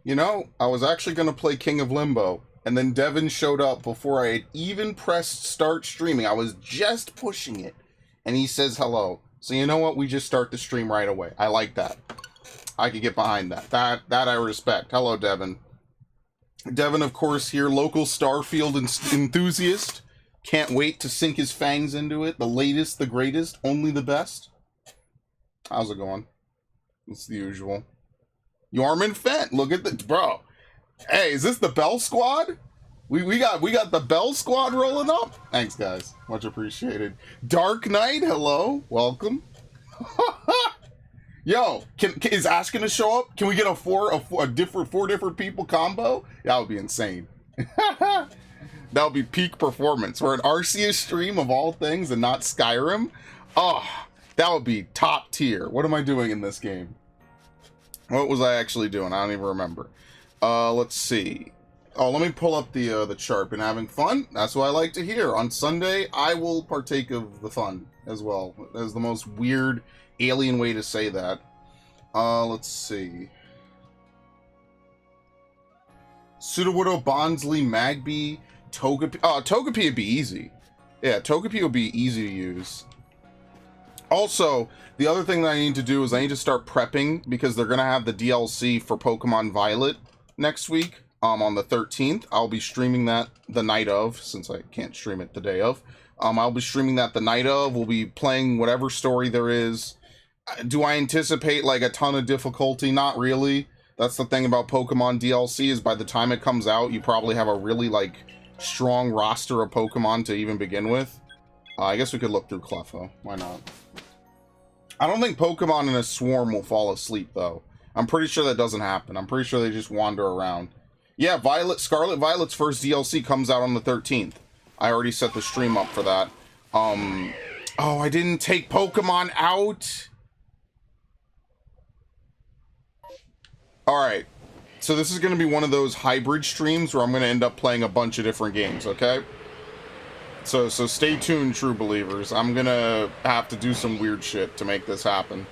You know, I was actually going to play King of Limbo, and then Devin showed up before I had even pressed start streaming. I was just pushing it, and he says hello. So you know what? We just start the stream right away. I like that. I could get behind that. That I respect. Hello, Devin. Devin, of course, here, local Starfield enthusiast. Can't wait to sink his fangs into it. The latest, the greatest, only the best. How's it going? It's the usual. Yarman Fent, look at the bro. Hey, is this the Bell Squad? We got the Bell Squad rolling up. Thanks, guys. Much appreciated. Dark Knight, hello, welcome. Yo, is Ash gonna show up? Can we get a four different people combo? That would be insane. That would be peak performance. We're an Arceus stream of all things and not Skyrim. Oh, that would be top tier. What am I doing in this game? What was I actually doing? I don't even remember. Let's see. Oh, let me pull up the chart. Been having fun? That's what I like to hear. On Sunday, I will partake of the fun as well. That's the most weird alien way to say that. Let's see. Sudowoodo, Bonsly, Magby, Togepi. Oh, Togepi would be easy. Yeah, Togepi would be easy to use. Also, the other thing that I need to do is I need to start prepping because they're going to have the DLC for Pokemon Violet next week on the 13th. I'll be streaming that the night of, since I can't stream it the day of. I'll be streaming that the night of. We'll be playing whatever story there is. Do I anticipate like a ton of difficulty? Not really. That's the thing about Pokemon DLC is by the time it comes out, you probably have a really like strong roster of Pokemon to even begin with. I guess we could look through Cleffa. Why not? I don't think Pokemon in a swarm will fall asleep, though. I'm pretty sure that doesn't happen. I'm pretty sure they just wander around. Yeah, Scarlet Violet's first DLC comes out on the 13th. I already set the stream up for that. Oh, I didn't take Pokemon out. Alright. So this is going to be one of those hybrid streams where I'm going to end up playing a bunch of different games, okay? So stay tuned, true believers. I'm gonna have to do some weird shit to make this happen.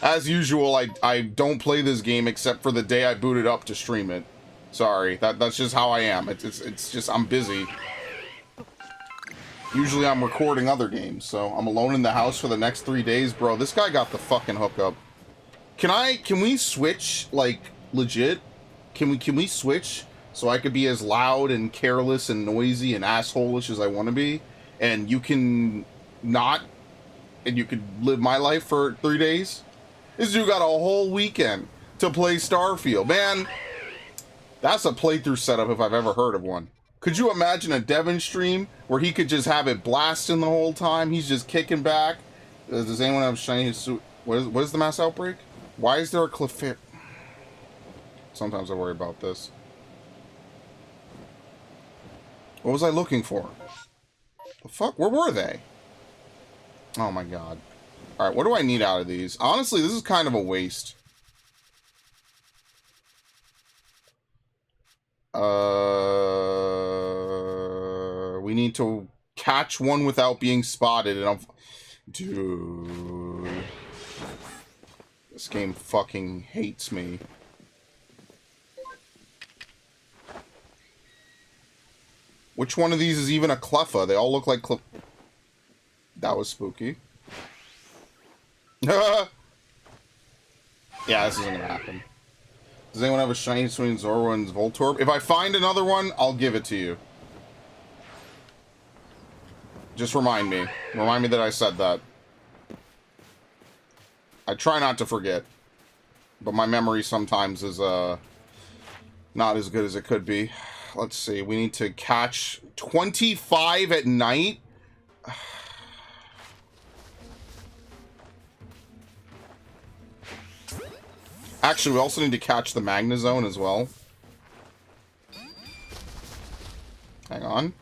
As usual, I don't play this game except for the day I boot it up to stream it. Sorry, that's just how I am. It's just I'm busy. Usually I'm recording other games, so I'm alone in the house for the next 3 days. Bro, this guy got the fucking hookup. Can we switch, like, legit? Can we switch? So I could be as loud and careless and noisy and asshole-ish as I want to be. And you can not. And you could live my life for 3 days. This dude got a whole weekend to play Starfield. Man, that's a playthrough setup if I've ever heard of one. Could you imagine a Devin stream where he could just have it blasting the whole time? He's just kicking back. Does anyone have shiny suit? What is the mass outbreak? Why is there a cliff? Sometimes I worry about this. What was I looking for? The fuck? Where were they? Oh my god. Alright, what do I need out of these? Honestly, this is kind of a waste. We need to catch one without being spotted, and I'm... Dude. This game fucking hates me. Which one of these is even a Cleffa? They all look like That was spooky. Yeah, this isn't gonna happen. Does anyone have a shiny between Zorro and Voltorb? If I find another one, I'll give it to you. Just remind me. Remind me that I said that. I try not to forget. But my memory sometimes is, not as good as it could be. Let's see. We need to catch 25 at night. Actually, we also need to catch the Magnezone as well. Hang on.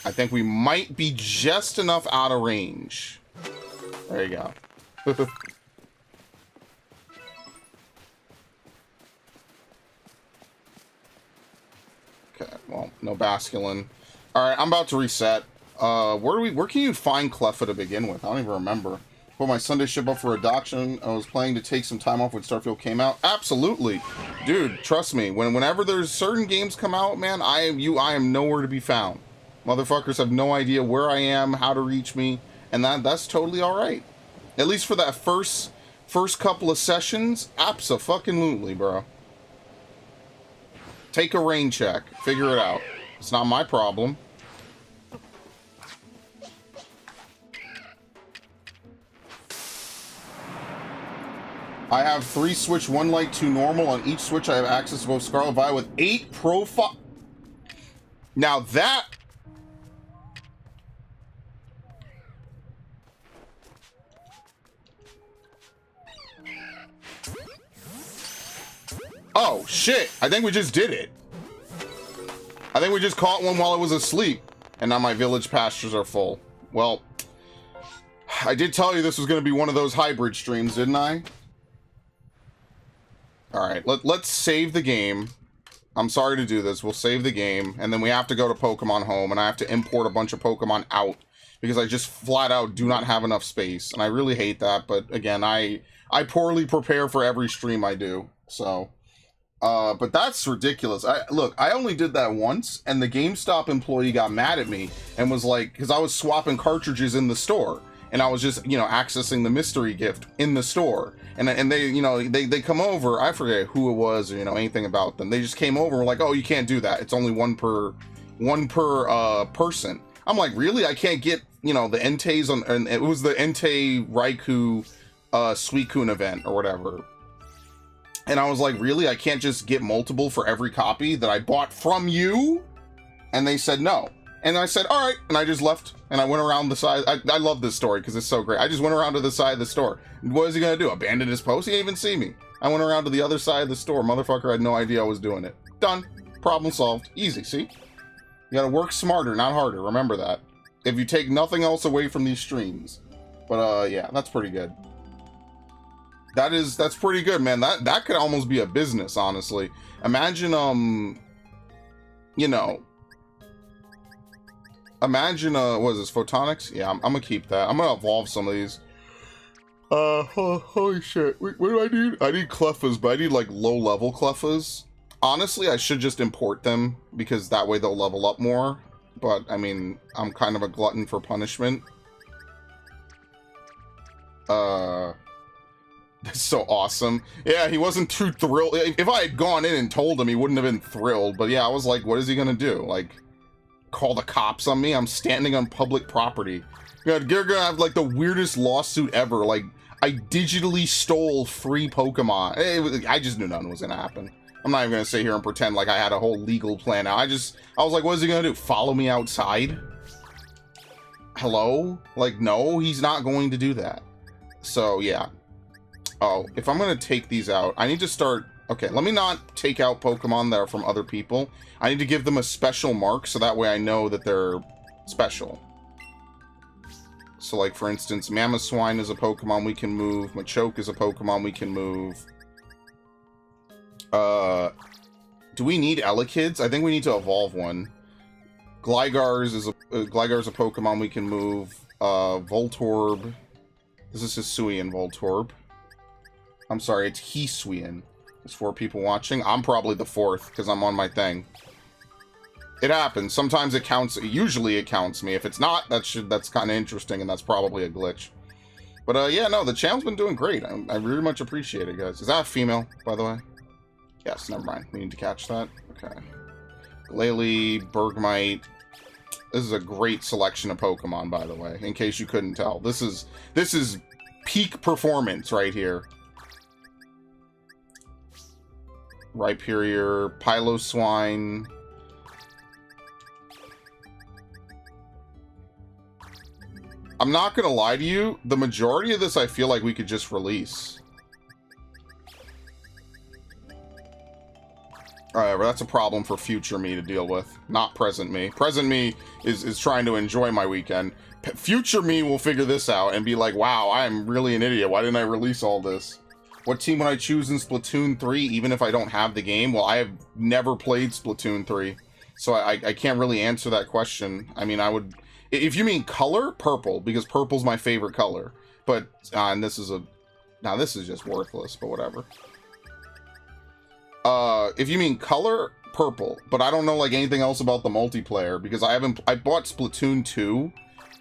I think we might be just enough out of range. There you go. Okay, well, no Basculin. Alright, I'm about to reset. Where can you find Cleffa to begin with? I don't even remember. Put my Sunday ship up for adoption. I was planning to take some time off when Starfield came out. Absolutely. Dude, trust me. Whenever there's certain games come out, man, I am nowhere to be found. Motherfuckers have no idea where I am, how to reach me, and that's totally alright. At least for that first couple of sessions, abso-fucking-lutely, bro. Take a rain check. Figure it out. It's not my problem. I have 3 Switch, 1 Lite, 2 normal. On each Switch, I have access to both Scarlet Violet with 8 profile. Now that... Oh, shit. I think we just did it. I think we just caught one while it was asleep. And now my village pastures are full. Well, I did tell you this was going to be one of those hybrid streams, didn't I? Alright, let's save the game. I'm sorry to do this. We'll save the game. And then we have to go to Pokemon Home. And I have to import a bunch of Pokemon out. Because I just flat out do not have enough space. And I really hate that. But again, I poorly prepare for every stream I do. So... but that's ridiculous. Look, I only did that once, and the GameStop employee got mad at me and was like, because I was swapping cartridges in the store, and I was just, you know, accessing the mystery gift in the store, and they, you know, they come over. I forget who it was or, you know, anything about them. They just came over and were like, oh, you can't do that. It's only one per person. I'm like, really? I can't get, you know, the Entei's on, and it was the Entei Raikou Suicune event or whatever. And I was like, really? I can't just get multiple for every copy that I bought from you? And they said no. And I said, all right. And I just left. And I went around the side. I love this story because it's so great. I just went around to the side of the store. What is he going to do? Abandon his post? He didn't even see me. I went around to the other side of the store. Motherfucker had no idea I was doing it. Done. Problem solved. Easy, see? You got to work smarter, not harder. Remember that. If you take nothing else away from these streams. But, yeah, that's pretty good. That's pretty good, man. That could almost be a business, honestly. Imagine, you know, imagine, what is this, photonics? Yeah, I'm gonna keep that. I'm gonna evolve some of these. Holy shit. Wait, what do I need? I need Clefas, but I need, like, low-level Clefas. Honestly, I should just import them, because that way they'll level up more. But, I mean, I'm kind of a glutton for punishment. That's so awesome. Yeah, he wasn't too thrilled. If I had gone in and told him, he wouldn't have been thrilled. But yeah, I was like, what is he gonna do? Like, call the cops on me? I'm standing on public property. God, you're gonna have, like, the weirdest lawsuit ever. Like, I digitally stole free Pokemon. I just knew nothing was gonna happen. I'm not even gonna sit here and pretend like I had a whole legal plan out. I was like, what is he gonna do? Follow me outside? Hello? Like, no, he's not going to do that. So, yeah. Oh, if I'm going to take these out, I need to start... Okay, let me not take out Pokemon that are from other people. I need to give them a special mark, so that way I know that they're special. So, like, for instance, Mamoswine is a Pokemon we can move. Machoke is a Pokemon we can move. Do we need Elekid's? I think we need to evolve one. Gligar's is a Pokemon we can move. Voltorb. This is Hisuian Voltorb. I'm sorry, it's Hisuian. There's 4 people watching. I'm probably the 4th, because I'm on my thing. It happens. Sometimes it counts. Usually it counts me. If it's not, that's kind of interesting, and that's probably a glitch. But, yeah, no, the channel's been doing great. I really much appreciate it, guys. Is that a female, by the way? Yes, never mind. We need to catch that. Okay. Glalie, Bergmite. This is a great selection of Pokemon, by the way, in case you couldn't tell. This is peak performance right here. Rhyperior, Piloswine. I'm not gonna lie to you, the majority of this I feel like we could just release. Alright, well, that's a problem for future me to deal with, not present me. Present me is trying to enjoy my weekend. Future me will figure this out and be like, wow, I'm really an idiot. Why didn't I release all this? What team would I choose in Splatoon 3, even if I don't have the game? Well, I have never played Splatoon 3, so I can't really answer that question. I mean, I would... If you mean color, purple, because purple's my favorite color. But, and this is now this is just worthless, but whatever. If you mean color, purple. But I don't know, like, anything else about the multiplayer, because I bought Splatoon 2,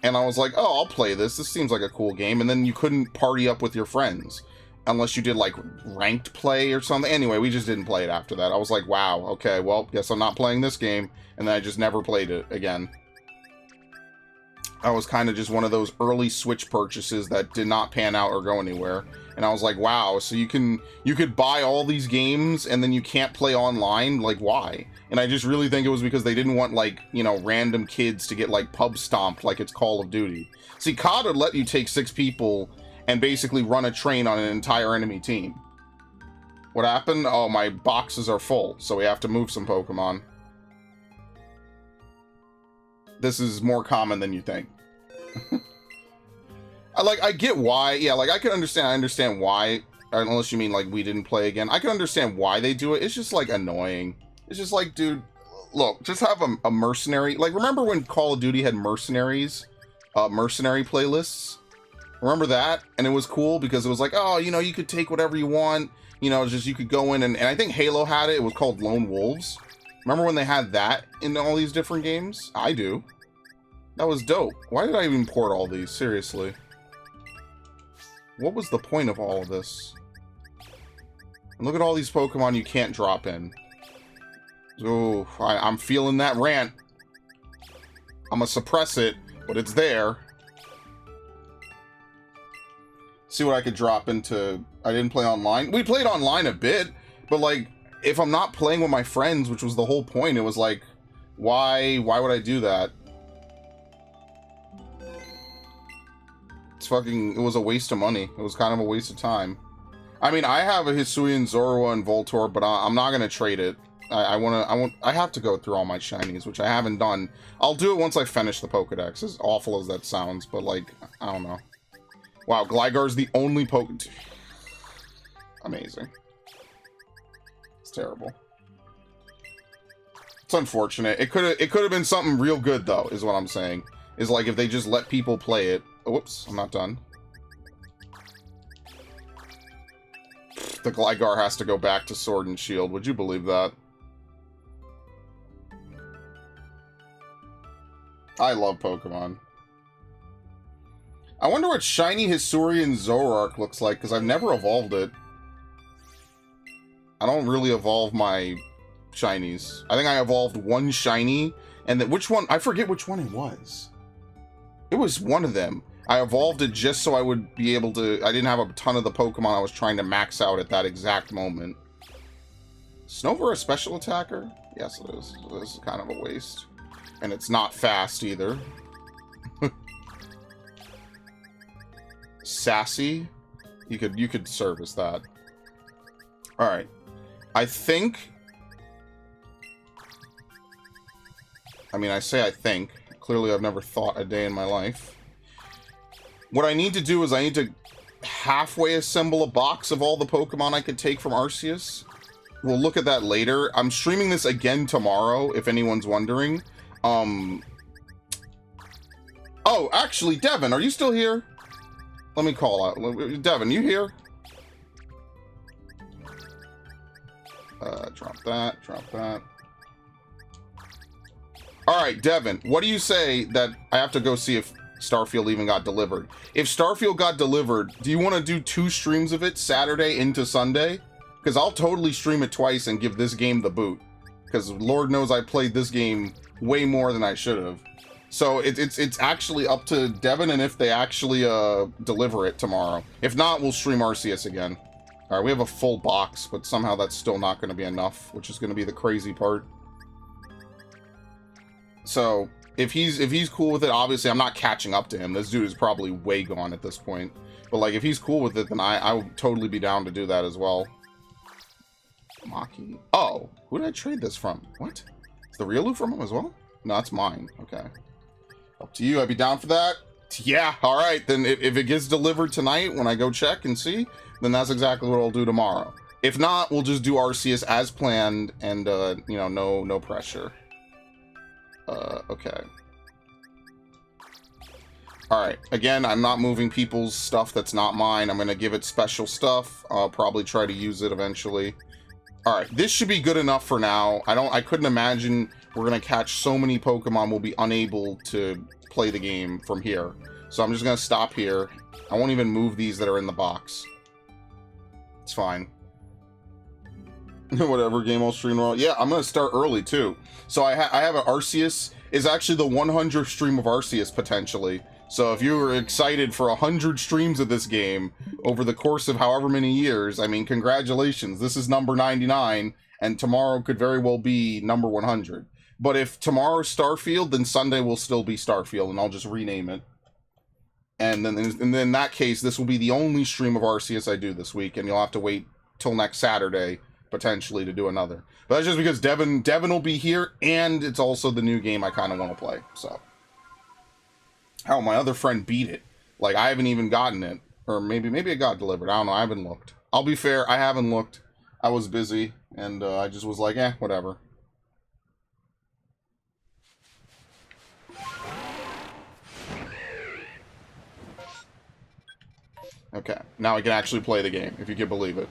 and I was like, oh, I'll play this. This seems like a cool game. And then you couldn't party up with your friends. Unless you did, like, ranked play or something. Anyway, we just didn't play it after that. I was like, wow, okay, well, guess I'm not playing this game. And then I just never played it again. I was kind of just one of those early Switch purchases that did not pan out or go anywhere. And I was like, wow, so you could buy all these games and then you can't play online? Like, why? And I just really think it was because they didn't want, like, you know, random kids to get, like, pub stomped like it's Call of Duty. See, COD would let you take 6 people and basically run a train on an entire enemy team. What happened? Oh, my boxes are full, so we have to move some Pokemon. This is more common than you think. I get why. Yeah, like, I understand why, unless you mean, like, we didn't play again. I can understand why they do it. It's just, like, annoying. It's just like, dude, look, just have a mercenary. Like, remember when Call of Duty had mercenaries? Mercenary playlists? Remember that? And it was cool because it was like, oh, you know, you could take whatever you want. You know, just you could go in and I think Halo had it. It was called Lone Wolves. Remember when they had that in all these different games? I do. That was dope. Why did I even import all these? Seriously. What was the point of all of this? And look at all these Pokemon you can't drop in. Oh, I'm feeling that rant. I'm gonna suppress it, but it's there. See what I could drop into. I didn't play online. We played online a bit, but like, if I'm not playing with my friends, which was the whole point, it was like, why would I do that? It was a waste of money. It was kind of a waste of time. I mean, I have a Hisuian, Zorua, and Voltorb, but I'm not gonna trade it. I have to go through all my shinies, which I haven't done. I'll do it once I finish the Pokedex, as awful as that sounds, but like, I don't know. Wow, Gligar's the only Amazing. It's terrible. It's unfortunate. It could have been something real good, though, is what I'm saying. Is like, if they just let people play it. Whoops, I'm not done. The Gligar has to go back to Sword and Shield. Would you believe that? I love Pokemon. I wonder what shiny Hisuian Zoroark looks like, because I've never evolved it. I don't really evolve my shinies. I think I evolved one shiny, and then which one? I forget which one it was. It was one of them. I evolved it just so I would be able to... I didn't have a ton of the Pokemon I was trying to max out at that exact moment. Snover a special attacker? Yes, it is. This is kind of a waste. And it's not fast, either. Sassy? You could service that. Alright. I think... I mean, I say I think. Clearly, I've never thought a day in my life. What I need to do is I need to halfway assemble a box of all the Pokemon I could take from Arceus. We'll look at that later. I'm streaming this again tomorrow, if anyone's wondering. Oh, actually, Devin, are you still here? Let me call out. Devin, you here? Drop that, drop that. Alright, Devin, what do you say that I have to go see if Starfield even got delivered? If Starfield got delivered, do you want to do 2 streams of it, Saturday into Sunday? Because I'll totally stream it twice and give this game the boot. Because Lord knows I played this game way more than I should have. So it's actually up to Devin and if they actually deliver it tomorrow. If not, we'll stream Arceus again. Alright, we have a full box, but somehow that's still not going to be enough, which is going to be the crazy part. So, if he's cool with it, obviously I'm not catching up to him. This dude is probably way gone at this point. But like, if he's cool with it, then I would totally be down to do that as well. Maki. Oh, who did I trade this from? What? Is the Riolu from him as well? No, that's mine. Okay. Up to you. I'd be down for that. Yeah, alright. Then if it gets delivered tonight when I go check and see, then that's exactly what I'll do tomorrow. If not, we'll just do Arceus as planned and, you know, no pressure. Okay. Alright, again, I'm not moving people's stuff that's not mine. I'm going to give it special stuff. I'll probably try to use it eventually. Alright, this should be good enough for now. I couldn't imagine we're going to catch so many Pokemon we'll be unable to play the game from here. So I'm just going to stop here. I won't even move these that are in the box. It's fine. Whatever, game I'll stream tomorrow. Yeah, I'm going to start early, too. So I have an Arceus. Is actually the 100th stream of Arceus, potentially. So if you were excited for 100 streams of this game over the course of however many years, I mean, congratulations. This is number 99, and tomorrow could very well be number 100. But if tomorrow's Starfield, then Sunday will still be Starfield, and I'll just rename it. And then in that case, this will be the only stream of Arceus I do this week, and you'll have to wait till next Saturday, potentially, to do another. But that's just because Devin will be here, and it's also the new game I kind of want to play, so... Hell, my other friend beat it. Like, I haven't even gotten it. Or maybe it got delivered. I don't know. I haven't looked. I'll be fair. I haven't looked. I was busy. And I just was like, whatever. Okay. Now I can actually play the game, if you can believe it.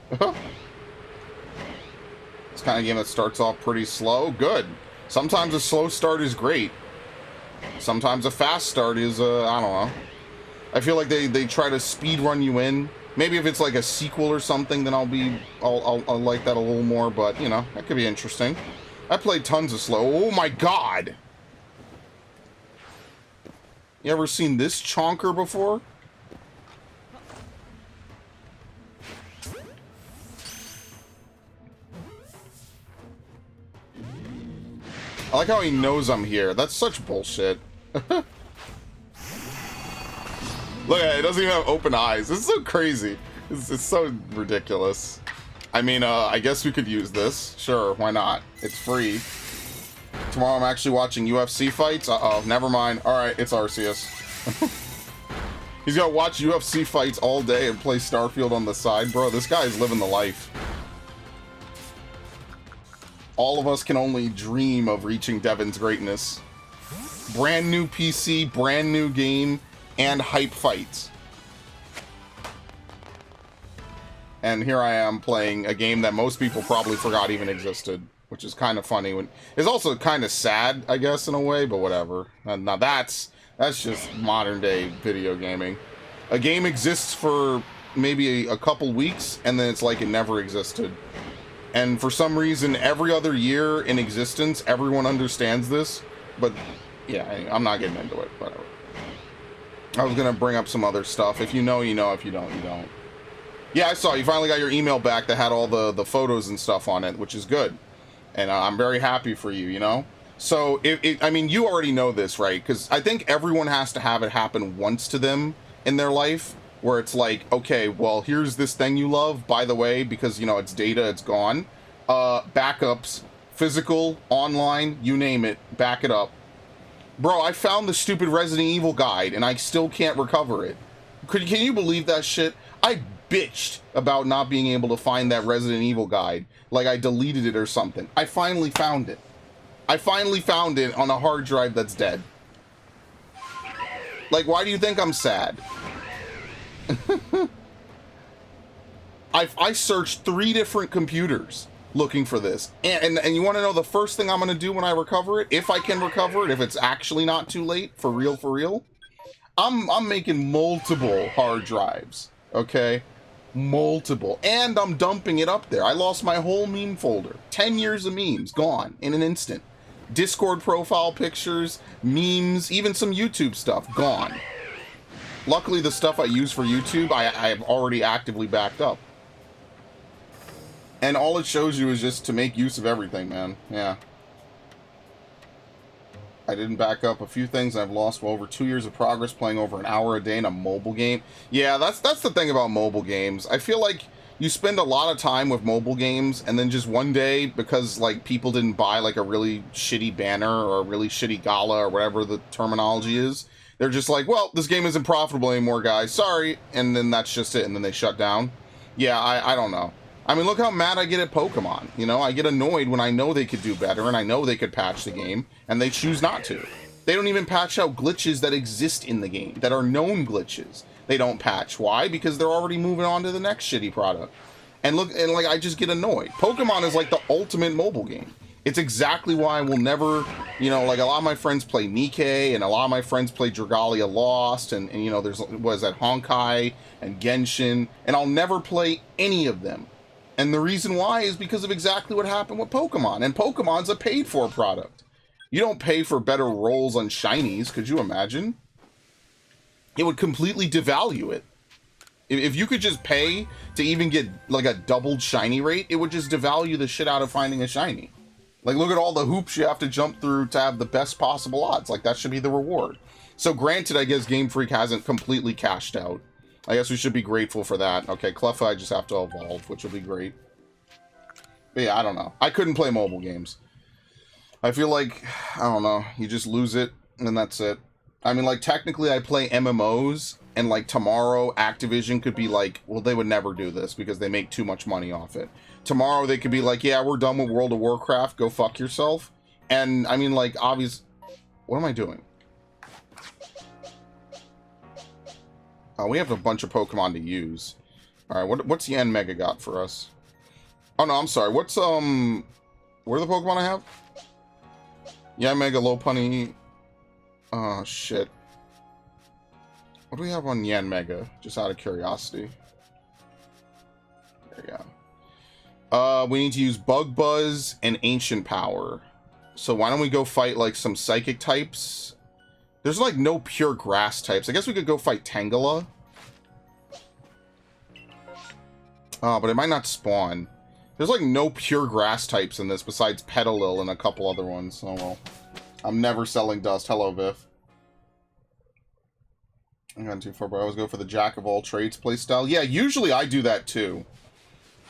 It's kind of a game that starts off pretty slow. Good. Sometimes a slow start is great. Sometimes a fast start is, I don't know. I feel like they try to speed run you in. Maybe if it's like a sequel or something, then I'll like that a little more, but, you know, that could be interesting. I played tons of slow. Oh my god! You ever seen this chonker before? I like how he knows I'm here. That's such bullshit. Look at it, it doesn't even have open eyes. This is so crazy. It's so ridiculous. I mean, I guess we could use this. Sure, why not? It's free. Tomorrow I'm actually watching UFC fights. Uh-oh, never mind. Alright, it's Arceus. He's gonna watch UFC fights all day and play Starfield on the side. Bro, this guy's living the life. All of us can only dream of reaching Devin's greatness. Brand new PC, brand new game, and hype fights. And here I am playing a game that most people probably forgot even existed, which is kind of funny. It's also kind of sad, I guess, in a way, but whatever. Now that's just modern day video gaming. A game exists for maybe a couple weeks, and then it's like it never existed. And for some reason, every other year in existence, everyone understands this. But, yeah, I'm not getting into it. Whatever. I was going to bring up some other stuff. If you know, you know. If you don't, you don't. Yeah, I saw. You finally got your email back that had all the photos and stuff on it, which is good. And I'm very happy for you, you know? So, I mean, you already know this, right? Because I think everyone has to have it happen once to them in their life. Where it's like, okay, well, here's this thing you love, by the way, because, you know, it's data, it's gone. Backups, physical, online, you name it, back it up. Bro, I found the stupid Resident Evil guide, and I still can't recover it. Can you believe that shit? I bitched about not being able to find that Resident Evil guide. Like I deleted it or something. I finally found it. I finally found it on a hard drive that's dead. Like, why do you think I'm sad? I searched 3 different computers looking for this, and you want to know the first thing I'm going to do when I recover it, if I can recover it, if it's actually not too late, for real, I'm making multiple hard drives, okay, multiple, and I'm dumping it up there. I lost my whole meme folder, 10 years of memes gone in an instant, Discord profile pictures, memes, even some YouTube stuff gone. Luckily, the stuff I use for YouTube, I have already actively backed up. And all it shows you is just to make use of everything, man. Yeah. I didn't back up a few things. I've lost well over 2 years of progress playing over an hour a day in a mobile game. Yeah, that's the thing about mobile games. I feel like you spend a lot of time with mobile games, and then just one day, because, like, people didn't buy, like, a really shitty banner or a really shitty gala or whatever the terminology is, they're just like, well, this game isn't profitable anymore, guys. Sorry. And then that's just it. And then they shut down. Yeah, I don't know. I mean, look how mad I get at Pokemon. You know, I get annoyed when I know they could do better and I know they could patch the game, and they choose not to. They don't even patch out glitches that exist in the game, that are known glitches. They don't patch. Why? Because they're already moving on to the next shitty product. And look, and like, I just get annoyed. Pokemon is like the ultimate mobile game. It's exactly why I will never, you know, like a lot of my friends play Nikkei, and a lot of my friends play Dragalia Lost, and you know, there's, what is that, Honkai, and Genshin, and I'll never play any of them. And the reason why is because of exactly what happened with Pokemon. And Pokemon's a paid-for product. You don't pay for better rolls on Shinies, could you imagine? It would completely devalue it. If you could just pay to even get like a doubled shiny rate, it would just devalue the shit out of finding a shiny. Like, look at all the hoops you have to jump through to have the best possible odds. Like, that should be the reward. So granted, I guess Game Freak hasn't completely cashed out. I guess we should be grateful for that. Okay, Cleffa, I just have to evolve, which will be great. But yeah, I don't know. I couldn't play mobile games. I feel like, I don't know, you just lose it, and then that's it. I mean, like, technically I play MMOs, and like tomorrow Activision could be like, well, they would never do this because they make too much money off it. Tomorrow they could be like, yeah, we're done with World of Warcraft, go fuck yourself. And I mean, like, obvious, what am I doing? Oh, we have a bunch of Pokemon to use. All right, what's the N Mega got for us? Oh no, I'm sorry. What's where are the Pokemon I have? Yeah, Mega Lopunny. Oh shit. What do we have on Yan Mega? Just out of curiosity. There we go. We need to use Bug Buzz and Ancient Power. So why don't we go fight like some Psychic types? There's like no pure grass types. I guess we could go fight Tangela. Oh, but it might not spawn. There's like no pure grass types in this besides Petalil and a couple other ones. Oh well. I'm never selling dust. Hello, Viv. I'm going too far, but I always go for the Jack of all trades playstyle. Yeah, usually I do that too.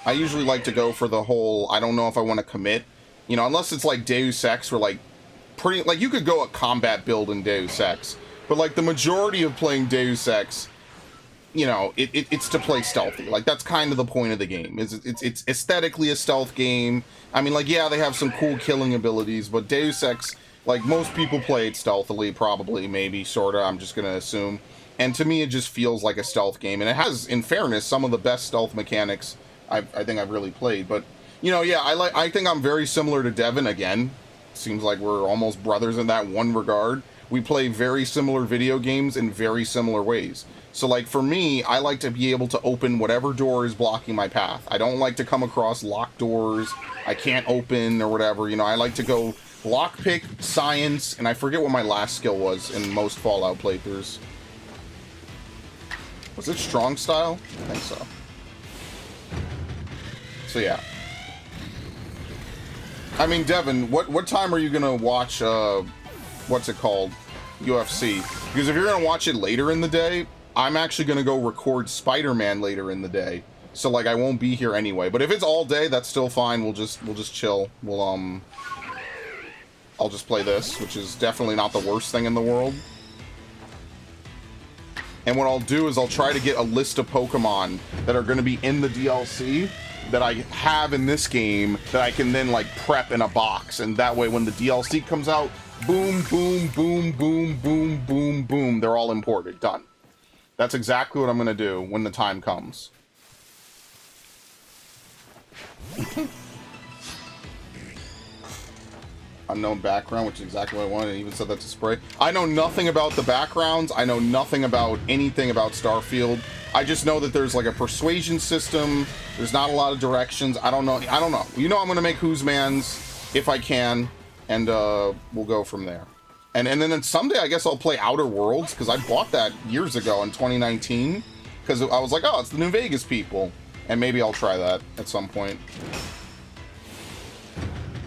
I usually like to go for the whole, I don't know if I want to commit. You know, unless it's like Deus Ex, where like, pretty, like you could go a combat build in Deus Ex. But like the majority of playing Deus Ex, you know, it's to play stealthy. Like that's kind of the point of the game. It's aesthetically a stealth game. I mean, like, yeah, they have some cool killing abilities, but Deus Ex, like most people play it stealthily, probably, maybe, sorta, I'm just gonna assume. And to me, it just feels like a stealth game. And it has, in fairness, some of the best stealth mechanics I think I've really played. But, you know, yeah, I think I'm very similar to Devin again. Seems like we're almost brothers in that one regard. We play very similar video games in very similar ways. So, like, for me, I like to be able to open whatever door is blocking my path. I don't like to come across locked doors I can't open or whatever. You know, I like to go lockpick, science, and I forget what my last skill was in most Fallout playthroughs. Was it strong style? I think so. So yeah. I mean, Devin, what time are you gonna watch what's it called? UFC? Because if you're gonna watch it later in the day, I'm actually gonna go record Spider-Man later in the day. So like I won't be here anyway. But if it's all day, that's still fine. We'll just chill. We'll I'll just play this, which is definitely not the worst thing in the world. And what I'll do is I'll try to get a list of Pokemon that are going to be in the DLC that I have in this game that I can then like prep in a box. And that way when the DLC comes out, boom, boom, boom, boom, boom, boom, boom, they're all imported. Done. That's exactly what I'm going to do when the time comes. Unknown background, which is exactly what I wanted. I even said that to Spray. I know nothing about the backgrounds. I know nothing about anything about Starfield. I just know that there's like a persuasion system. There's not a lot of directions. I don't know. You know I'm going to make Who's Mans if I can, and we'll go from there. And then someday I guess I'll play Outer Worlds, because I bought that years ago in 2019, because I was like, oh, it's the New Vegas people. And maybe I'll try that at some point.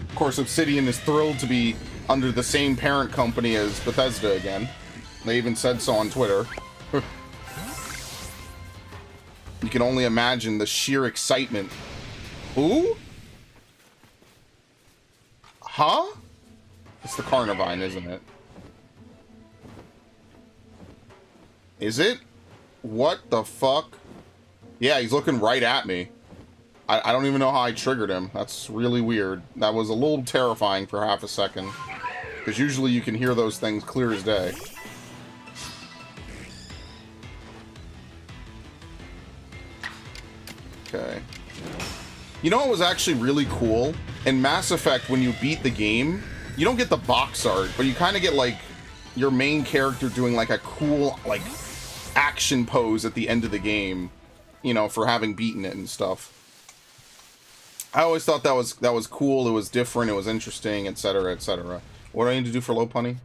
Of course, Obsidian is thrilled to be under the same parent company as Bethesda again. They even said so on Twitter. You can only imagine the sheer excitement. Who? Huh? It's the Carnivine, isn't it? Is it? What the fuck? Yeah, he's looking right at me. I don't even know how I triggered him. That's really weird. That was a little terrifying for half a second. Because usually you can hear those things clear as day. Okay. You know what was actually really cool? In Mass Effect, when you beat the game, you don't get the box art, but you kind of get, like, your main character doing, like, a cool, like, action pose at the end of the game, you know, for having beaten it and stuff. I always thought that was cool, it was different, it was interesting, etc., etc. What do I need to do for low punny?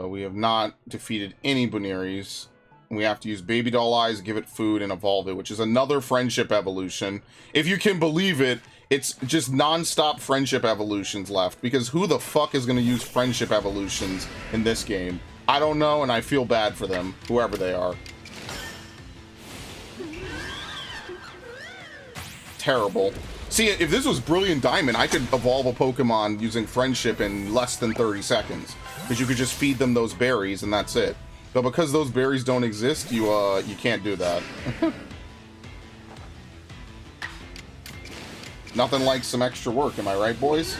We have not defeated any Bunearies. We have to use Baby Doll Eyes, give it food, and evolve it, which is another friendship evolution. If you can believe it, it's just non-stop friendship evolutions left, because who the fuck is going to use friendship evolutions in this game? I don't know, and I feel bad for them, whoever they are. Terrible. See, if this was Brilliant Diamond, I could evolve a Pokemon using friendship in less than 30 seconds. Because you could just feed them those berries, and that's it. But because those berries don't exist, you can't do that. Nothing like some extra work, am I right, boys?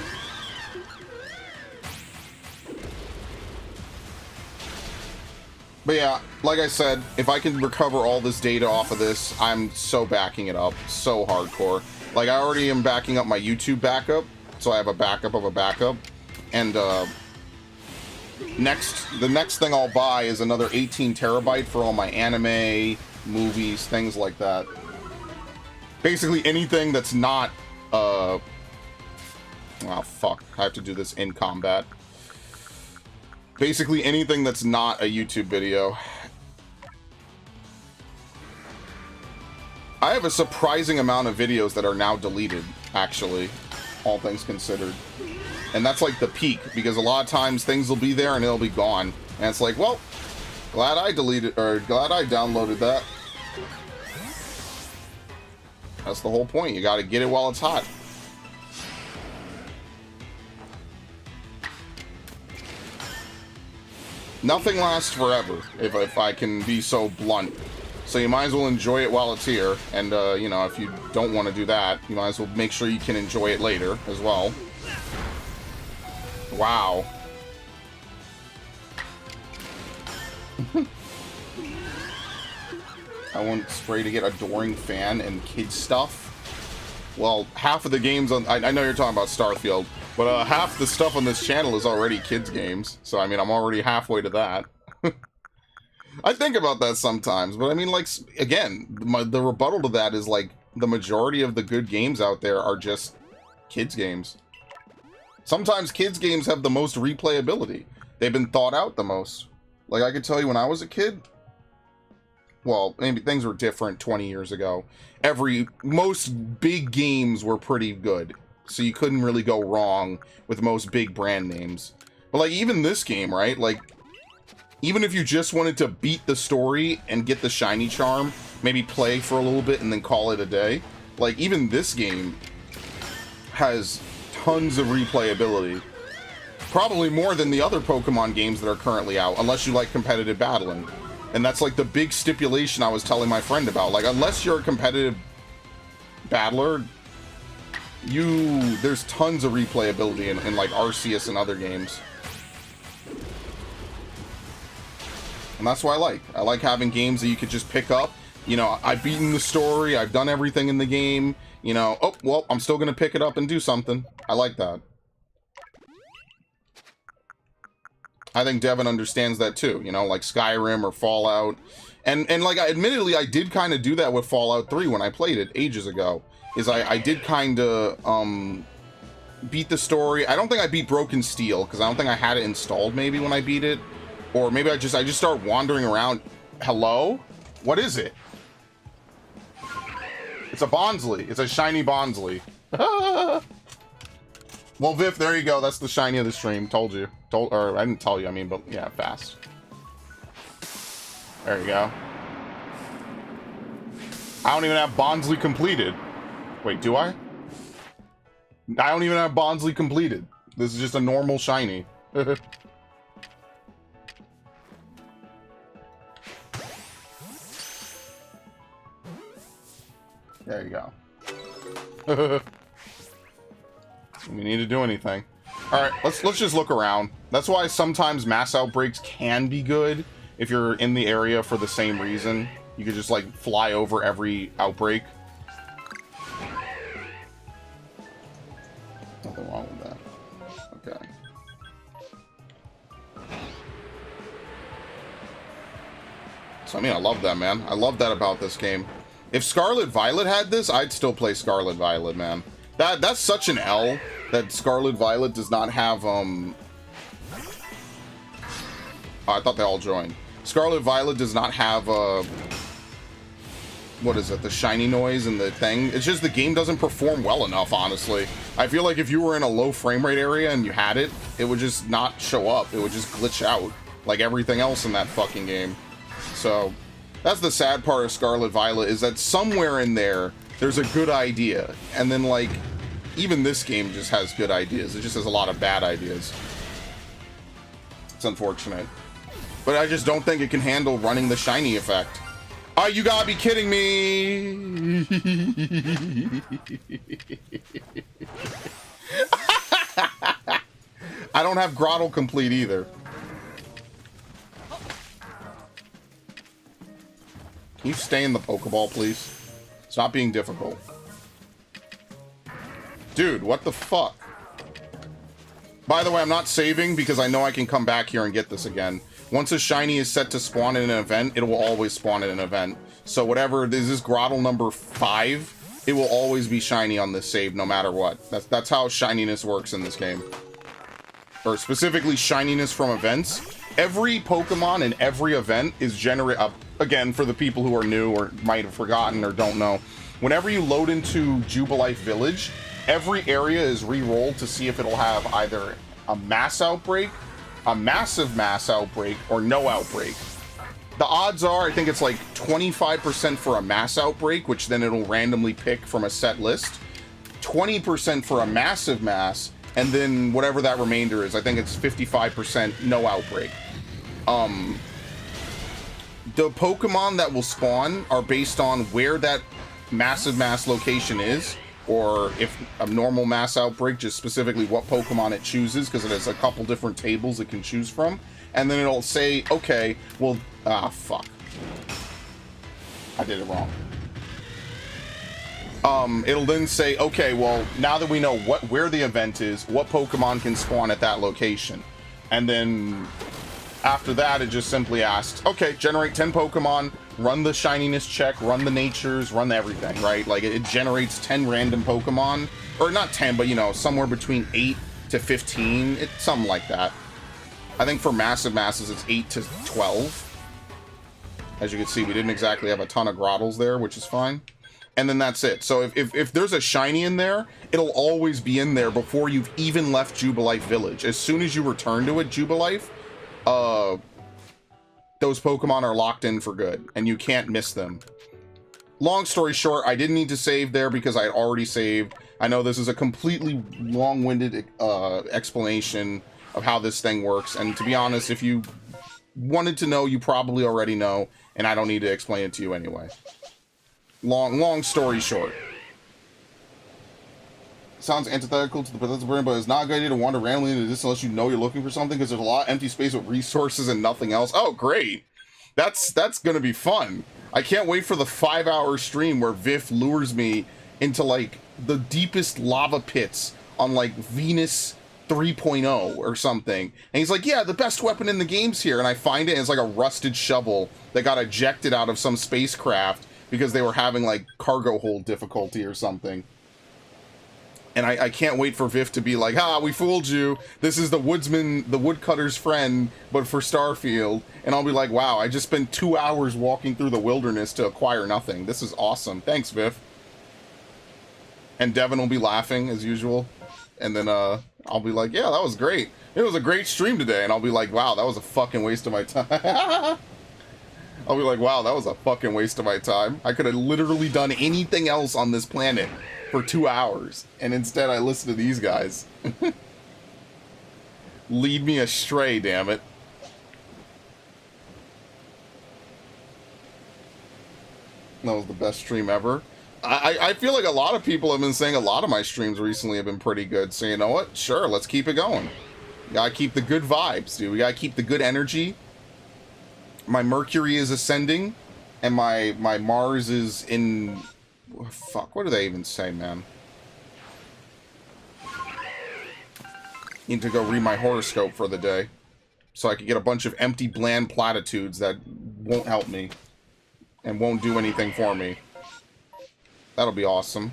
But yeah, like I said, if I can recover all this data off of this, I'm so backing it up. So hardcore. Like, I already am backing up my YouTube backup, so I have a backup of a backup. And, the next thing I'll buy is another 18 terabyte for all my anime, movies, things like that. Basically anything that's not, oh, fuck. I have to do this in combat. Basically anything that's not a YouTube video. I have a surprising amount of videos that are now deleted, actually, all things considered. And that's like the peak, because a lot of times things will be there and it'll be gone. And it's like, well, glad I deleted, or glad I downloaded that. That's the whole point. You gotta get it while it's hot. Nothing lasts forever, if I can be so blunt. So you might as well enjoy it while it's here. And, you know, if you don't want to do that, you might as well make sure you can enjoy it later as well. Wow. I want Spray to get Adoring Fan and kid stuff. Well, half of the games on... I know you're talking about Starfield, but half the stuff on this channel is already kids games. So, I mean, I'm already halfway to that. I think about that sometimes, but I mean, like, again, the rebuttal to that is, like, the majority of the good games out there are just kids games. Sometimes kids games have the most replayability. They've been thought out the most. Like, I could tell you when I was a kid, well, maybe things were different 20 years ago. Most big games were pretty good. So you couldn't really go wrong with most big brand names. But, like, even this game, right? Like, even if you just wanted to beat the story and get the shiny charm, maybe play for a little bit and then call it a day, like, even this game has tons of replayability. Probably more than the other Pokemon games that are currently out, unless you like competitive battling. And that's, like, the big stipulation I was telling my friend about. Like, unless you're a competitive battler, there's tons of replayability in like, Arceus and other games. And that's what I like. I like having games that you could just pick up. You know, I've beaten the story, I've done everything in the game. You know, oh, well, I'm still going to pick it up and do something. I like that. I think Devin understands that too, you know, like Skyrim or Fallout. And like, admittedly, I did kind of do that with Fallout 3 when I played it ages ago. I did kind of, beat the story. I don't think I beat Broken Steel, because I don't think I had it installed maybe when I beat it. Or maybe I just start wandering around. Hello? What is it? It's a Bonsly. It's a shiny Bonsly. Well, Viv, there you go. That's the shiny of the stream. Told you. Or I didn't tell you, I mean, but yeah, fast. There you go. I don't even have Bonsly completed. Wait, do I? I don't even have Bonsly completed. This is just a normal shiny. There you go. We need to do anything. Alright, let's just look around. That's why sometimes mass outbreaks can be good if you're in the area for the same reason. You could just, like, fly over every outbreak. Nothing wrong with that. Okay. So, I mean, I love that, man. I love that about this game. If Scarlet Violet had this, I'd still play Scarlet Violet, man. That's such an L that Scarlet Violet does not have, Oh, I thought they all joined. Scarlet Violet does not have, what is it, the shiny noise and the thing. It's just the game doesn't perform well enough, honestly. I feel like if you were in a low frame rate area and you had it, it would just not show up. It would just glitch out, like everything else in that fucking game. So, that's the sad part of Scarlet Violet, is that somewhere in there, there's a good idea. And then, like, even this game just has good ideas. It just has a lot of bad ideas. It's unfortunate. But I just don't think it can handle running the shiny effect. Oh, you gotta be kidding me! I don't have Grottle complete either. Can you stay in the Pokeball, please? Stop being difficult. Dude, what the fuck? By the way, I'm not saving because I know I can come back here and get this again. Once a shiny is set to spawn in an event, it will always spawn in an event. So whatever, this is Grottle number 5, it will always be shiny on this save no matter what. That's how shininess works in this game. Or specifically shininess from events. Every Pokemon in every event is again, for the people who are new or might have forgotten or don't know, whenever you load into Jubilife Village, every area is re-rolled to see if it'll have either a mass outbreak, a massive mass outbreak, or no outbreak. The odds are, I think it's like 25% for a mass outbreak, which then it'll randomly pick from a set list, 20% for a massive mass, and then whatever that remainder is, I think it's 55% no outbreak. The Pokemon that will spawn are based on where that massive mass location is, or if a normal mass outbreak, just specifically what Pokemon it chooses, because it has a couple different tables it can choose from. And then it'll say, okay, well, fuck. I did it wrong. It'll then say, okay, well, now that we know where the event is, what Pokemon can spawn at that location. And then after that, it just simply asks, okay, generate 10 Pokemon, run the shininess check, run the natures, run everything, right? Like, it generates 10 random Pokemon, or not 10, but, you know, somewhere between 8 to 15, something like that. I think for massive masses, it's 8 to 12. As you can see, we didn't exactly have a ton of Grottles there, which is fine. And then that's it. So if there's a shiny in there, it'll always be in there before you've even left Jubilife Village. As soon as you return to it, Jubilife, those Pokemon are locked in for good, and you can't miss them. Long story short, I didn't need to save there because I had already saved. I know this is a completely long-winded explanation of how this thing works, and to be honest, if you wanted to know, you probably already know, and I don't need to explain it to you anyway. Long story short. Sounds antithetical to the Bethesda brand, but it's not a good idea to wander randomly into this unless you know you're looking for something, because there's a lot of empty space with resources and nothing else. Oh, great! That's gonna be fun. I can't wait for the 5-hour stream where Viff lures me into, like, the deepest lava pits on, like, Venus 3.0 or something. And he's like, yeah, the best weapon in the game's here. And I find it, and it's like a rusted shovel that got ejected out of some spacecraft because they were having, like, cargo hold difficulty or something. And I can't wait for Viff to be like, we fooled you. This is the woodsman, the woodcutter's friend, but for Starfield. And I'll be like, wow, I just spent 2 hours walking through the wilderness to acquire nothing. This is awesome. Thanks, Viff. And Devin will be laughing, as usual. And then I'll be like, yeah, that was great. It was a great stream today. And I'll be like, wow, that was a fucking waste of my time. I'll be like, wow, that was a fucking waste of my time. I could have literally done anything else on this planet for 2 hours, and instead I listen to these guys. Lead me astray, damn it. That was the best stream ever. I feel like a lot of people have been saying a lot of my streams recently have been pretty good. So you know what? Sure, let's keep it going. We gotta keep the good vibes, dude. We gotta keep the good energy. My Mercury is ascending, and my Mars is in... Fuck, what do they even say, man? Need to go read my horoscope for the day, so I can get a bunch of empty, bland platitudes that won't help me and won't do anything for me. That'll be awesome.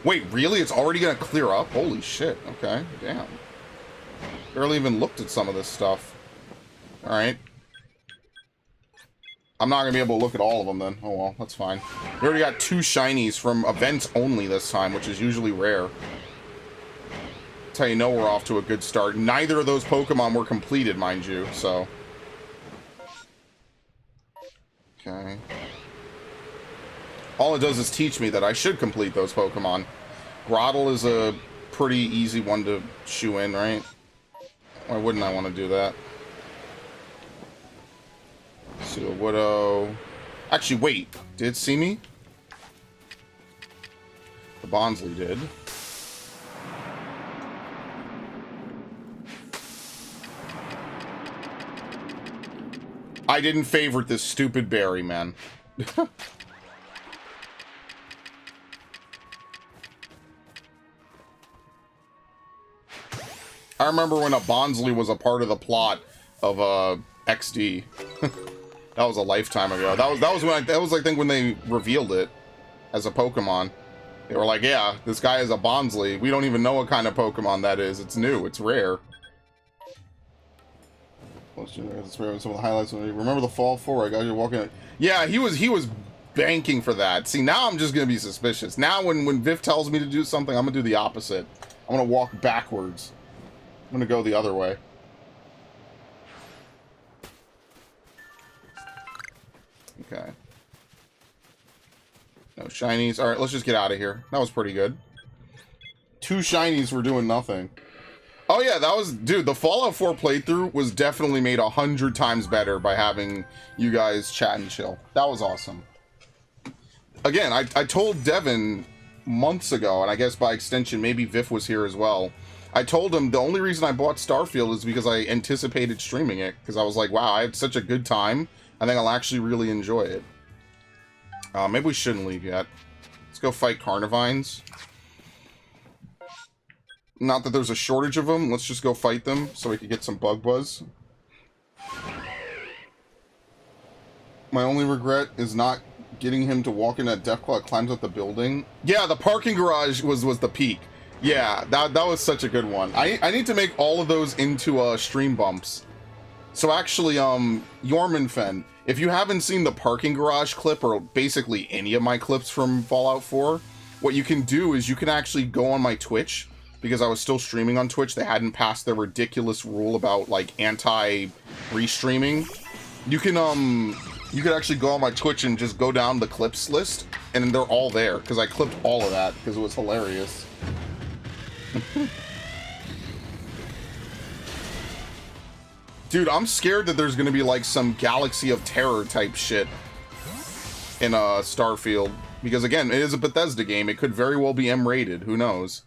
Wait, really? It's already gonna clear up? Holy shit. Okay, damn. Barely even looked at some of this stuff. Alright. I'm not gonna be able to look at all of them then. Oh well, that's fine. We already got 2 shinies from events only this time, which is usually rare. That's how you know we're off to a good start. Neither of those Pokemon were completed, mind you, so... Okay. All it does is teach me that I should complete those Pokemon. Grottle is a pretty easy one to shoe in, right? Why wouldn't I want to do that? Seal Widow. Actually, wait. Did it see me? The Bonsly did. I didn't favorite this stupid berry, man. I remember when a Bonsly was a part of the plot of XD. That was a lifetime ago. That was when I think when they revealed it as a Pokemon. They were like, yeah, this guy is a Bonsly. We don't even know what kind of Pokemon that is. It's new. It's rare. Some of the highlights. Remember the Fall 4? I got you walking. Yeah, he was banking for that. See, now I'm just gonna be suspicious. Now when Viv tells me to do something, I'm gonna do the opposite. I'm gonna walk backwards. I'm gonna go the other way. Okay. No shinies. Alright, let's just get out of here. That was pretty good. 2 shinies for doing nothing. Oh yeah, that was... Dude, the Fallout 4 playthrough was definitely made 100 times better by having you guys chat and chill. That was awesome. Again, I told Devin months ago, and I guess by extension, maybe Viff was here as well. I told him the only reason I bought Starfield is because I anticipated streaming it. Because I was like, wow, I had such a good time. I think I'll actually really enjoy it. Maybe we shouldn't leave yet. Let's go fight Carnivines. Not that there's a shortage of them. Let's just go fight them so we can get some bug buzz. My only regret is not getting him to walk in that Deathclaw climbs up the building. Yeah, the parking garage was the peak. Yeah, that was such a good one. I need to make all of those into stream bumps. So actually, Yormanfen, if you haven't seen the parking garage clip, or basically any of my clips from Fallout 4, what you can do is you can actually go on my Twitch, because I was still streaming on Twitch. They hadn't passed their ridiculous rule about, like, anti-restreaming. You could actually go on my Twitch and just go down the clips list, and they're all there, because I clipped all of that, because it was hilarious. Dude, I'm scared that there's gonna be like some Galaxy of Terror type shit in Starfield, because again, it is a Bethesda game. It could very well be M-rated. Who knows?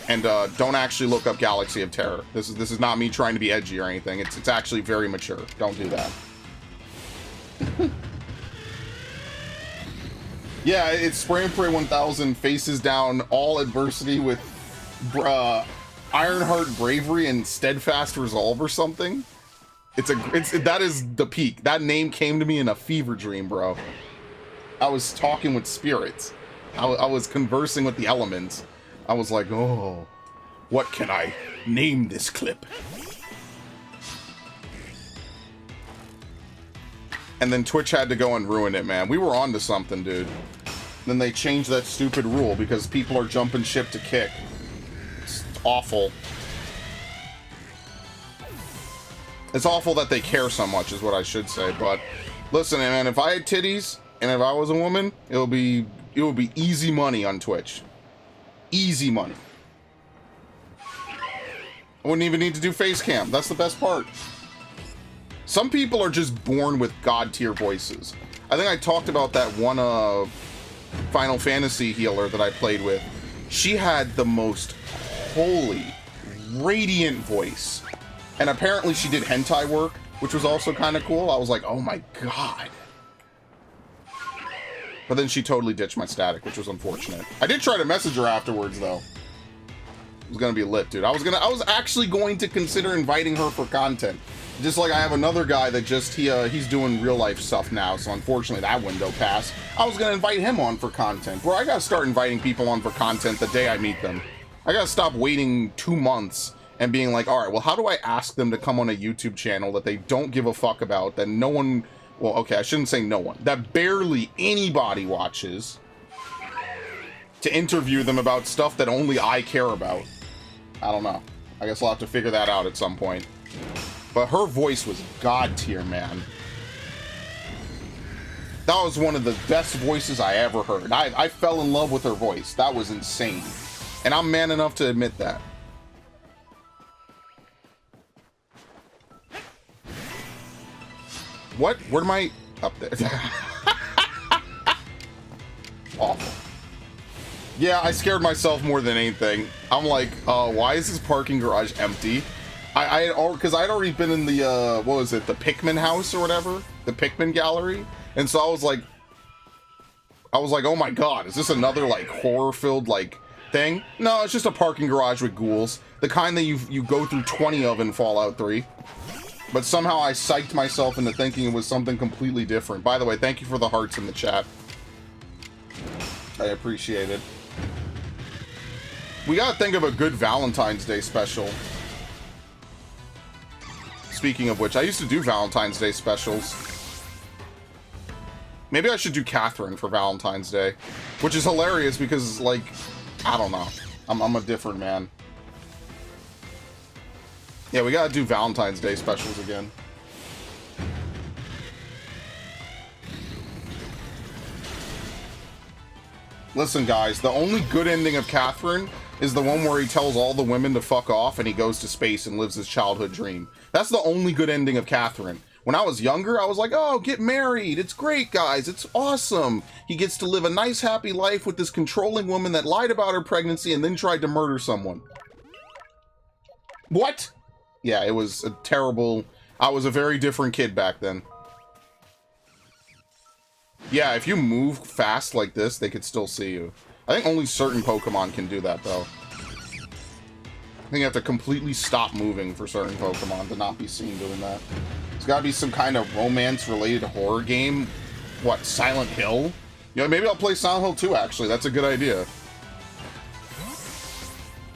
And don't actually look up Galaxy of Terror. This is not me trying to be edgy or anything. It's actually very mature. Don't do that. Yeah, it's Spray and Pray 1000 faces down all adversity with Ironheart bravery and steadfast resolve or something. That is the peak. That name came to me in a fever dream, bro. I was talking with spirits. I was conversing with the elements. I was like, oh, what can I name this clip? And then Twitch had to go and ruin it, man. We were on to something, dude. Then they changed that stupid rule because people are jumping ship to kick. It's awful. It's awful that they care so much, is what I should say. But listen, man, if I had titties and if I was a woman, it would be easy money on Twitch. Easy money. I wouldn't even need to do face cam. That's the best part. Some people are just born with god tier voices. I think I talked about that one Final Fantasy healer that I played with. She had the most holy, radiant voice. And apparently she did hentai work, which was also kind of cool. I was like, oh my god. But then she totally ditched my static, which was unfortunate. I did try to message her afterwards, though. It was gonna be lit, dude. I was actually going to consider inviting her for content. Just like I have another guy that just, he's doing real life stuff now, so unfortunately that window passed. I was gonna invite him on for content. Bro, I gotta start inviting people on for content the day I meet them. I gotta stop waiting 2 months and being like, alright, well, how do I ask them to come on a YouTube channel that they don't give a fuck about, that no one, well, okay, I shouldn't say no one, that barely anybody watches, to interview them about stuff that only I care about. I don't know. I guess I'll have to figure that out at some point. But her voice was god tier, man. That was one of the best voices I ever heard. I fell in love with her voice. That was insane. And I'm man enough to admit that. What? Where am I? Up there. Awful. Yeah, I scared myself more than anything. I'm like, why is this parking garage empty? Because I'd already been in the, what was it, the Pikmin house or whatever? The Pikmin gallery? And so I was like, oh my god, is this another, like, horror-filled, like, thing? No, it's just a parking garage with ghouls. The kind that you go through 20 of in Fallout 3. But somehow I psyched myself into thinking it was something completely different. By the way, thank you for the hearts in the chat. I appreciate it. We gotta think of a good Valentine's Day special. Speaking of which, I used to do Valentine's Day specials. Maybe I should do Catherine for Valentine's Day. Which is hilarious because, like, I don't know. I'm a different man. Yeah, we gotta do Valentine's Day specials again. Listen, guys, the only good ending of Catherine is the one where he tells all the women to fuck off and he goes to space and lives his childhood dream. That's the only good ending of Catherine. When I was younger, I was like, oh, get married. It's great, guys. It's awesome. He gets to live a nice, happy life with this controlling woman that lied about her pregnancy and then tried to murder someone. What? Yeah, it was a terrible... I was a very different kid back then. Yeah, if you move fast like this, they could still see you. I think only certain Pokemon can do that, though. I think you have to completely stop moving for certain Pokemon to not be seen doing that. There's gotta be some kind of romance-related horror game. What, Silent Hill? You know, maybe I'll play Silent Hill 2, actually. That's a good idea.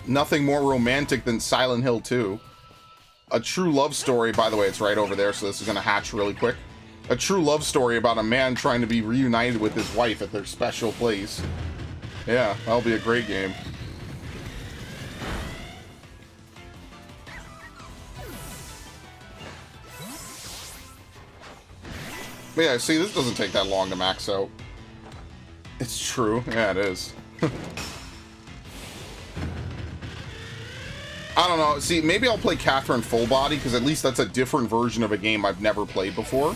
Nothing more romantic than Silent Hill 2. A true love story, by the way, it's right over there, so this is gonna hatch really quick. A true love story about a man trying to be reunited with his wife at their special place. Yeah, that'll be a great game. But yeah, see, this doesn't take that long to max out. It's true. Yeah, it is. I don't know. See, maybe I'll play Catherine Full Body, because at least that's a different version of a game I've never played before.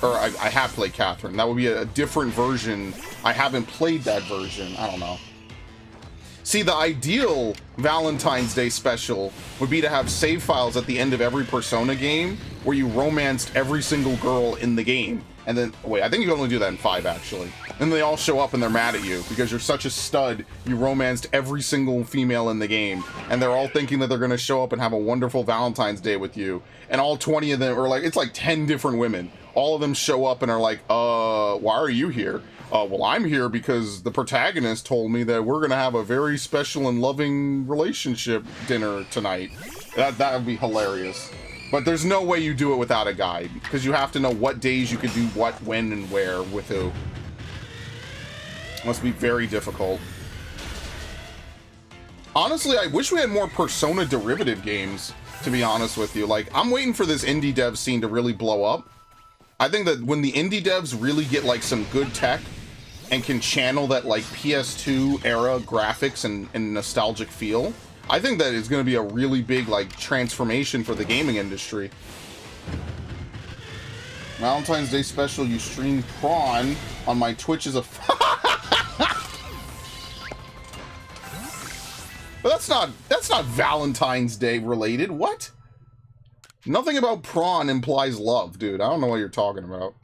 Or I have played Catherine. That would be a different version. I haven't played that version. I don't know. See, the ideal Valentine's Day special would be to have save files at the end of every Persona game where you romanced every single girl in the game. And then, wait, I think you can only do that in 5, actually. And they all show up and they're mad at you because you're such a stud, you romanced every single female in the game. And they're all thinking that they're going to show up and have a wonderful Valentine's Day with you. And all 20 of them, or like, it's like 10 different women. All of them show up and are like, why are you here? Well, I'm here because the protagonist told me that we're going to have a very special and loving relationship dinner tonight. That would be hilarious. But there's no way you do it without a guide, because you have to know what days you could do what, when, and where, with who. Must be very difficult. Honestly, I wish we had more Persona derivative games, to be honest with you. Like, I'm waiting for this indie dev scene to really blow up. I think that when the indie devs really get, like, some good tech and can channel that, like, PS2 era graphics and nostalgic feel, I think that it's going to be a really big, like, transformation for the gaming industry. Valentine's Day special, you stream prawn on my Twitch as a... But that's not Valentine's Day related. What? Nothing about prawn implies love, dude. I don't know what you're talking about.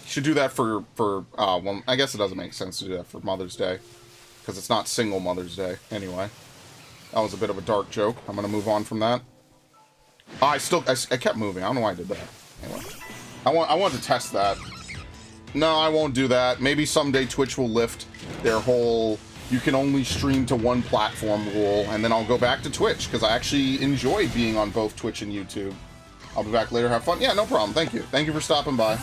Should do that for well, I guess it doesn't make sense to do that for Mother's Day. Because it's not single Mother's Day. Anyway. That was a bit of a dark joke. I'm going to move on from that. Oh, I kept moving. I don't know why I did that. Anyway. I want to test that. No, I won't do that. Maybe someday Twitch will lift their whole you can only stream to one platform rule, and then I'll go back to Twitch, because I actually enjoy being on both Twitch and YouTube. I'll be back later. Have fun. Yeah, no problem. Thank you. Thank you for stopping by.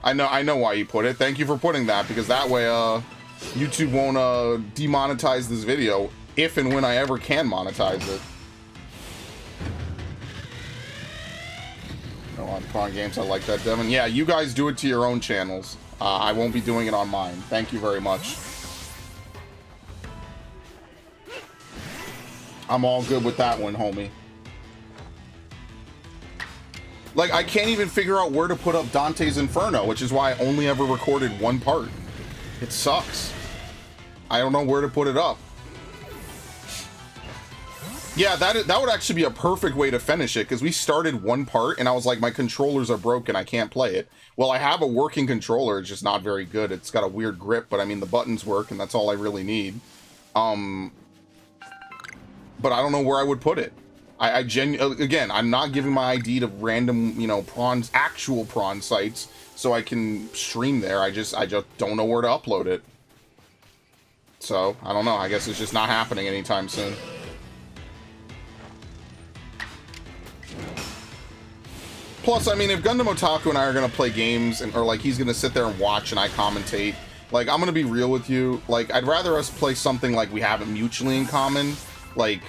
I know why you put it. Thank you for putting that, because that way YouTube won't demonetize this video if and when I ever can monetize it. No, on Prawn Games, I like that, Devin. Yeah, you guys do it to your own channels. I won't be doing it on mine. Thank you very much. I'm all good with that one, homie. Like, I can't even figure out where to put up Dante's Inferno, which is why I only ever recorded one part. It sucks. I don't know where to put it up. Yeah, that would actually be a perfect way to finish it, because we started one part, and I was like, my controllers are broken, I can't play it. Well, I have a working controller, it's just not very good. It's got a weird grip, but I mean, the buttons work, and that's all I really need. But I don't know where I would put it. Again, I'm not giving my ID to random, you know, actual prawn sites, so I can stream there. I just don't know where to upload it. So, I don't know, I guess it's just not happening anytime soon. Plus, I mean, if Gundam Otaku and I are going to play games, or, like, he's going to sit there and watch and I commentate, like, I'm going to be real with you. Like, I'd rather us play something, like, we have it mutually in common. Like,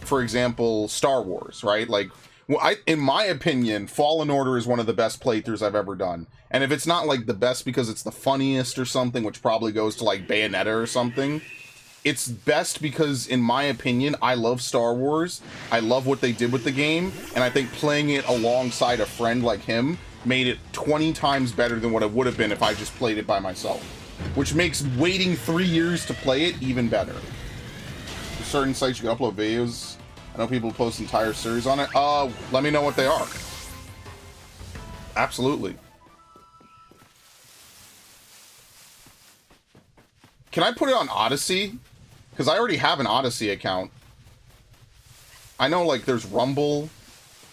for example, Star Wars, right? Like, well, in my opinion, Fallen Order is one of the best playthroughs I've ever done. And if it's not, like, the best because it's the funniest or something, which probably goes to, like, Bayonetta or something, it's best because, in my opinion, I love Star Wars, I love what they did with the game, and I think playing it alongside a friend like him made it 20 times better than what it would have been if I just played it by myself. Which makes waiting 3 years to play it even better. There's certain sites you can upload videos. I know people post entire series on it. Let me know what they are. Absolutely. Can I put it on Odyssey? Because I already have an Odyssey account. I know, like, there's Rumble.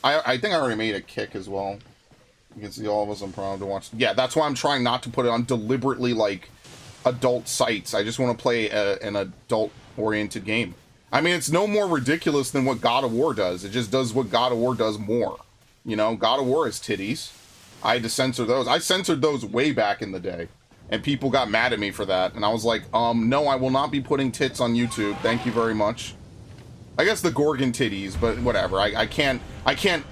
I think I already made a Kick as well. You can see all of us on Prime to watch. Yeah, that's why I'm trying not to put it on deliberately, like, adult sites. I just want to play an adult-oriented game. I mean, it's no more ridiculous than what God of War does. It just does what God of War does more. You know, God of War has titties. I had to censor those. I censored those way back in the day. And people got mad at me for that. And I was like, no, I will not be putting tits on YouTube. Thank you very much. I guess the Gorgon titties, but whatever. I can't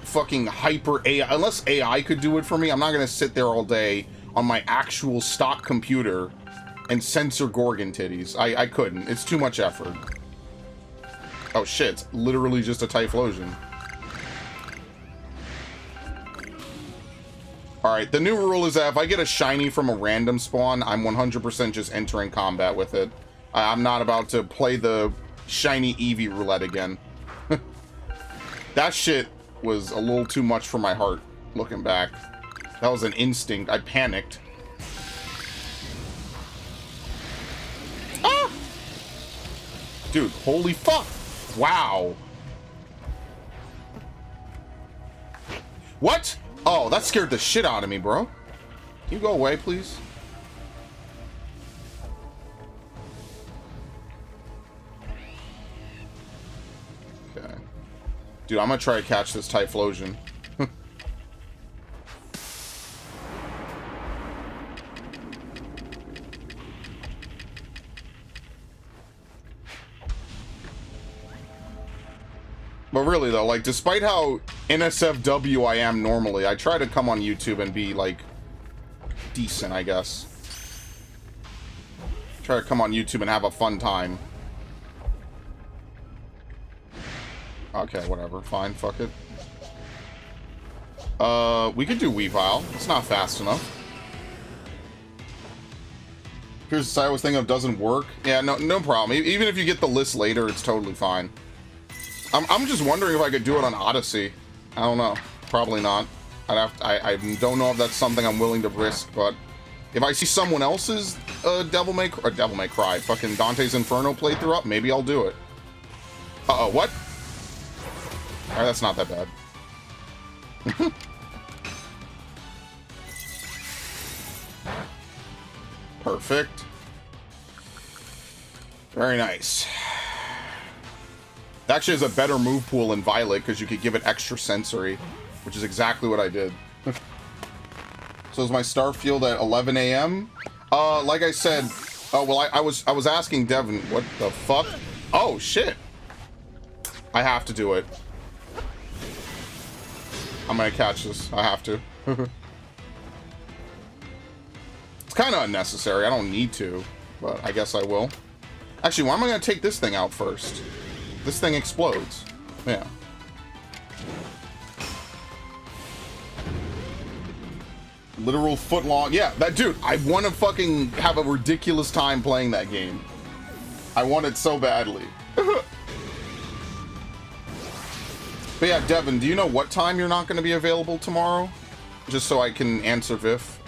fucking hyper AI. Unless AI could do it for me, I'm not going to sit there all day on my actual stock computer and censor Gorgon titties. I couldn't. It's too much effort. Oh shit, it's literally just a Typhlosion. Alright, the new rule is that if I get a shiny from a random spawn, I'm 100% just entering combat with it. I'm not about to play the shiny Eevee roulette again. That shit was a little too much for my heart, looking back. That was an instinct. I panicked. Ah! Dude, holy fuck! Wow. What? Oh, that scared the shit out of me, bro. Can you go away, please? Okay. Dude, I'm gonna try to catch this Typhlosion. But really, though, like, despite how NSFW I am normally, I try to come on YouTube and be, like, decent, I guess. Try to come on YouTube and have a fun time. Okay, whatever. Fine, fuck it. We could do Weavile. It's not fast enough. Here's the side I was thinking of doesn't work. Yeah, no problem. Even if you get the list later, it's totally fine. I'm just wondering if I could do it on Odyssey. I don't know. Probably not. I don't know if that's something I'm willing to risk, but if I see someone else's Devil May Cry, fucking Dante's Inferno playthrough up, maybe I'll do it. Uh-oh, what? Alright, that's not that bad. Perfect. Very nice. It actually has a better move pool in Violet because you could give it extra sensory, which is exactly what I did. So is my Starfield at 11 a.m.? Like I said, oh well, I was asking Devin, what the fuck? Oh shit! I have to do it. I'm gonna catch this. I have to. It's kind of unnecessary. I don't need to, but I guess I will. Actually, why am I gonna take this thing out first? This thing explodes. Yeah. Literal foot long. Yeah, that dude. I want to fucking have a ridiculous time playing that game. I want it so badly. But yeah, Devin, do you know what time you're not going to be available tomorrow? Just so I can answer Viv.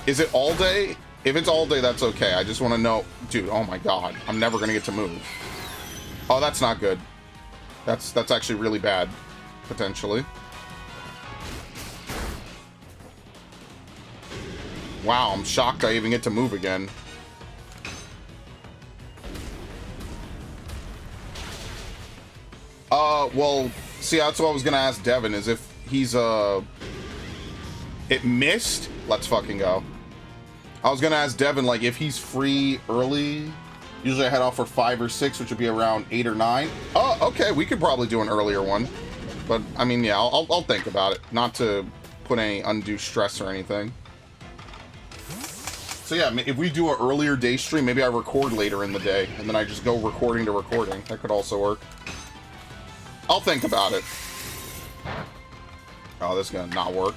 Is it all day? If it's all day, that's okay. I just want to know. Dude, oh my god. I'm never going to get to move. Oh, that's not good. That's actually really bad. Potentially. Wow, I'm shocked I even get to move again. Well, see, that's what I was gonna ask Devin, is if he's, it missed? Let's fucking go. I was gonna ask Devin, like, if he's free early. Usually I head off for 5 or 6, which would be around 8 or 9. Oh, okay, we could probably do an earlier one. But, I mean, yeah, I'll think about it. Not to put any undue stress or anything. So yeah, if we do an earlier day stream, maybe I record later in the day, and then I just go recording to recording. That could also work. I'll think about it. Oh, this is gonna not work.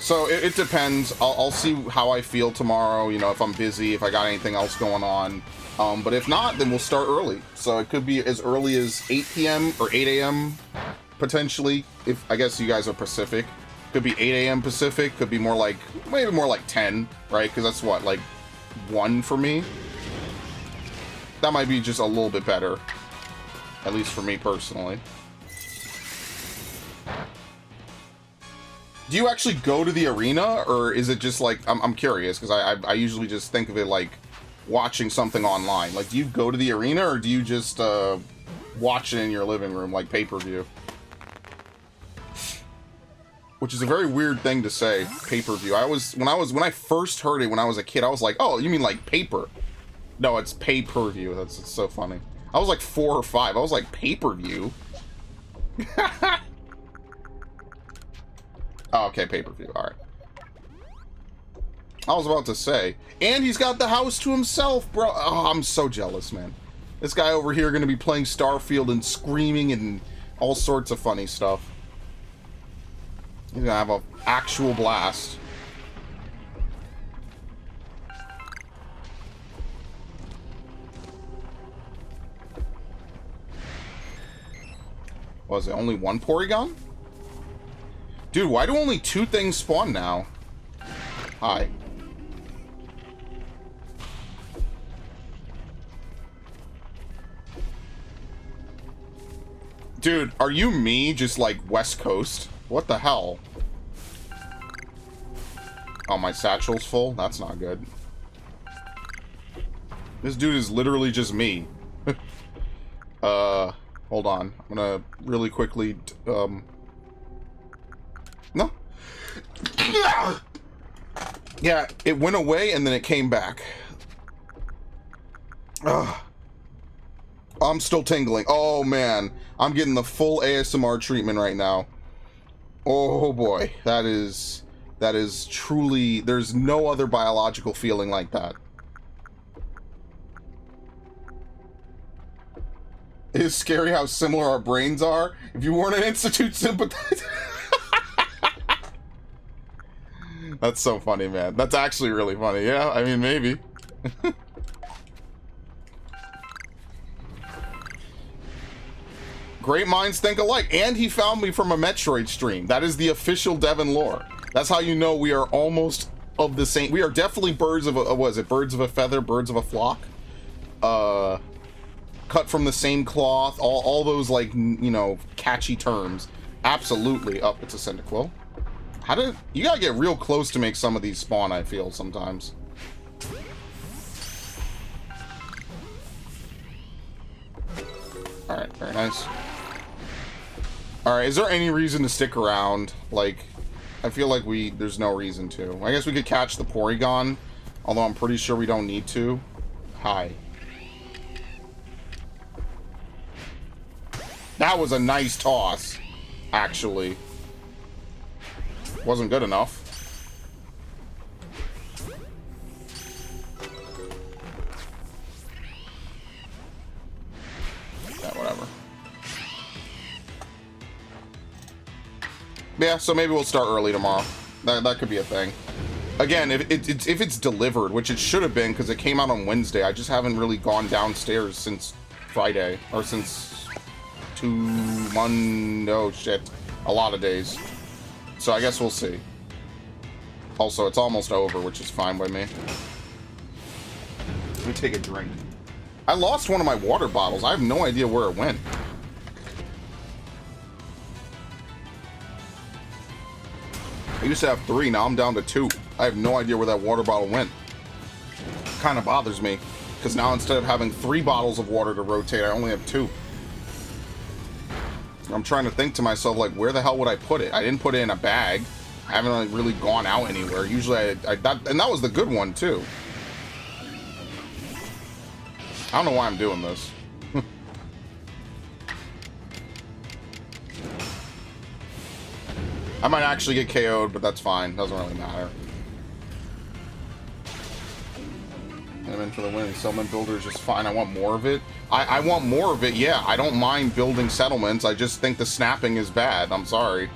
So it depends. I'll see how I feel tomorrow, you know, if I'm busy, if I got anything else going on. But if not, then we'll start early. So it could be as early as 8 p.m. or 8 a.m. potentially, if I guess you guys are Pacific. Could be 8 a.m. Pacific, could be more like, maybe more like 10, right? Because that's what, like 1 for me? That might be just a little bit better. At least for me personally. Do you actually go to the arena, or is it just like, I'm curious, because I usually just think of it like watching something online. Like, do you go to the arena, or do you just watch it in your living room, like pay-per-view? Which is a very weird thing to say, pay-per-view. When I first heard it when I was a kid, I was like, oh, you mean like paper? No, it's pay-per-view. It's so funny. I was like 4 or 5. I was like, pay-per-view? Oh, okay, pay-per-view. Alright. I was about to say. And he's got the house to himself, bro. Oh, I'm so jealous, man. This guy over here going to be playing Starfield and screaming and all sorts of funny stuff. He's gonna have an actual blast. Was it only 1 Porygon? Dude, why do only 2 things spawn now? Hi. Dude, are you me just like West Coast? What the hell? Oh, my satchel's full? That's not good. This dude is literally just me. Hold on. I'm gonna really quickly, No. Yeah, it went away and then it came back. Ugh. I'm still tingling. Oh, man. I'm getting the full ASMR treatment right now. Oh boy, that is truly, there's no other biological feeling like that. It is scary how similar our brains are. If you weren't an Institute sympathizer. That's so funny, man. That's actually really funny. Yeah, I mean, maybe. Great minds think alike. And he found me from a Metroid stream. That is the official Devin lore. That's how you know we are almost of the same. We are definitely birds of a, what is it? Birds of a feather, birds of a flock. Cut from the same cloth. All those, like, you know, catchy terms. Absolutely. Up, it's a Cyndaquil. How did you gotta get real close to make some of these spawn, I feel sometimes. Alright, very nice. Alright, is there any reason to stick around? Like, I feel like there's no reason to. I guess we could catch the Porygon, although I'm pretty sure we don't need to. Hi. That was a nice toss, actually. Wasn't good enough. Yeah, whatever. Yeah, so maybe we'll start early tomorrow. That could be a thing. Again, if it's delivered, which it should have been because it came out on Wednesday, I just haven't really gone downstairs since Friday, or since 2 months. Oh shit, a lot of days. So I guess we'll see. Also, it's almost over, which is fine by me. Let me take a drink. I lost one of my water bottles. I have no idea where it went. I used to have 3, now I'm down to 2. I have no idea where that water bottle went. Kind of bothers me, because now instead of having 3 bottles of water to rotate, I only have 2. I'm trying to think to myself, like, where the hell would I put it? I didn't put it in a bag. I haven't like, really gone out anywhere. Usually, and that was the good one, too. I don't know why I'm doing this. I might actually get KO'd, but that's fine. Doesn't really matter. I'm in for the win. Settlement builder is just fine. I want more of it. I want more of it, yeah. I don't mind building settlements. I just think the snapping is bad. I'm sorry.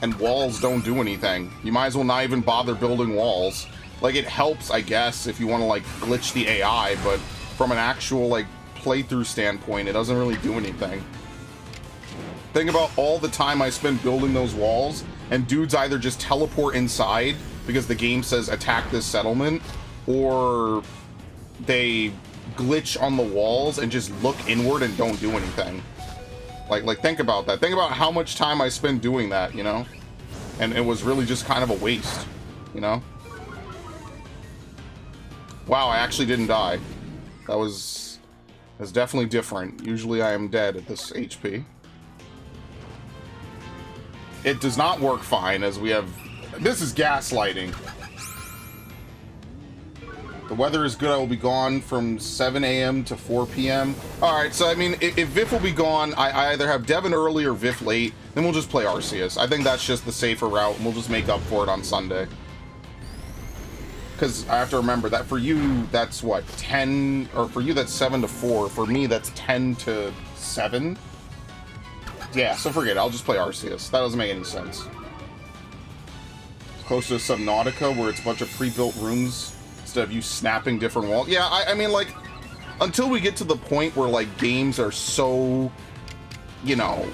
And walls don't do anything. You might as well not even bother building walls. Like, it helps, I guess, if you want to, like, glitch the AI, but from an actual, like, playthrough standpoint, it doesn't really do anything. Think about all the time I spend building those walls, and dudes either just teleport inside because the game says attack this settlement, or they glitch on the walls and just look inward and don't do anything. Like think about that. Think about how much time I spend doing that, you know? And it was really just kind of a waste, you know? Wow, I actually didn't die. That's definitely different. Usually I am dead at this HP. It does not work fine, as we have... This is gaslighting. The weather is good. I will be gone from 7 a.m. to 4 p.m. Alright, so I mean, if Viff will be gone, I either have Devin early or Viff late, then we'll just play Arceus. I think that's just the safer route, and we'll just make up for it on Sunday. Because I have to remember that for you, that's what, 10... Or for you, that's 7 to 4. For me, that's 10 to 7. Yeah, so forget it. I'll just play Arceus. That doesn't make any sense. Close to Subnautica, where it's a bunch of pre-built rooms instead of you snapping different walls. Yeah, I mean, like, until we get to the point where, like, games are so, you know,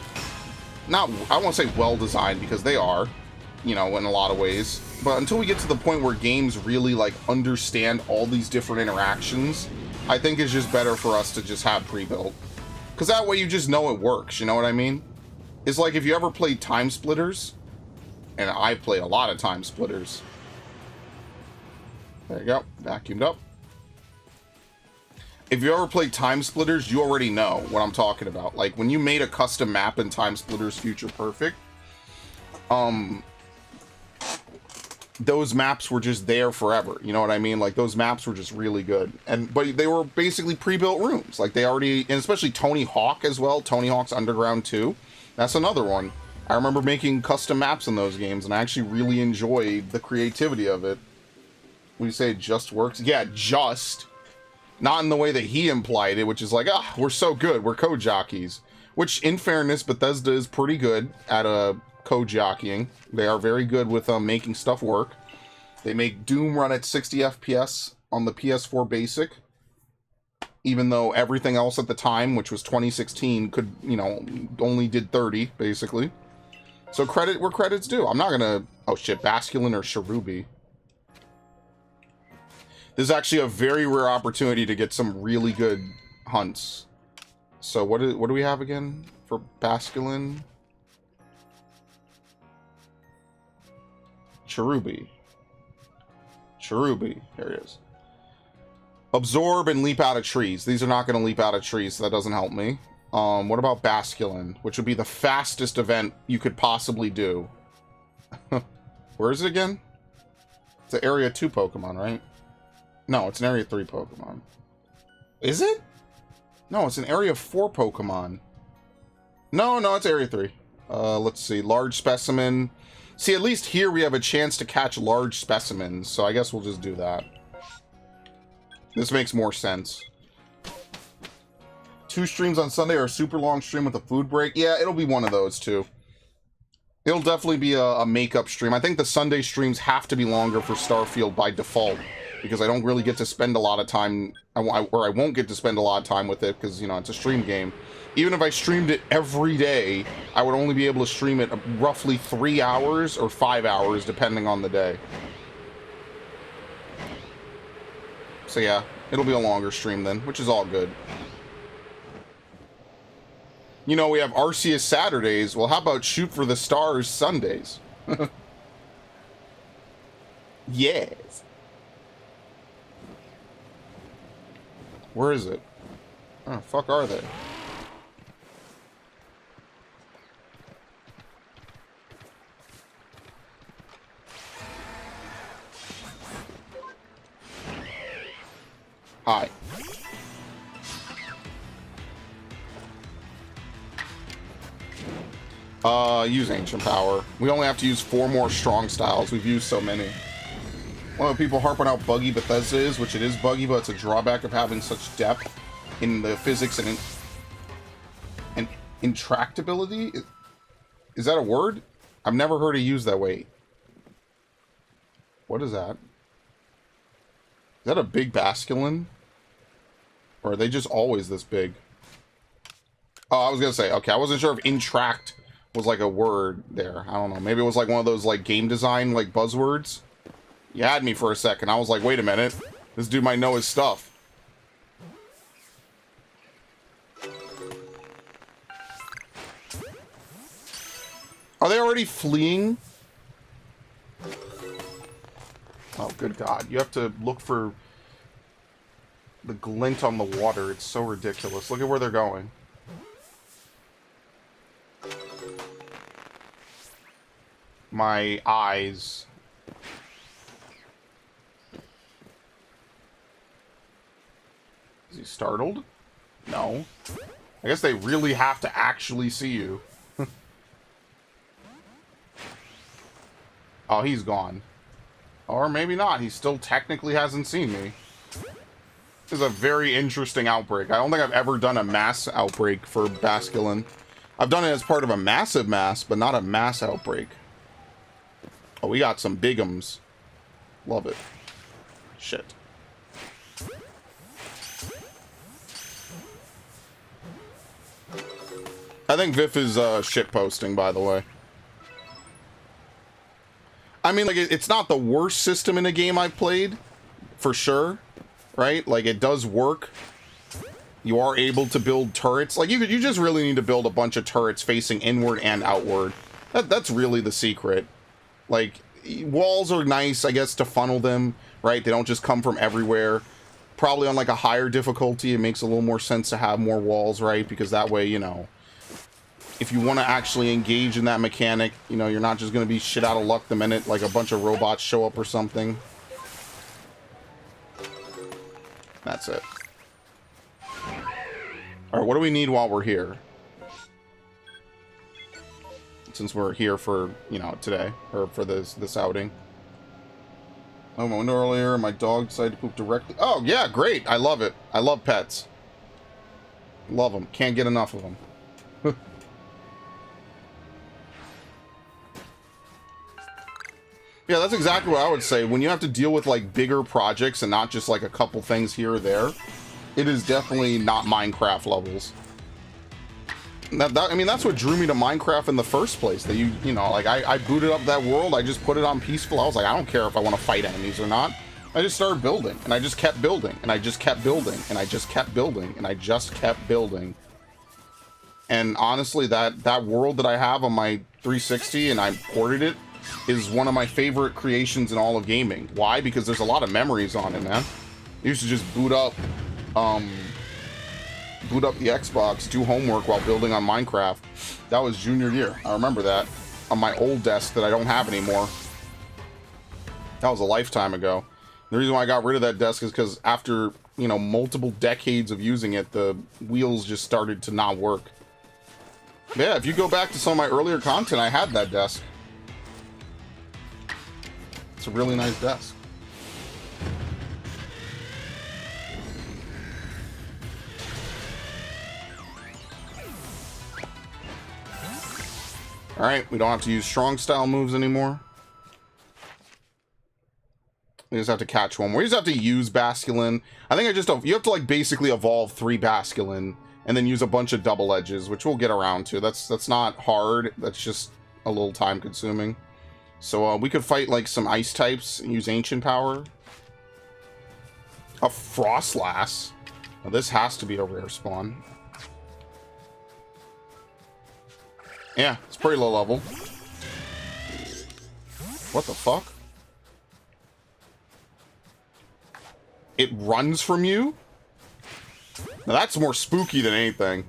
I won't say well-designed, because they are, you know, in a lot of ways. But until we get to the point where games really, like, understand all these different interactions, I think it's just better for us to just have pre-built. Because that way you just know it works, you know what I mean? It's like if you ever played Time Splitters, and I played a lot of Time Splitters. There you go, vacuumed up. If you ever played Time Splitters, you already know what I'm talking about. Like, when you made a custom map in Time Splitters Future Perfect, those maps were just there forever, you know what I mean? Like, those maps were just really good. But they were basically pre-built rooms. Like, they already, and especially Tony Hawk as well, Tony Hawk's Underground 2. That's another one. I remember making custom maps in those games, and I actually really enjoyed the creativity of it. When you say it just works, yeah, just. Not in the way that he implied it, which is like, ah, we're so good, we're code jockeys. Which, in fairness, Bethesda is pretty good at code jockeying. They are very good with making stuff work. They make Doom run at 60 FPS on the PS4 Basic, even though everything else at the time, which was 2016, could, you know, only did 30, basically. So credit where credit's due. I'm not gonna... Oh shit, Basculin or Cherubi. This is actually a very rare opportunity to get some really good hunts. So what do we have again for Basculin? Cherubi. Cherubi. Here it is. Absorb and leap out of trees. These are not going to leap out of trees, so that doesn't help me. What about Basculin? Which would be the fastest event you could possibly do. Where is it again? It's an Area 2 Pokemon, right? No, it's an Area 3 Pokemon. Is it? No, it's an Area 4 Pokemon. No, it's Area 3. Let's see. Large Specimen. See, at least here we have a chance to catch large specimens, so I guess we'll just do that. This makes more sense. 2 streams on Sunday or a super long stream with a food break. Yeah, it'll be one of those two. It'll definitely be a makeup stream. I think the Sunday streams have to be longer for Starfield by default, because I don't really get to spend a lot of time, or I won't get to spend a lot of time with it, because, you know, it's a stream game. Even if I streamed it every day, I would only be able to stream it roughly 3 hours or 5 hours, depending on the day. So yeah, it'll be a longer stream then, which is all good. You know, we have Arceus Saturdays. Well, how about Shoot for the Stars Sundays? Yes. Where is it? Oh, fuck are they? Hi. Use Ancient Power. We only have to use 4 more strong styles. We've used so many. Well, people harp on how buggy Bethesda is, which it is buggy, but it's a drawback of having such depth in the physics and intractability. Is that a word? I've never heard it used that way. What is that? Is that a big Basculin? Or are they just always this big? Oh, I was gonna say, okay, I wasn't sure if intract was like a word there. I don't know. Maybe it was like one of those like game design like buzzwords. You had me for a second. I was like, wait a minute. This dude might know his stuff. Are they already fleeing? Oh, good God. You have to look for the glint on the water. It's so ridiculous. Look at where they're going. My eyes. Is he startled? No. I guess they really have to actually see you. Oh, he's gone. Or maybe not. He still technically hasn't seen me. This is a very interesting outbreak. I don't think I've ever done a mass outbreak for Basculin. I've done it as part of a massive mass, but not a mass outbreak. Oh, we got some bigums. Love it. Shit. I think Viff is shitposting, by the way. I mean, like, it's not the worst system in a game I've played, for sure, right? Like, it does work. You are able to build turrets. Like, you just really need to build a bunch of turrets facing inward and outward. That's really the secret. Like, walls are nice, I guess, to funnel them, right? They don't just come from everywhere. Probably on, like, a higher difficulty, it makes a little more sense to have more walls, right? Because that way, you know, if you want to actually engage in that mechanic, you know, you're not just going to be shit out of luck the minute, like, a bunch of robots show up or something. That's it. Alright, what do we need while we're here? Since we're here for, you know, today, or for this outing. I went earlier. My dog decided to poop directly. Oh, yeah, great. I love it. I love pets. Love them. Can't get enough of them. Yeah, that's exactly what I would say. When you have to deal with, like, bigger projects and not just, like, a couple things here or there, it is definitely not Minecraft levels. I mean, that's what drew me to Minecraft in the first place. That you know, like, I booted up that world, I just put it on peaceful. I was like, I don't care if I want to fight enemies or not. I just started building, and I just kept building, and I just kept building, and I just kept building, and I just kept building. And honestly, that world that I have on my 360, and I ported it, is one of my favorite creations in all of gaming. Why? Because there's a lot of memories on it, man. I used to just boot up the Xbox, do homework while building on Minecraft. That was junior year. I remember that on my old desk that I don't have anymore. That was a lifetime ago. The reason why I got rid of that desk is because after, you know, multiple decades of using it, the wheels just started to not work. But yeah, if you go back to some of my earlier content, I had that desk. It's a really nice desk. Alright, we don't have to use strong style moves anymore. We just have to catch one. We just have to use Basculin. I think you have to, like, basically evolve 3 Basculin and then use a bunch of double edges, which we'll get around to. That's not hard. That's just a little time consuming. So we could fight, like, some ice types and use ancient power. A Frostlass. Now, this has to be a rare spawn. Yeah, it's pretty low level. What the fuck? It runs from you? Now that's more spooky than anything.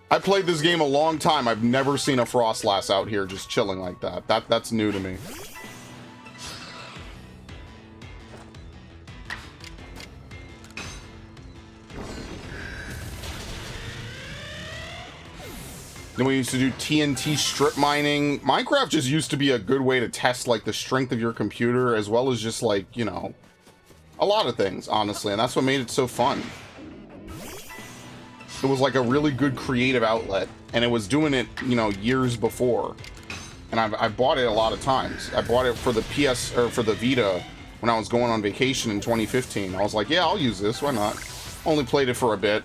I played this game a long time. I've never seen a Frostlass out here just chilling like that. That's new to me. Then we used to do TNT strip mining. Minecraft just used to be a good way to test, like, the strength of your computer, as well as just, like, you know, a lot of things, honestly. And that's what made it so fun. It was like a really good creative outlet, and it was doing it, you know, years before. And I bought it a lot of times. I bought it for the PS, or for the Vita, when I was going on vacation in 2015. I was like, yeah, I'll use this, why not? Only played it for a bit.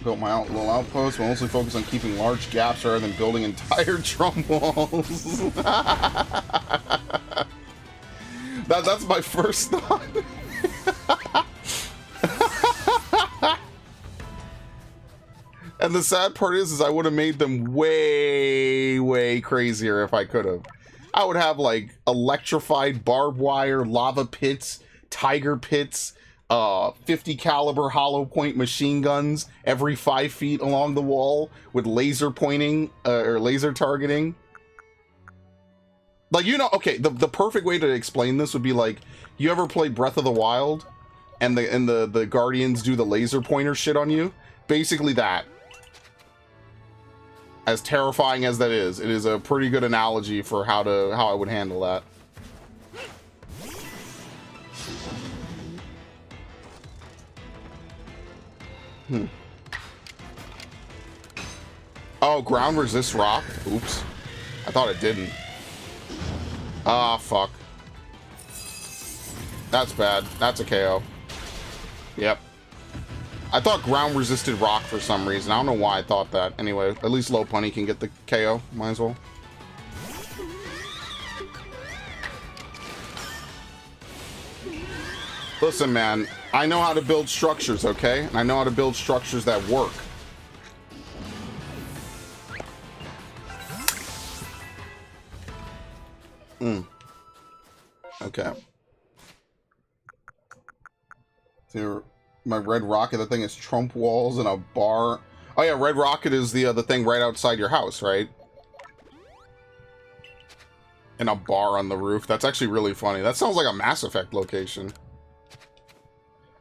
Built my little outpost, but mostly focused on keeping large gaps rather than building entire drum walls. That's my first thought. And the sad part is I would have made them way, way crazier if I could have. I would have, like, electrified barbed wire, lava pits, tiger pits, 50 caliber hollow point machine guns every 5 feet along the wall with laser pointing, or laser targeting. Like, you know, okay, the perfect way to explain this would be like, you ever play Breath of the Wild and the Guardians do the laser pointer shit on you? Basically that. As terrifying as that is, it is a pretty good analogy for how I would handle that. Oh, ground resists rock? Oops. I thought it didn't. Ah, fuck. That's bad. That's a KO. Yep. I thought ground resisted rock for some reason. I don't know why I thought that. Anyway, at least Low Punny can get the KO. Might as well. Listen, man. I know how to build structures, okay? And I know how to build structures that work. Okay. So my red rocket, the thing is Trump walls and a bar. Oh yeah, red rocket is the thing right outside your house, right? And a bar on the roof. That's actually really funny. That sounds like a Mass Effect location.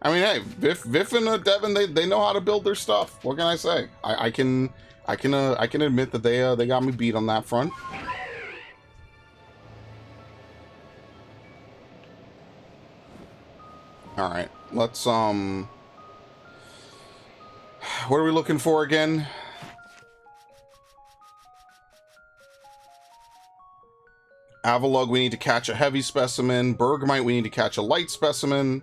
I mean, hey, Viv and Devin, they know how to build their stuff. What can I say? I can admit that they got me beat on that front. All right, let's what are we looking for again? Avalug, we need to catch a heavy specimen. Bergmite, we need to catch a light specimen.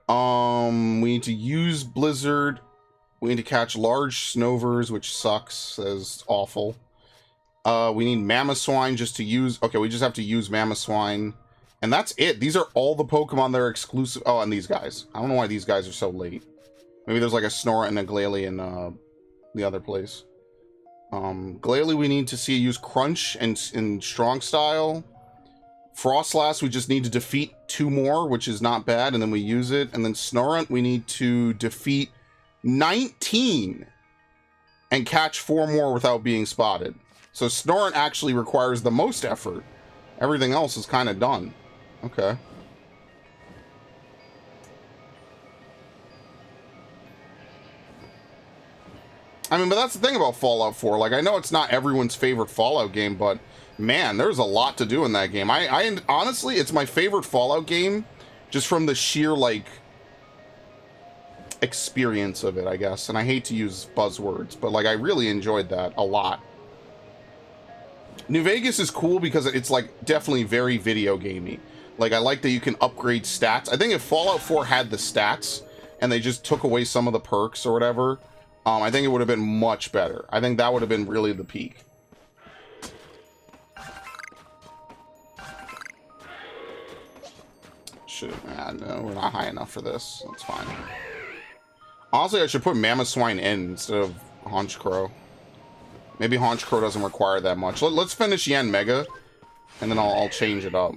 We need to use Blizzard. We need to catch large Snovers, which sucks. That is awful. We need Mamoswine just to use... Okay, we just have to use Mamoswine. And that's it. These are all the Pokemon that are exclusive... Oh, and these guys. I don't know why these guys are so late. Maybe there's like a Snorunt and a Glalie in the other place. Glalie, we need to see use Crunch and in Strong Style. Frostlass, we just need to defeat 2 more, which is not bad, and then we use it. And then Snorunt, we need to defeat 19 and catch 4 more without being spotted. So Snorunt actually requires the most effort. Everything else is kind of done. Okay. I mean, but that's the thing about Fallout 4. Like, I know it's not everyone's favorite Fallout game, but man, there's a lot to do in that game. I honestly, it's my favorite Fallout game just from the sheer, like, experience of it, I guess. And I hate to use buzzwords, but, like, I really enjoyed that a lot. New Vegas is cool because it's, like, definitely very video gamey. Like, I like that you can upgrade stats. I think if Fallout 4 had the stats and they just took away some of the perks or whatever, I think it would have been much better. I think that would have been really the peak. No, we're not high enough for this. That's fine. Honestly, I should put Mamoswine in instead of Honchkrow. Maybe Honchkrow doesn't require that much. Let's finish Yen Mega, and then I'll change it up.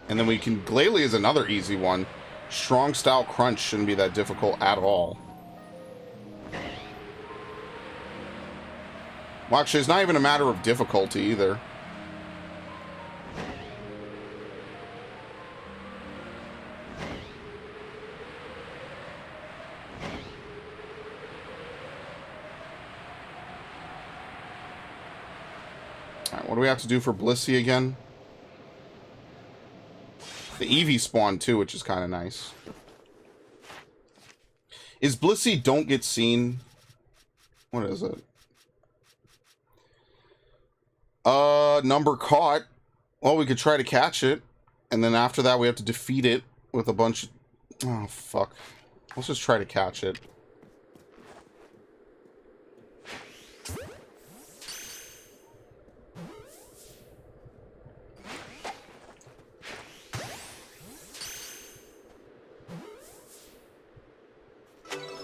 And then we can... Glalie is another easy one. Strong Style Crunch shouldn't be that difficult at all. Well, actually, it's not even a matter of difficulty either. Alright, what do we have to do for Blissey again? The Eevee spawned too, which is kind of nice. Is Blissey don't get seen? What is it? Number caught. Well, we could try to catch it. And then after that, we have to defeat it with a bunch of... Oh, fuck. Let's just try to catch it.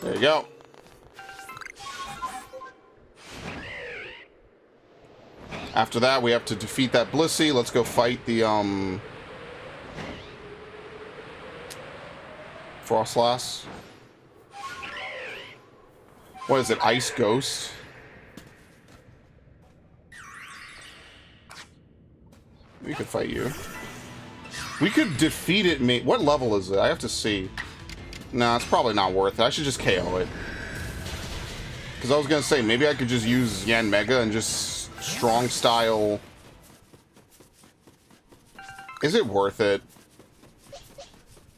There you go. After that, we have to defeat that Blissey. Let's go fight the, Frostlass. What is it? Ice Ghost? We could fight you. We could defeat it, mate. What level is it? I have to see. Nah, it's probably not worth it. I should just KO it. Because I was going to say, maybe I could just use Yen Mega and just strong style. Is it worth it?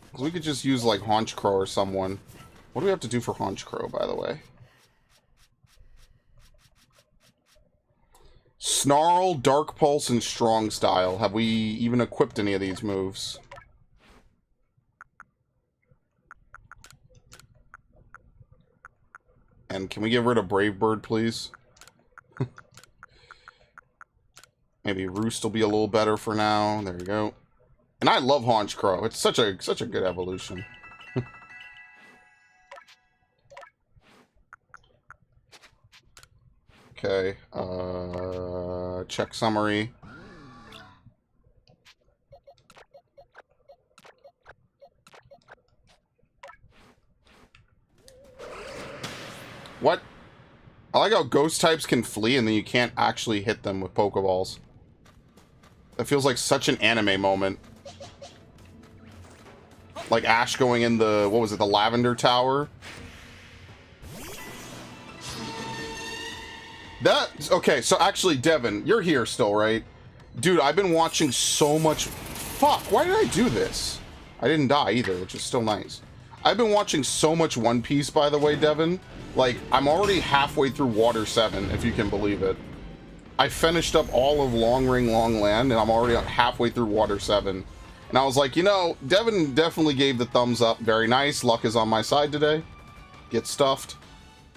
Because we could just use, like, Honchkrow or someone. What do we have to do for Honchkrow, by the way? Snarl, Dark Pulse, and Strong Style. Have we even equipped any of these moves? And can we get rid of Brave Bird, please? Maybe Roost will be a little better for now. There you go. And I love Honchkrow. It's such a good evolution. Okay. Check summary. What? I like how ghost types can flee and then you can't actually hit them with Pokeballs. That feels like such an anime moment. Like Ash going in the, what was it, the Lavender Tower? Okay, so actually, Devin, you're here still, right? Dude, I've been watching so much... Fuck, why did I do this? I didn't die either, which is still nice. I've been watching so much One Piece, by the way, Devin. Like, I'm already halfway through Water 7, if you can believe it. I finished up all of Long Ring Long Land, and I'm already halfway through Water 7. And I was like, you know, Devin definitely gave the thumbs up. Very nice. Luck is on my side today. Get stuffed.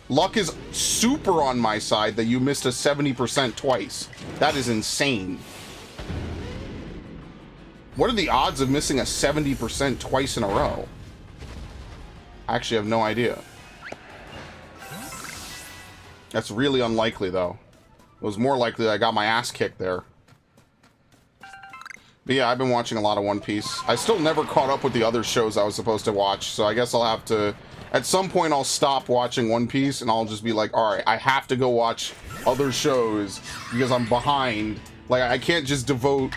Luck is super on my side that you missed a 70% twice. That is insane. What are the odds of missing a 70% twice in a row? I actually have no idea. That's really unlikely, though. It was more likely that I got my ass kicked there. But yeah, I've been watching a lot of One Piece. I still never caught up with the other shows I was supposed to watch, so I guess I'll have to... At some point, I'll stop watching One Piece, and I'll just be like, alright, I have to go watch other shows because I'm behind. Like, I can't just devote...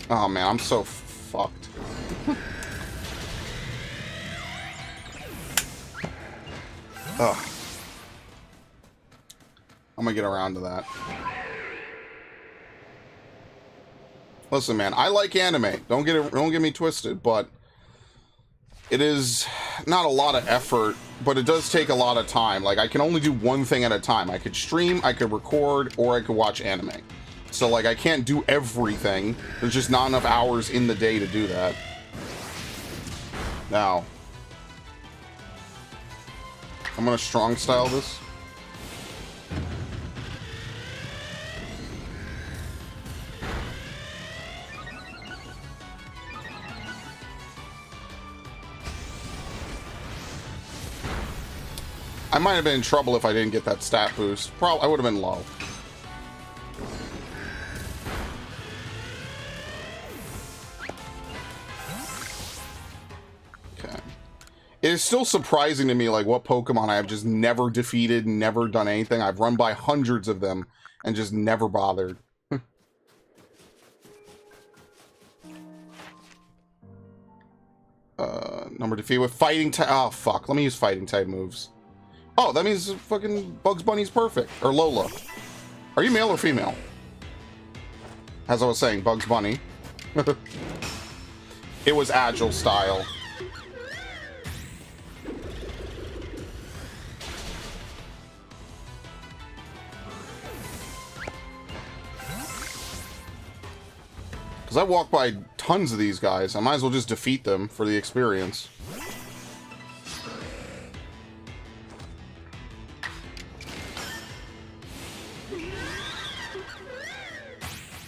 Oh, man, I'm so fucked. Ugh. I'm gonna get around to that. Listen, man, I like anime. Don't get me twisted, but it is not a lot of effort, but it does take a lot of time. Like, I can only do one thing at a time. I could stream, I could record, or I could watch anime. So, like, I can't do everything. There's just not enough hours in the day to do that. Now, I'm gonna strong style this. I might have been in trouble if I didn't get that stat boost. Probably, I would have been low. Okay. It is still surprising to me, like, what Pokemon I have just never defeated, never done anything. I've run by hundreds of them and just never bothered. Number defeat with fighting type. Oh, fuck. Let me use fighting type moves. Oh, that means fucking Bugs Bunny's perfect. Or Lola. Are you male or female? As I was saying, Bugs Bunny. It was agile style. Because I walk by tons of these guys. I might as well just defeat them for the experience.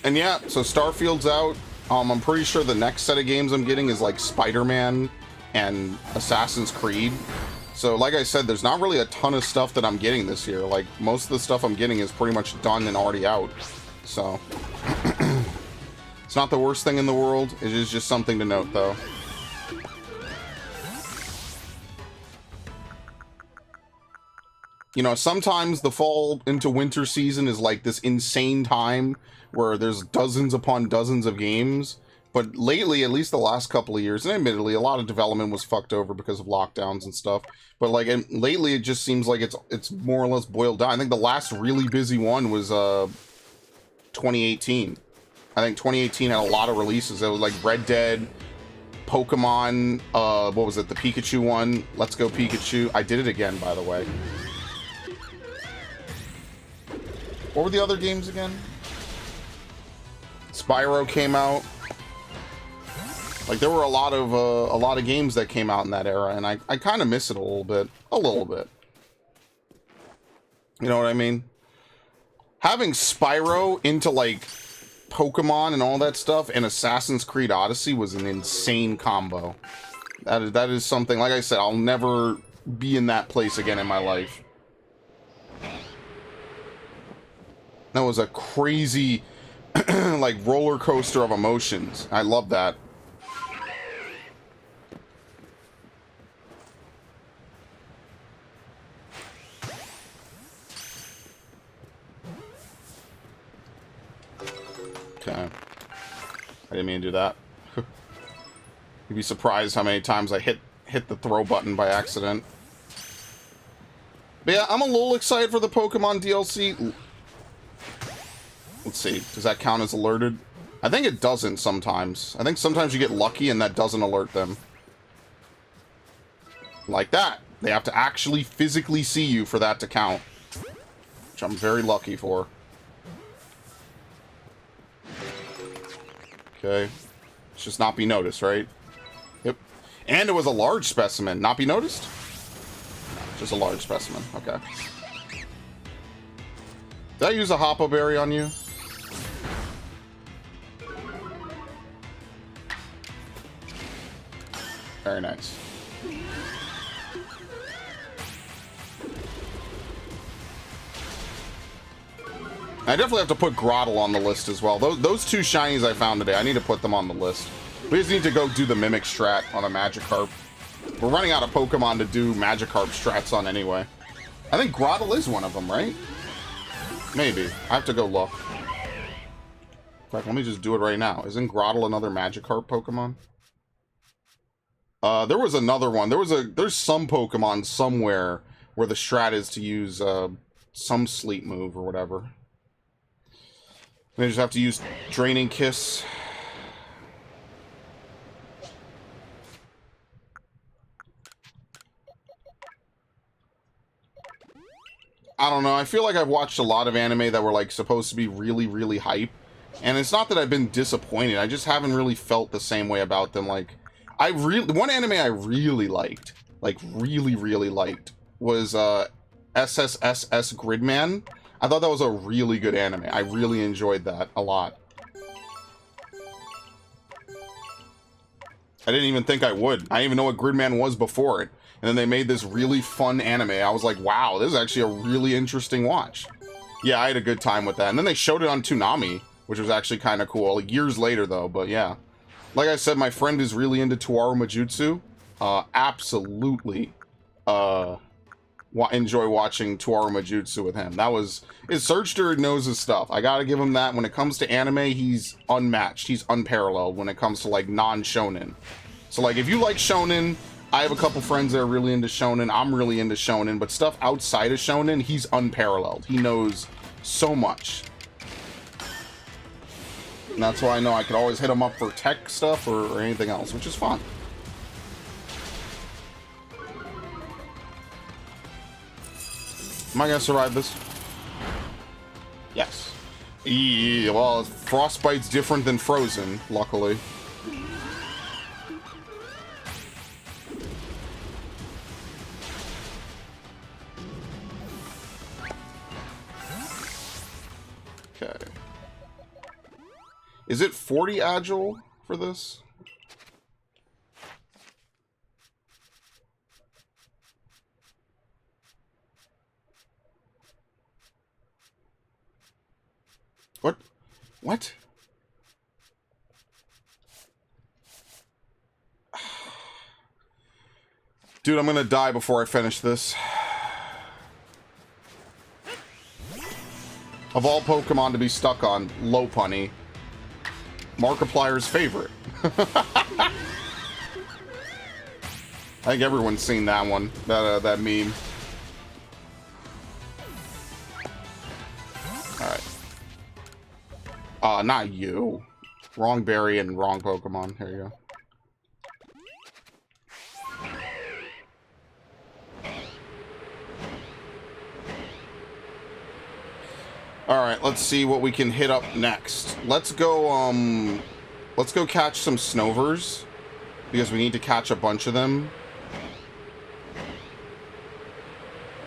And yeah, so Starfield's out. I'm pretty sure the next set of games I'm getting is like Spider-Man and Assassin's Creed. So like I said, there's not really a ton of stuff that I'm getting this year. Like, most of the stuff I'm getting is pretty much done and already out. So it's not the worst thing in the world. It is just something to note, though. You know, sometimes the fall into winter season is like this insane time where there's dozens upon dozens of games. But lately, at least the last couple of years, and admittedly, a lot of development was fucked over because of lockdowns and stuff. But like, and lately, it just seems like it's more or less boiled down. I think the last really busy one was 2018. I think 2018 had a lot of releases. It was like Red Dead, Pokemon, what was it, the Pikachu one? Let's Go Pikachu. I did it again, by the way. What were the other games again? Spyro came out. Like, there were a lot of games that came out in that era, and I kind of miss it a little bit. A little bit. You know what I mean? Having Spyro into, like, Pokemon and all that stuff and Assassin's Creed Odyssey was an insane combo. That is something, like I said, I'll never be in that place again in my life. That was a crazy, like, roller coaster of emotions. I love that. Okay. I didn't mean to do that. You'd be surprised how many times I hit the throw button by accident. But yeah, I'm a little excited for the Pokemon DLC. Let's see, does that count as alerted? I think it doesn't sometimes. I think sometimes you get lucky and that doesn't alert them. Like that. They have to actually physically see you for that to count. Which I'm very lucky for. Okay. It's just not be noticed, right? Yep. And it was a large specimen. Not be noticed? No, just a large specimen. Okay. Did I use a Hoppo Berry on you? Very nice. I definitely have to put Grottle on the list as well. Those two shinies I found today, I need to put them on the list. We just need to go do the Mimic strat on a Magikarp. We're running out of Pokemon to do Magikarp strats on anyway. I think Grottle is one of them, right? Maybe. I have to go look. In fact, let me just do it right now. Isn't Grottle another Magikarp Pokemon? There was another one. There's some Pokemon somewhere where the strat is to use some sleep move or whatever. They just have to use Draining Kiss. I don't know. I feel like I've watched a lot of anime that were like supposed to be really, really hype. And it's not that I've been disappointed. I just haven't really felt the same way about them. Like, one anime I really liked, like really, really liked, was SSSS Gridman. I thought that was a really good anime. I really enjoyed that a lot. I didn't even think I would. I didn't even know what Gridman was before it. And then they made this really fun anime. I was like, wow, this is actually a really interesting watch. Yeah, I had a good time with that. And then they showed it on Toonami, which was actually kind of cool. Like, years later, though, but yeah. Like I said, my friend is really into Tuaru Majutsu. Absolutely enjoy watching Tuaru Majutsu with him. His Searcher knows his stuff. I gotta give him that. When it comes to anime, he's unmatched. He's unparalleled when it comes to, like, non-shonen. So, like, if you like shonen, I have a couple friends that are really into shonen. I'm really into shonen, but stuff outside of shonen, he's unparalleled. He knows so much. And that's why I know I could always hit him up for tech stuff or anything else, which is fun. Am I gonna survive this? Yes. Well, Frostbite's different than Frozen, luckily. Okay. Is it 40 agile for this? What? What? Dude, I'm gonna die before I finish this. Of all Pokemon to be stuck on, Lopunny. Markiplier's favorite. I think everyone's seen that one, that meme. Alright. Not you. Wrong berry and wrong Pokemon. Here you go. Alright, let's see what we can hit up next. Let's go catch some Snovers, because we need to catch a bunch of them.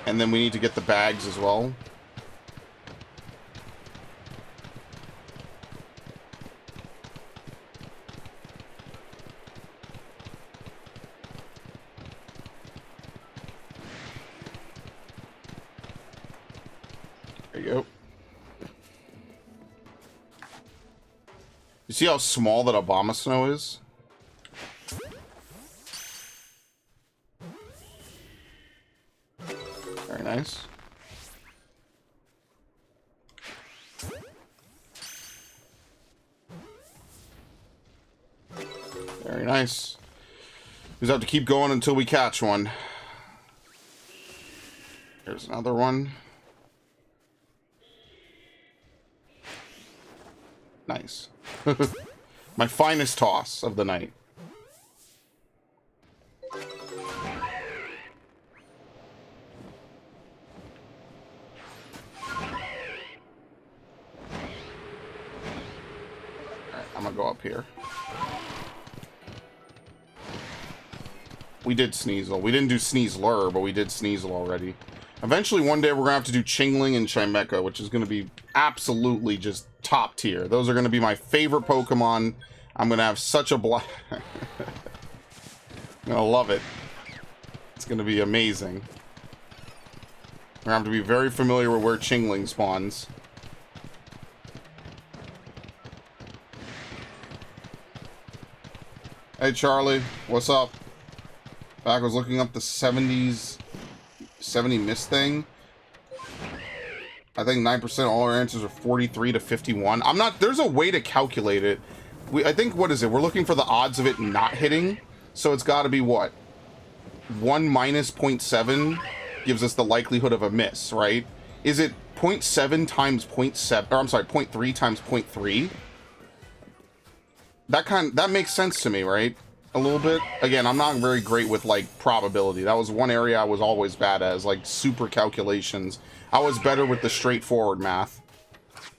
And then we need to get the bags as well. There you go. You see how small that Abomasnow is? Very nice. Very nice. just have to keep going until we catch one. There's another one. Nice. My finest toss of the night. I'm gonna go up here. We did Sneasel. We didn't do Sneasler, but we did Sneasel already. Eventually, one day, we're gonna have to do Chingling and Chimecha, which is gonna be absolutely just top tier. Those are gonna be my favorite Pokemon. I'm gonna have such a blast. I'm gonna love it. It's gonna be amazing. We're gonna have to be very familiar with where Chingling spawns. Hey Charlie, what's up? Back was looking up the 70 miss thing. I think 9% all our answers are 43 to 51. I'm not, there's a way to calculate it. I think, what is it? We're looking for the odds of it not hitting. So it's got to be what? 1 minus 0.7 gives us the likelihood of a miss, right? Is it 0.7 times 0.7, or I'm sorry, 0.3 times 0.3? That makes sense to me, right? A little bit. Again, I'm not very great with like probability. That was one area I was always bad at, is like super calculations. I was better with the straightforward math.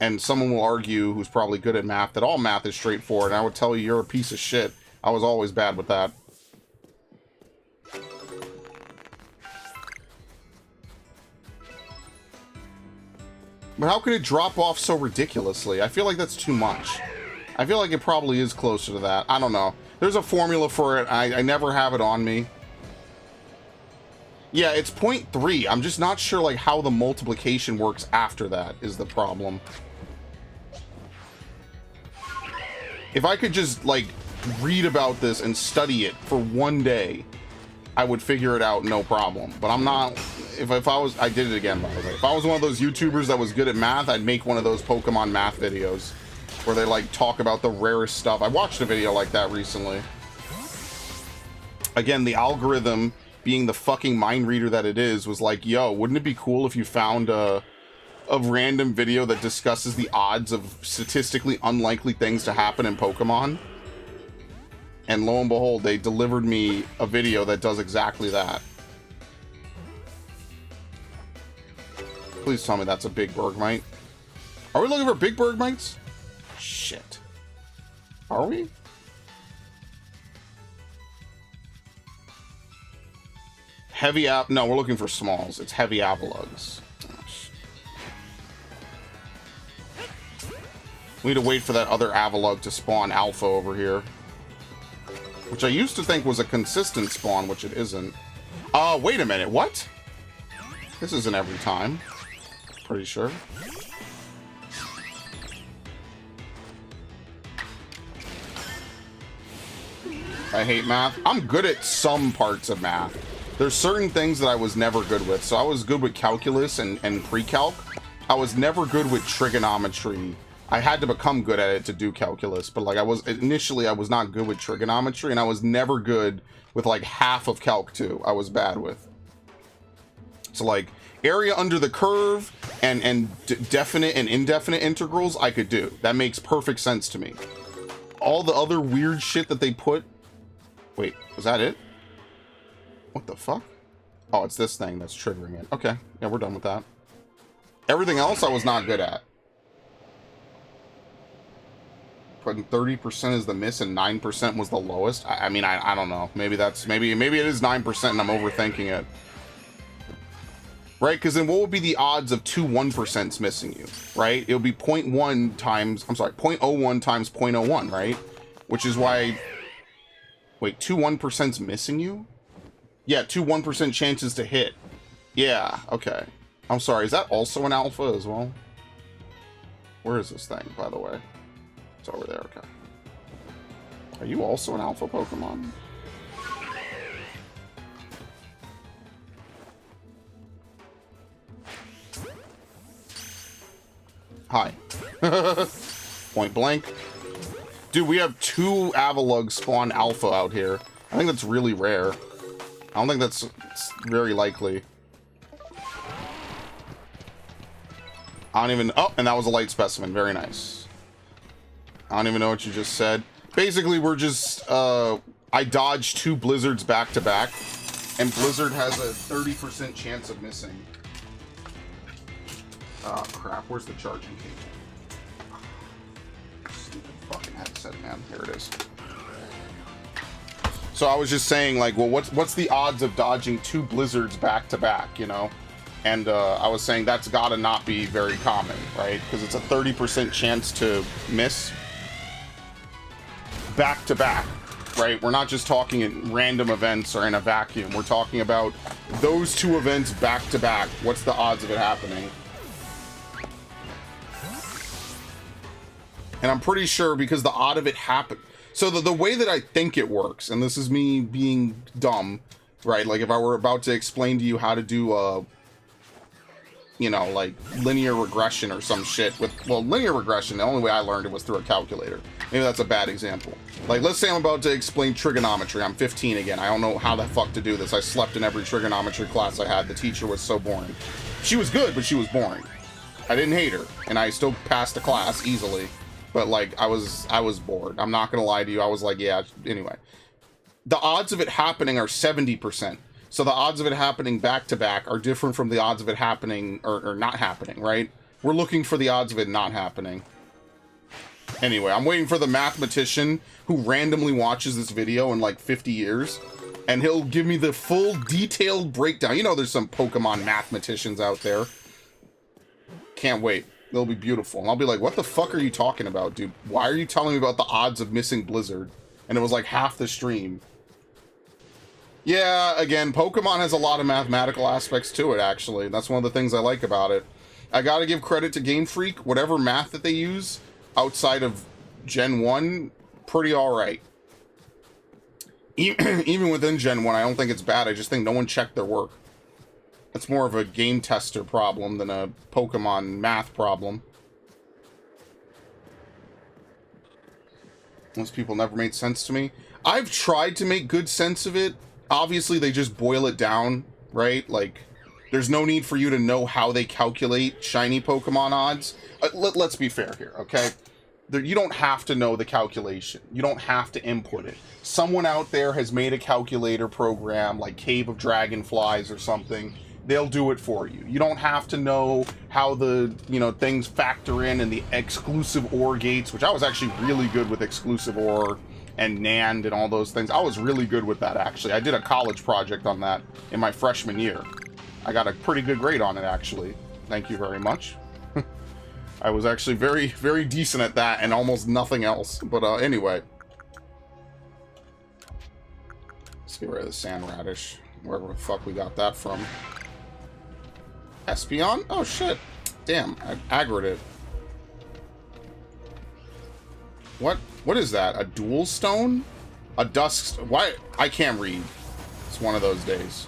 And someone will argue, who's probably good at math, that all math is straightforward. And I would tell you, you're a piece of shit. I was always bad with that. But how could it drop off so ridiculously? I feel like that's too much. I feel like it probably is closer to that. I don't know. There's a formula for it. I never have it on me. Yeah, it's 0.3. I'm just not sure like how the multiplication works after that is the problem. If I could just like read about this and study it for one day, I would figure it out no problem. But I'm not. If I was, I did it again by the way. If I was one of those YouTubers that was good at math, I'd make one of those Pokemon math videos where they like talk about the rarest stuff. I watched a video like that recently. Again, the algorithm, being the fucking mind reader that it is, was like, yo, wouldn't it be cool if you found a random video that discusses the odds of statistically unlikely things to happen in Pokemon? And lo and behold, they delivered me a video that does exactly that. Please tell me that's a big Bergmite. Are we looking for big Bergmites? Shit. Are we? Heavy app. No, we're looking for smalls. It's heavy Avalugs. We need to wait for that other Avalug to spawn alpha over here. Which I used to think was a consistent spawn, which it isn't. Wait a minute. What? This isn't every time. Pretty sure. I hate math. I'm good at some parts of math. There's certain things that I was never good with. So I was good with calculus and pre-calc. I was never good with trigonometry. I had to become good at it to do calculus, but like initially I was not good with trigonometry, and I was never good with like half of calc 2. I was bad with. So like area under the curve and definite and indefinite integrals I could do. That makes perfect sense to me. All the other weird shit that they put. Wait, was that it? What the fuck? Oh, it's this thing that's triggering it. Okay, yeah, we're done with that. Everything else I was not good at. Putting 30% is the miss and 9% was the lowest. I mean, I don't know. Maybe that's maybe it is 9% and I'm overthinking it. Right? Because then what would be the odds of 2 1%s missing you? Right? It would be 0.1 times, I'm sorry, 0.01 times 0.01, right? Which is why. Wait, 2 1%s missing you? Yeah, 2 1% chances to hit. Yeah, okay. I'm sorry, is that also an alpha as well? Where is this thing, by the way? It's over there, okay. Are you also an alpha Pokemon? Hi. Point blank. Dude, we have 2 Avalug spawn alpha out here. I think that's really rare. I don't think that's very likely. I don't even... Oh, and that was a light specimen. Very nice. I don't even know what you just said. Basically, we're just... I dodged 2 blizzards back to back, and Blizzard has a 30% chance of missing. Oh, crap. Where's the charging cable? Stupid fucking headset, man. Here it is. So I was just saying, like, well, what's the odds of dodging 2 blizzards back to back, you know? And I was saying that's gotta not be very common, right? Because it's a 30% chance to miss back to back, right? We're not just talking in random events or in a vacuum. We're talking about those 2 events back to back. What's the odds of it happening? And I'm pretty sure because the odd of it happened. So the way that I think it works, and this is me being dumb, right? Like if I were about to explain to you how to do you know, like linear regression or some shit with, well, linear regression, the only way I learned it was through a calculator. Maybe that's a bad example. Like, let's say I'm about to explain trigonometry. I'm 15 again. I don't know how the fuck to do this. I slept in every trigonometry class I had. The teacher was so boring. She was good, but she was boring. I didn't hate her, and I still passed the class easily. But, like, I was bored. I'm not gonna lie to you. I was like, yeah, anyway. The odds of it happening are 70%. So the odds of it happening back to back are different from the odds of it happening or not happening, right? We're looking for the odds of it not happening. Anyway, I'm waiting for the mathematician who randomly watches this video in like 50 years, and he'll give me the full detailed breakdown. You know, there's some Pokemon mathematicians out there. Can't wait. They'll be beautiful. And I'll be like, what the fuck are you talking about, dude? Why are you telling me about the odds of missing Blizzard? And it was like half the stream. Yeah, again, Pokemon has a lot of mathematical aspects to it, actually. That's one of the things I like about it. I gotta give credit to Game Freak. Whatever math that they use outside of Gen 1, pretty alright. Even within Gen 1, I don't think it's bad. I just think no one checked their work. It's more of a game tester problem than a Pokemon math problem. Those people never made sense to me. I've tried to make good sense of it. Obviously, they just boil it down, right? Like, there's no need for you to know how they calculate shiny Pokemon odds. Let's be fair here, okay? You don't have to know the calculation. You don't have to input it. Someone out there has made a calculator program, like Cave of Dragonflies or something. They'll do it for you. You don't have to know how the, you know, things factor in the exclusive OR gates, which I was actually really good with exclusive OR and NAND and all those things. I was really good with that, actually. I did a college project on that in my freshman year. I got a pretty good grade on it, actually. Thank you very much. I was actually very, very decent at that and almost nothing else. But anyway. Let's get rid of the sand radish. Wherever the fuck we got that from. Espeon? Oh, shit. Damn, I aggroed it. What is that? A dual stone? A dusk... Why? I can't read. It's one of those days.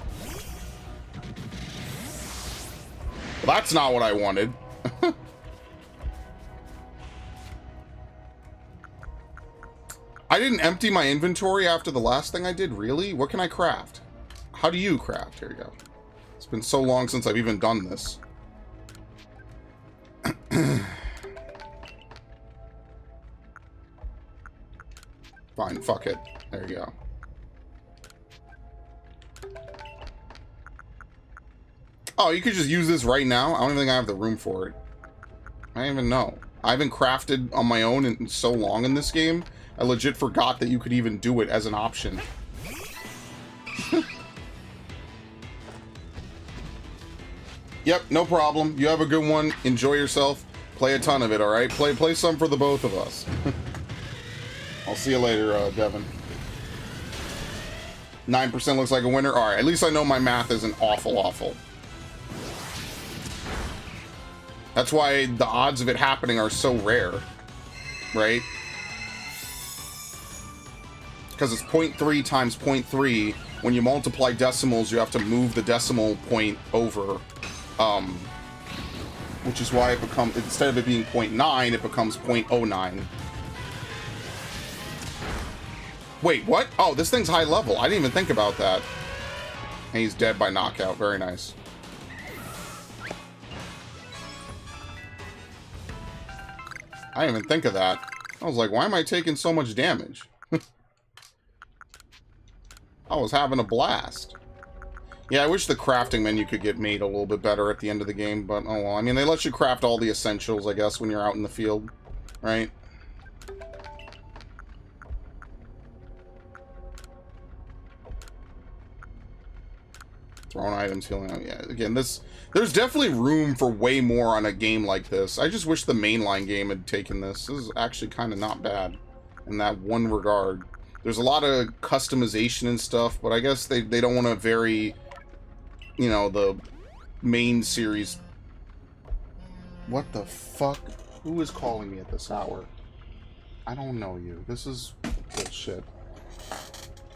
Well, that's not what I wanted. I didn't empty my inventory after the last thing I did? Really? What can I craft? How do you craft? Here you go. It's been so long since I've even done this. Fine, fuck it. There you go. Oh, you could just use this right now? I don't even think I have the room for it. I don't even know. I haven't crafted on my own in so long in this game. I legit forgot that you could even do it as an option. Yep, no problem. You have a good one. Enjoy yourself. Play a ton of it, alright? Play some for the both of us. I'll see you later, Devin. 9% looks like a winner. Alright, at least I know my math isn't awful. That's why the odds of it happening are so rare. Right? Because it's 0.3 times 0.3. When you multiply decimals, you have to move the decimal point over. Which is why it becomes, instead of it being 0.9, it becomes 0.09. Wait, what? Oh, this thing's high level. I didn't even think about that. And he's dead by knockout. Very nice. I didn't even think of that. I was like, why am I taking so much damage? I was having a blast. Yeah, I wish the crafting menu could get made a little bit better at the end of the game, but oh well. I mean, they let you craft all the essentials, I guess, when you're out in the field, right? Throwing items, healing. Yeah, again, there's definitely room for way more on a game like this. I just wish the mainline game had taken this. This is actually kind of not bad in that one regard. There's a lot of customization and stuff, but I guess they don't want to vary, you know, the main series. What the fuck? Who is calling me at this hour? I don't know you. This is bullshit.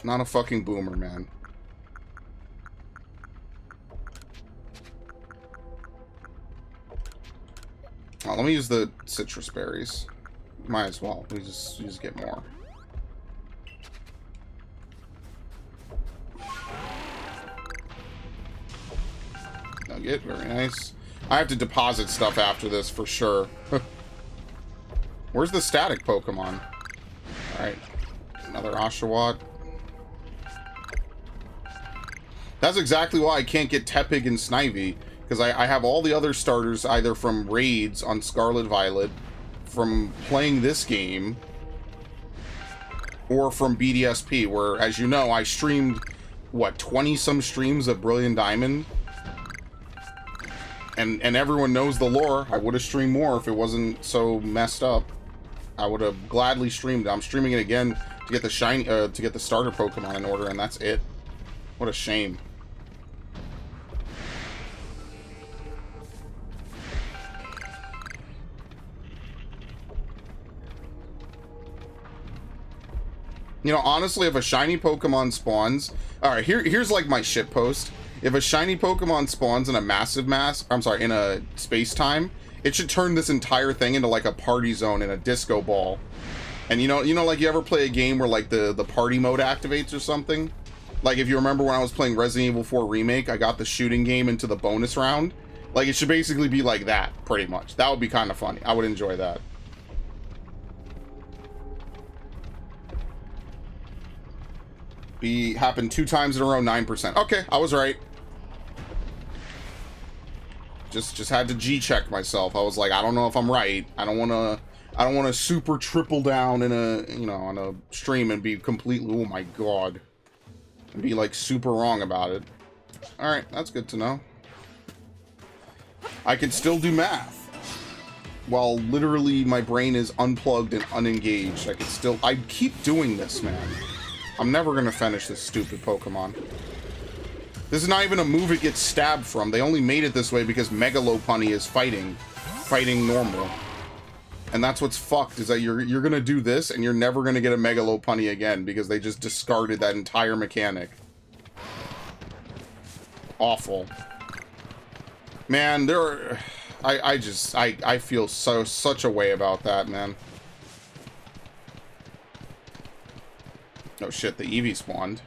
Not a fucking boomer, man. Oh, let me use the citrus berries. Might as well. We just get more. Nugget, very nice. I have to deposit stuff after this for sure. Where's the static Pokemon? Alright. Another Oshawott. That's exactly why I can't get Tepig and Snivy. Because I have all the other starters either from raids on Scarlet Violet, from playing this game, or from BDSP, where, as you know, I streamed, what, 20-some streams of Brilliant Diamond? And everyone knows the lore. I would have streamed more if it wasn't so messed up. I would have gladly streamed it. I'm streaming it again to get the shiny, to get the starter Pokemon in order, and that's it. What a shame. You know, honestly, if a shiny Pokemon spawns... Alright, here's like my shitpost. If a shiny Pokemon spawns in a in a space-time, it should turn this entire thing into like a party zone in a disco ball. And you know, like you ever play a game where like the party mode activates or something? Like if you remember when I was playing Resident Evil 4 Remake, I got the shooting game into the bonus round. Like it should basically be like that, pretty much. That would be kind of funny. I would enjoy that. Happened 2 times in a row, 9%. Okay, I was right. Just had to G-check myself. I was like, I don't know if I'm right. I don't want to super triple down in a, you know, on a stream and be completely, oh my god, and be like super wrong about it. All right, that's good to know. I can still do math while literally my brain is unplugged and unengaged. I keep doing this, man. I'm never going to finish this stupid Pokemon. This is not even a move it gets stabbed from. They only made it this way because Mega Lopunny is fighting normal. And that's what's fucked, is that you're going to do this and you're never going to get a Mega Lopunny again because they just discarded that entire mechanic. Awful. Man, I feel such a way about that, man. Oh shit, the Eevee spawned.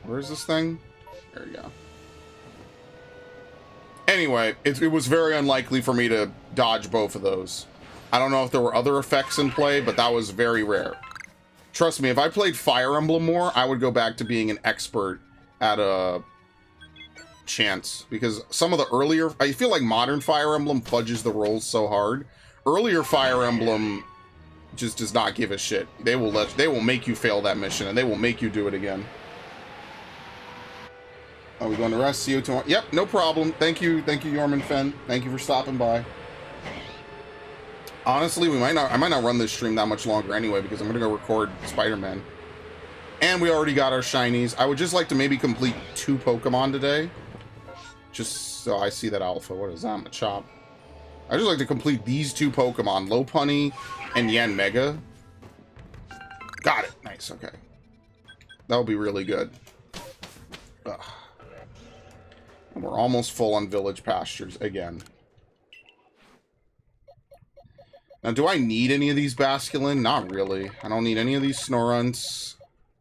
Where is this thing? There we go. Anyway, it was very unlikely for me to dodge both of those. I don't know if there were other effects in play, but that was very rare. Trust me, if I played Fire Emblem more, I would go back to being an expert at a chance, because some of the earlier, I feel like modern Fire Emblem fudges the rolls so hard. Earlier Fire Emblem just does not give a shit. They will make you fail that mission, and they will make you do it again. Are we going to rest? See you tomorrow. Yep, no problem. Thank you, Yorman Fen. Thank you for stopping by. Honestly, I might not run this stream that much longer anyway, because I'm gonna go record Spider-Man. And we already got our shinies. I would just like to maybe complete 2 Pokemon today. Just so I see that alpha. What is that? Machop. I just like to complete these 2 Pokemon, Lopunny and Yanmega. Got it. Nice. Okay. That'll be really good. Ugh. And we're almost full on Village Pastures again. Now, do I need any of these Basculin? Not really. I don't need any of these Snorunts.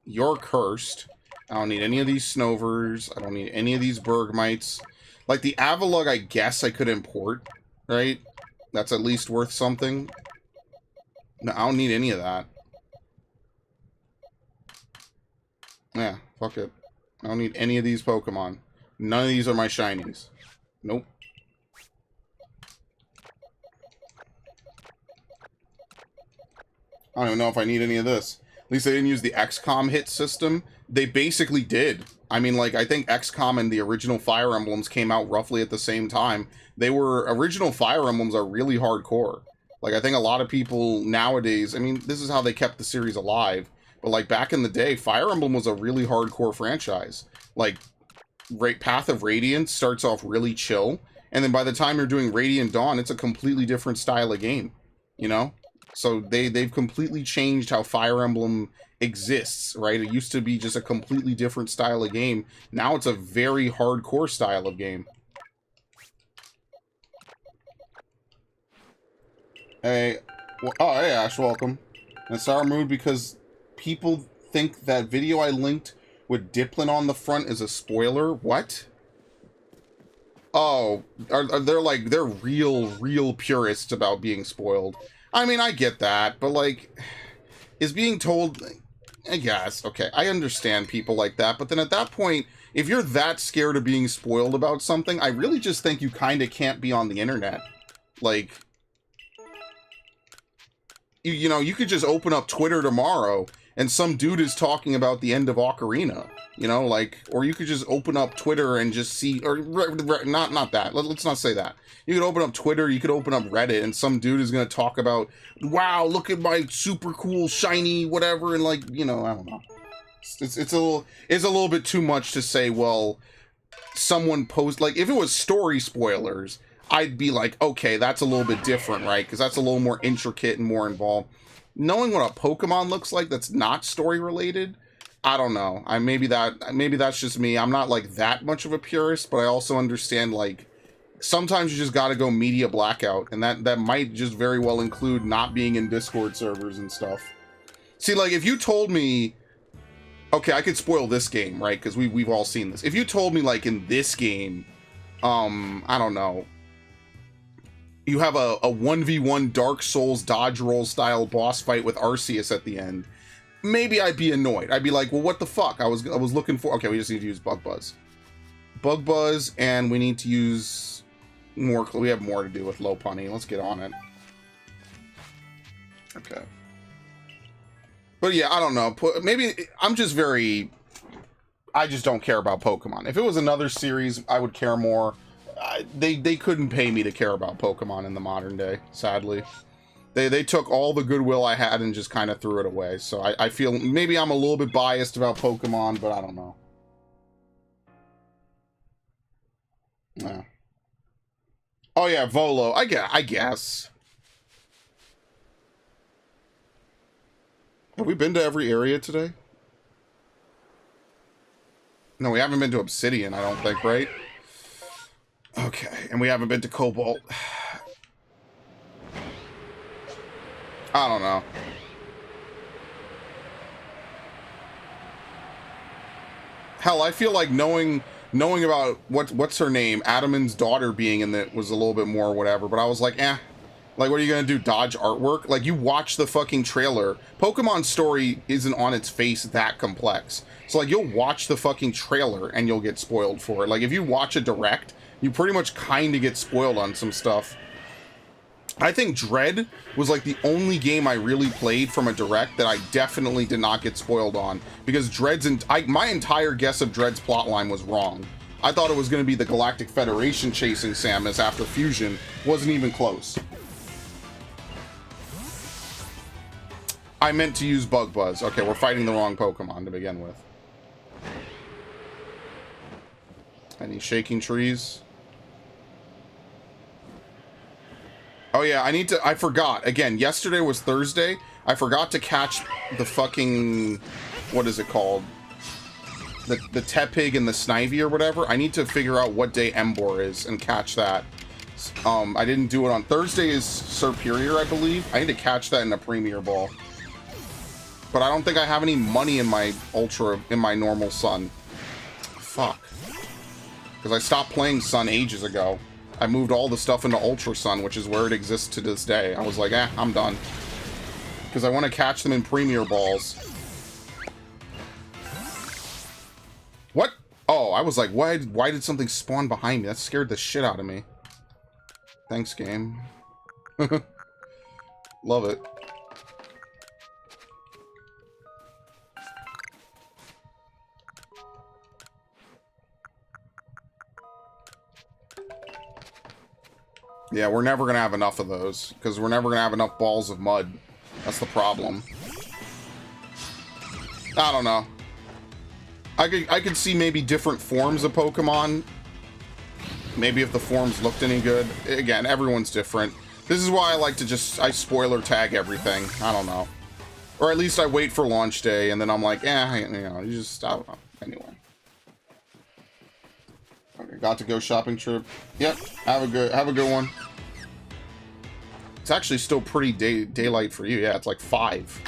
You're cursed. I don't need any of these Snovers. I don't need any of these Bergmites. Like, the Avalugg, I guess I could import, right? That's at least worth something. No, I don't need any of that. Yeah, fuck it. I don't need any of these Pokemon. None of these are my shinies. Nope. I don't even know if I need any of this. At least they didn't use the XCOM hit system. They basically did. I mean, like, I think XCOM and the original Fire Emblems came out roughly at the same time. Original Fire Emblems are really hardcore. Like, I think a lot of people nowadays, I mean, this is how they kept the series alive. But, like, back in the day, Fire Emblem was a really hardcore franchise. Like, Path of Radiance starts off really chill. And then by the time you're doing Radiant Dawn, it's a completely different style of game. You know? So they've completely changed how Fire Emblem exists, right? It used to be just a completely different style of game. Now it's a very hardcore style of game. Hey, well, oh, hey Ash, welcome. And Sour Mood, because people think that video I linked with Diplin on the front is a spoiler. What? Oh, they're real purists about being spoiled. I mean, I get that, but, like, is being told, I guess, okay, I understand people like that, but then at that point, if you're that scared of being spoiled about something, I really just think you kind of can't be on the internet. Like, you know, you could just open up Twitter tomorrow, and some dude is talking about the end of Ocarina. You know, like, or you could just open up Twitter and just see, or not that. Let's not say that. You could open up Twitter, you could open up Reddit, and some dude is going to talk about, wow, look at my super cool shiny whatever, and, like, you know, I don't know. It's a little bit too much to say. Well, someone like, if it was story spoilers, I'd be like, okay, that's a little bit different, right? Because that's a little more intricate and more involved. Knowing what a Pokemon looks like that's not story related, I don't know. Maybe that's just me. I'm not, like, that much of a purist, but I also understand, like, sometimes you just gotta go media blackout, and that might just very well include not being in Discord servers and stuff. See, like, if you told me, okay, I could spoil this game, right? Because we've all seen this. If you told me, like, in this game, I don't know, you have a 1v1 Dark Souls dodge roll style boss fight with Arceus at the end, maybe I'd be annoyed. I'd be like, well, what the fuck? I was looking for... Okay, we just need to use Bug Buzz. Bug Buzz, and we need to use more... We have more to do with Lopunny. Let's get on it. Okay. But yeah, I don't know. Maybe I'm just very... I just don't care about Pokemon. If it was another series, I would care more. They couldn't pay me to care about Pokemon in the modern day, sadly. They took all the goodwill I had and just kind of threw it away. So I feel maybe I'm a little bit biased about Pokemon, but I don't know. Yeah. Oh yeah, Volo. I guess. Have we been to every area today? No, we haven't been to Obsidian, I don't think, right? Okay, and we haven't been to Cobalt. I don't know. Hell, I feel like knowing about what's her name, Adaman's daughter being in it was a little bit more whatever, but I was like, eh. Like, what are you gonna do, dodge artwork? Like, you watch the fucking trailer. Pokemon's story isn't on its face that complex. So, like, you'll watch the fucking trailer and you'll get spoiled for it. Like, if you watch a direct, you pretty much kind of get spoiled on some stuff. I think Dread was, like, the only game I really played from a direct that I definitely did not get spoiled on. Because Dread's... my entire guess of Dread's plotline was wrong. I thought it was going to be the Galactic Federation chasing Samus after Fusion. Wasn't even close. I meant to use Bug Buzz. Okay, we're fighting the wrong Pokemon to begin with. Any shaking trees? Oh yeah, I forgot. Again, yesterday was Thursday. I forgot to catch the fucking... What is it called? The Tepig and the Snivy or whatever. I need to figure out what day Embor is and catch that. I didn't do it on Thursday is Superior, I believe. I need to catch that in a Premier Ball. But I don't think I have any money in my normal Sun. Fuck. Because I stopped playing Sun ages ago. I moved all the stuff into Ultra Sun, which is where it exists to this day. I was like, I'm done. Because I want to catch them in Premier Balls. What? Oh, I was like, why did something spawn behind me? That scared the shit out of me. Thanks, game. Love it. Yeah, we're never going to have enough of those, because we're never going to have enough balls of mud. That's the problem. I don't know. I could see maybe different forms of Pokemon. Maybe if the forms looked any good. Again, everyone's different. This is why I like to I spoiler tag everything. I don't know. Or at least I wait for launch day, and then I'm like, you know, I don't know. Anyway. Okay, got to go shopping trip. Yep, have a good one. It's actually still pretty daylight for you. Yeah, it's like 5.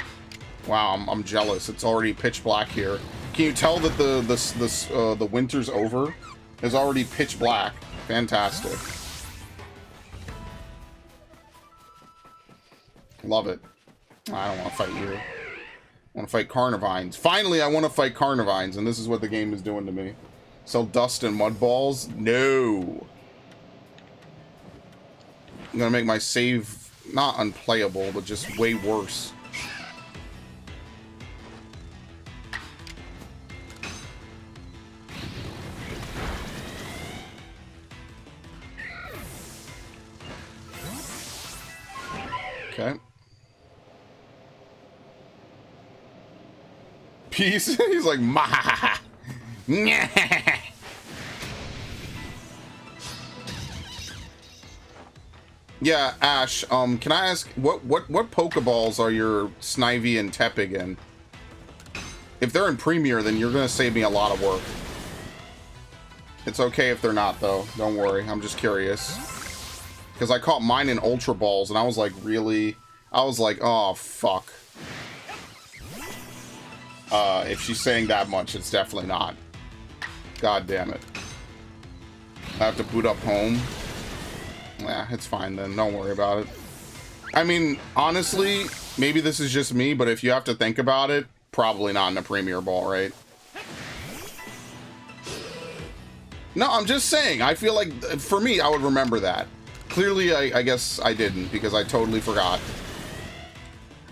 Wow, I'm jealous. It's already pitch black here. Can you tell that the winter's over? It's already pitch black. Fantastic. Love it. I don't want to fight you. I want to fight Carnivines. Finally, I want to fight Carnivines, and this is what the game is doing to me. Sell dust and mud balls? No. I'm gonna make my save not unplayable, but just way worse. Okay. Peace. He's like, ma. Yeah, Ash. Can I ask what Pokeballs are your Snivy and Tepig in? If they're in Premier, then you're gonna save me a lot of work. It's okay if they're not, though. Don't worry. I'm just curious. Because I caught mine in Ultra Balls, and I was like, really? I was like, oh, fuck. If she's saying that much, it's definitely not. God damn it. I have to boot up home. Yeah, it's fine then. Don't worry about it. I mean, honestly, maybe this is just me, but if you have to think about it, probably not in a Premier Ball, right? No, I'm just saying. I feel like, for me, I would remember that. Clearly, I guess I didn't, because I totally forgot.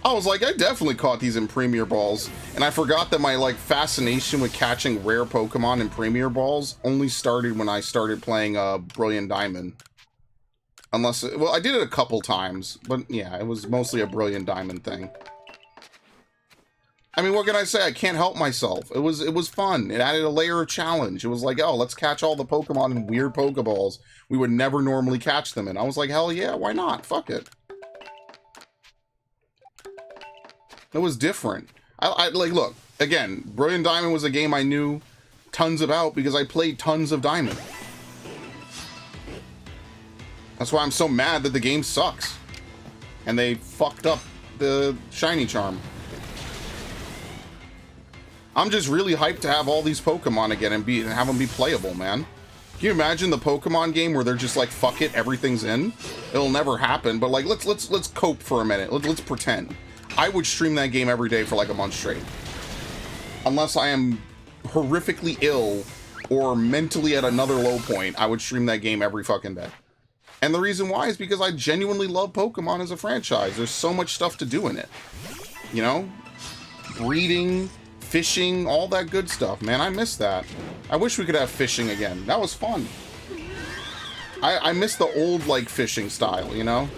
I was like, I definitely caught these in Premier Balls, and I forgot that my, like, fascination with catching rare Pokemon in Premier Balls only started when I started playing Brilliant Diamond. Unless, well, I did it a couple times, but yeah, it was mostly a Brilliant Diamond thing. I mean, what can I say? I can't help myself. It was fun. It added a layer of challenge. It was like, oh, let's catch all the Pokemon in weird Pokeballs we would never normally catch them in. I was like, hell yeah, why not? Fuck it. It was different. I like, look, again, Brilliant Diamond was a game I knew tons about because I played tons of Diamond. That's why I'm so mad that the game sucks. And they fucked up the Shiny Charm. I'm just really hyped to have all these Pokemon again and have them be playable, man. Can you imagine the Pokemon game where they're just like, fuck it, everything's in? It'll never happen, but like, let's cope for a minute. Let's pretend. I would stream that game every day for like a month straight. Unless I am horrifically ill or mentally at another low point, I would stream that game every fucking day. And the reason why is because I genuinely love Pokemon as a franchise. There's so much stuff to do in it. You know? Breeding, fishing, all that good stuff. Man, I miss that. I wish we could have fishing again. That was fun. I miss the old, like, fishing style, you know?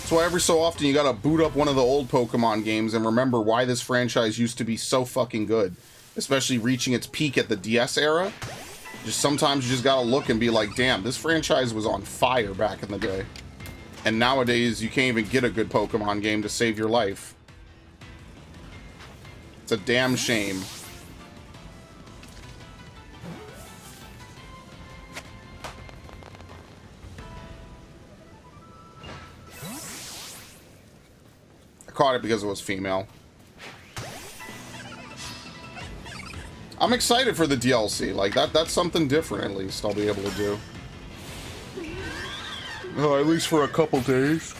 So every so often you gotta boot up one of the old Pokemon games and remember why this franchise used to be so fucking good. Especially reaching its peak at the DS era. Just sometimes you just gotta look and be like, damn, this franchise was on fire back in the day. And nowadays you can't even get a good Pokemon game to save your life. It's a damn shame. caught it because it was female. I'm excited for the DLC. Like, that's something different, at least, I'll be able to do. Oh, at least for a couple days.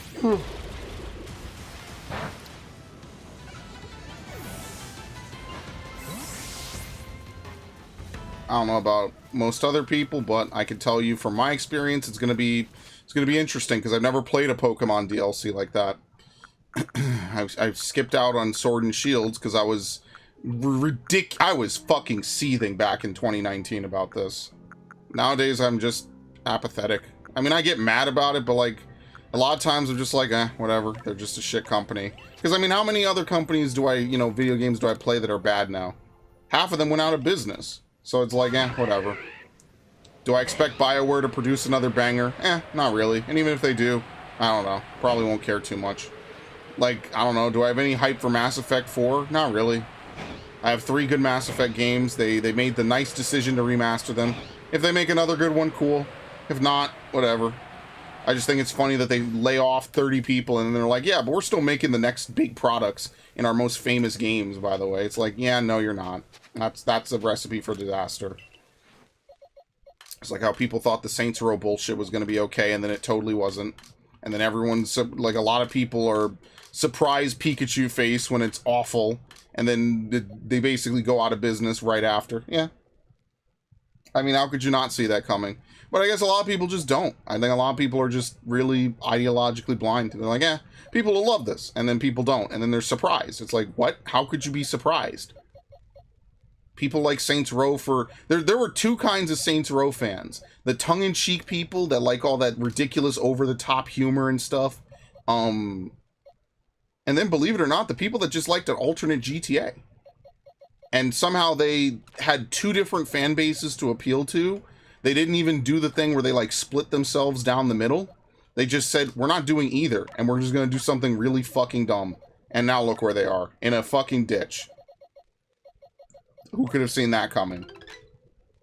I don't know about most other people, but I can tell you from my experience, it's gonna be interesting because I've never played a Pokemon DLC like that. I've skipped out on Sword and Shields because I was I was fucking seething back in 2019 about this. Nowadays, I'm just apathetic. I mean, I get mad about it, but like a lot of times I'm just like, whatever. They're just a shit company. Because I mean, how many other companies do I, video games do I play that are bad now? Half of them went out of business. So it's like, whatever. Do I expect BioWare to produce another banger? Not really. And even if they do, I don't know. Probably won't care too much. Like, I don't know. Do I have any hype for Mass Effect 4? Not really. I have 3 good Mass Effect games. They made the nice decision to remaster them. If they make another good one, cool. If not, whatever. I just think it's funny that they lay off 30 people and they're like, yeah, but we're still making the next big products in our most famous games, by the way. It's like, yeah, no, you're not. That's a recipe for disaster. It's like how people thought the Saints Row bullshit was going to be okay, and then it totally wasn't. And then everyone's, like, a lot of people are surprised Pikachu face when it's awful, and then they basically go out of business right after. Yeah. I mean, how could you not see that coming? But I guess a lot of people just don't. I think a lot of people are just really ideologically blind. They're like, people will love this, and then people don't, and then they're surprised. It's like, what? How could you be surprised? People like Saints Row for... There were 2 kinds of Saints Row fans. The tongue-in-cheek people that like all that ridiculous over-the-top humor and stuff. And then, believe it or not, the people that just liked an alternate GTA. And somehow they had 2 different fan bases to appeal to. They didn't even do the thing where they, like, split themselves down the middle. They just said, we're not doing either, and we're just gonna do something really fucking dumb. And now look where they are. In a fucking ditch. Who could have seen that coming?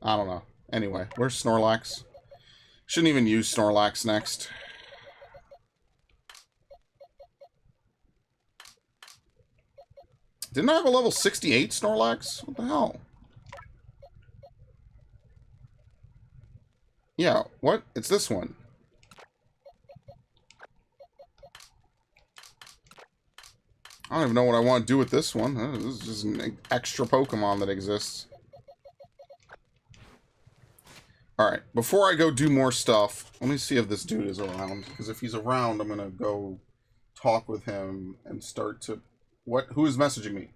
I don't know. Anyway, where's Snorlax? Shouldn't even use Snorlax next. Didn't I have a level 68 Snorlax? What the hell? Yeah, what? It's this one. I don't even know what I want to do with this one. This is just an extra Pokemon that exists. Alright, before I go do more stuff, let me see if this dude is around. Because if he's around, I'm going to go talk with him and start to... What? Who is messaging me?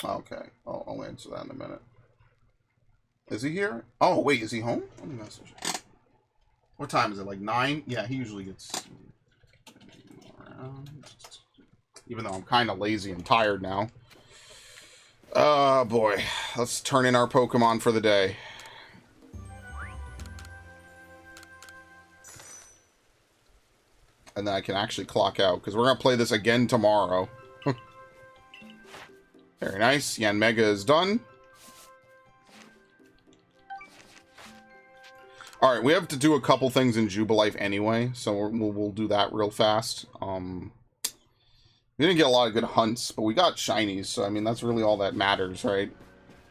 Okay, I'll answer that in a minute. Is he here? Oh, wait, is he home? Let me message him. What time is it? Like 9? Yeah, he usually gets... Even though I'm kind of lazy and tired now. Oh, boy. Let's turn in our Pokemon for the day. And then I can actually clock out, because we're going to play this again tomorrow. Very nice. Yanmega is done. Alright, we have to do a couple things in Jubilife anyway, so we'll do that real fast. We didn't get a lot of good hunts, but we got Shinies, so I mean, that's really all that matters, right?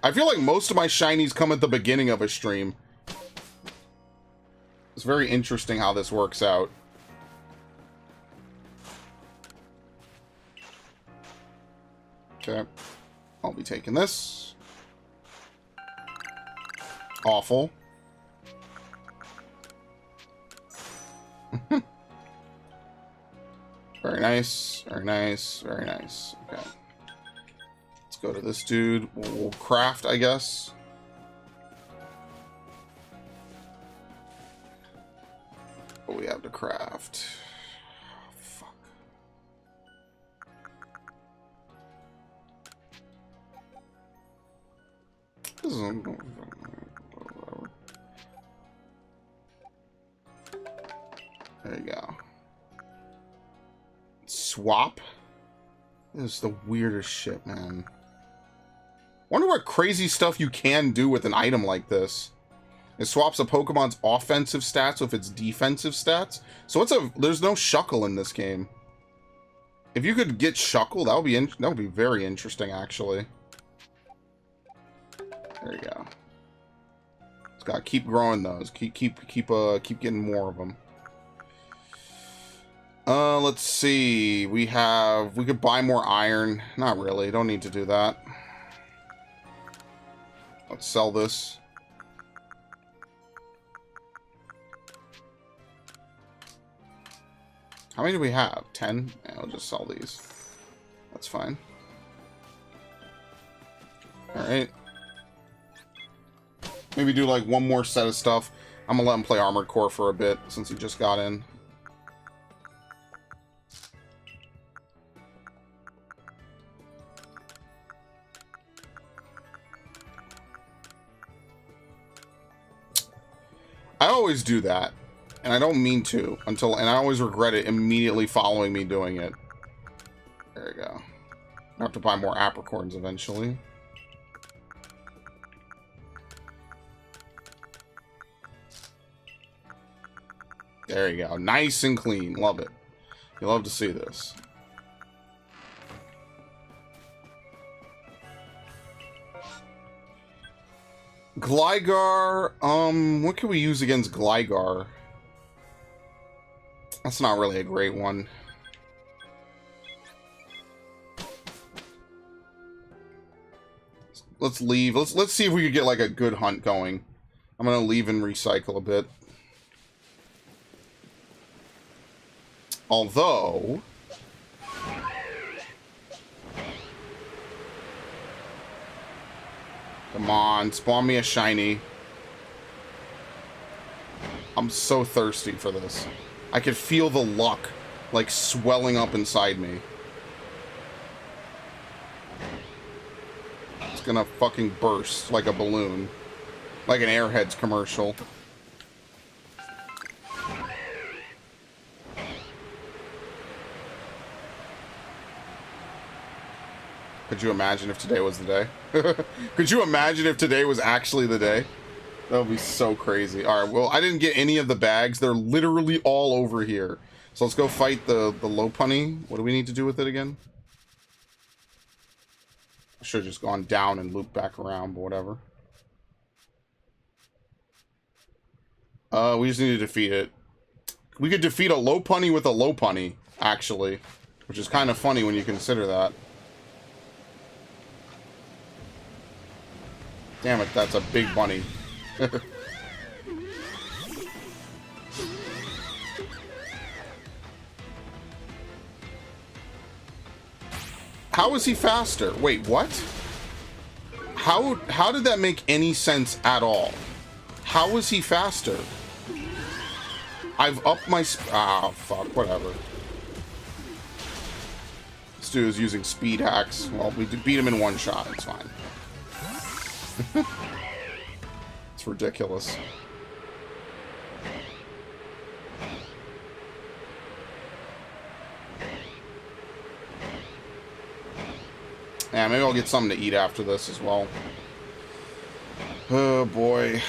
I feel like most of my Shinies come at the beginning of a stream. It's very interesting how this works out. Okay. I'll be taking this. Awful. Very nice, very nice, very nice. Okay. Let's go to this dude. We'll craft, I guess. What we have to craft. Oh, fuck. This is... There you go. Swap? This is the weirdest shit, man. Wonder what crazy stuff you can do with an item like this. It swaps a Pokemon's offensive stats with its defensive stats. So there's no Shuckle in this game. If you could get Shuckle, that would be very interesting, actually. There you go. Just gotta keep growing those. Keep getting more of them. Let's see. We could buy more iron. Not really. Don't need to do that. Let's sell this. How many do we have? 10? Yeah, I'll just sell these. That's fine. Alright. Maybe do like one more set of stuff. I'm gonna let him play Armored Core for a bit since he just got in. I always do that. And I don't mean to and I always regret it immediately following me doing it. There you go. I have to buy more apricorns eventually. There you go. Nice and clean. Love it. You love to see this. Gligar. What can we use against Gligar? That's not really a great one. Let's leave. Let's see if we could get like a good hunt going. I'm gonna leave and recycle a bit. Although, come on, spawn me a shiny. I'm so thirsty for this. I could feel the luck, like, swelling up inside me. It's gonna fucking burst like a balloon. Like an Airheads commercial. Could you imagine if today was the day? Could you imagine if today was actually the day? That would be so crazy. Alright, well, I didn't get any of the bags. They're literally all over here. So let's go fight the Lopunny. What do we need to do with it again? I should have just gone down and looped back around, but whatever. We just need to defeat it. We could defeat a Lopunny with a Lopunny, actually. Which is kind of funny when you consider that. Damn it, that's a big bunny. How is he faster? Wait, what? How did that make any sense at all? How is he faster? I've upped my fuck, whatever. This dude is using speed hacks. Well, we beat him in one shot, it's fine. It's ridiculous. Yeah, maybe I'll get something to eat after this as well. Oh boy.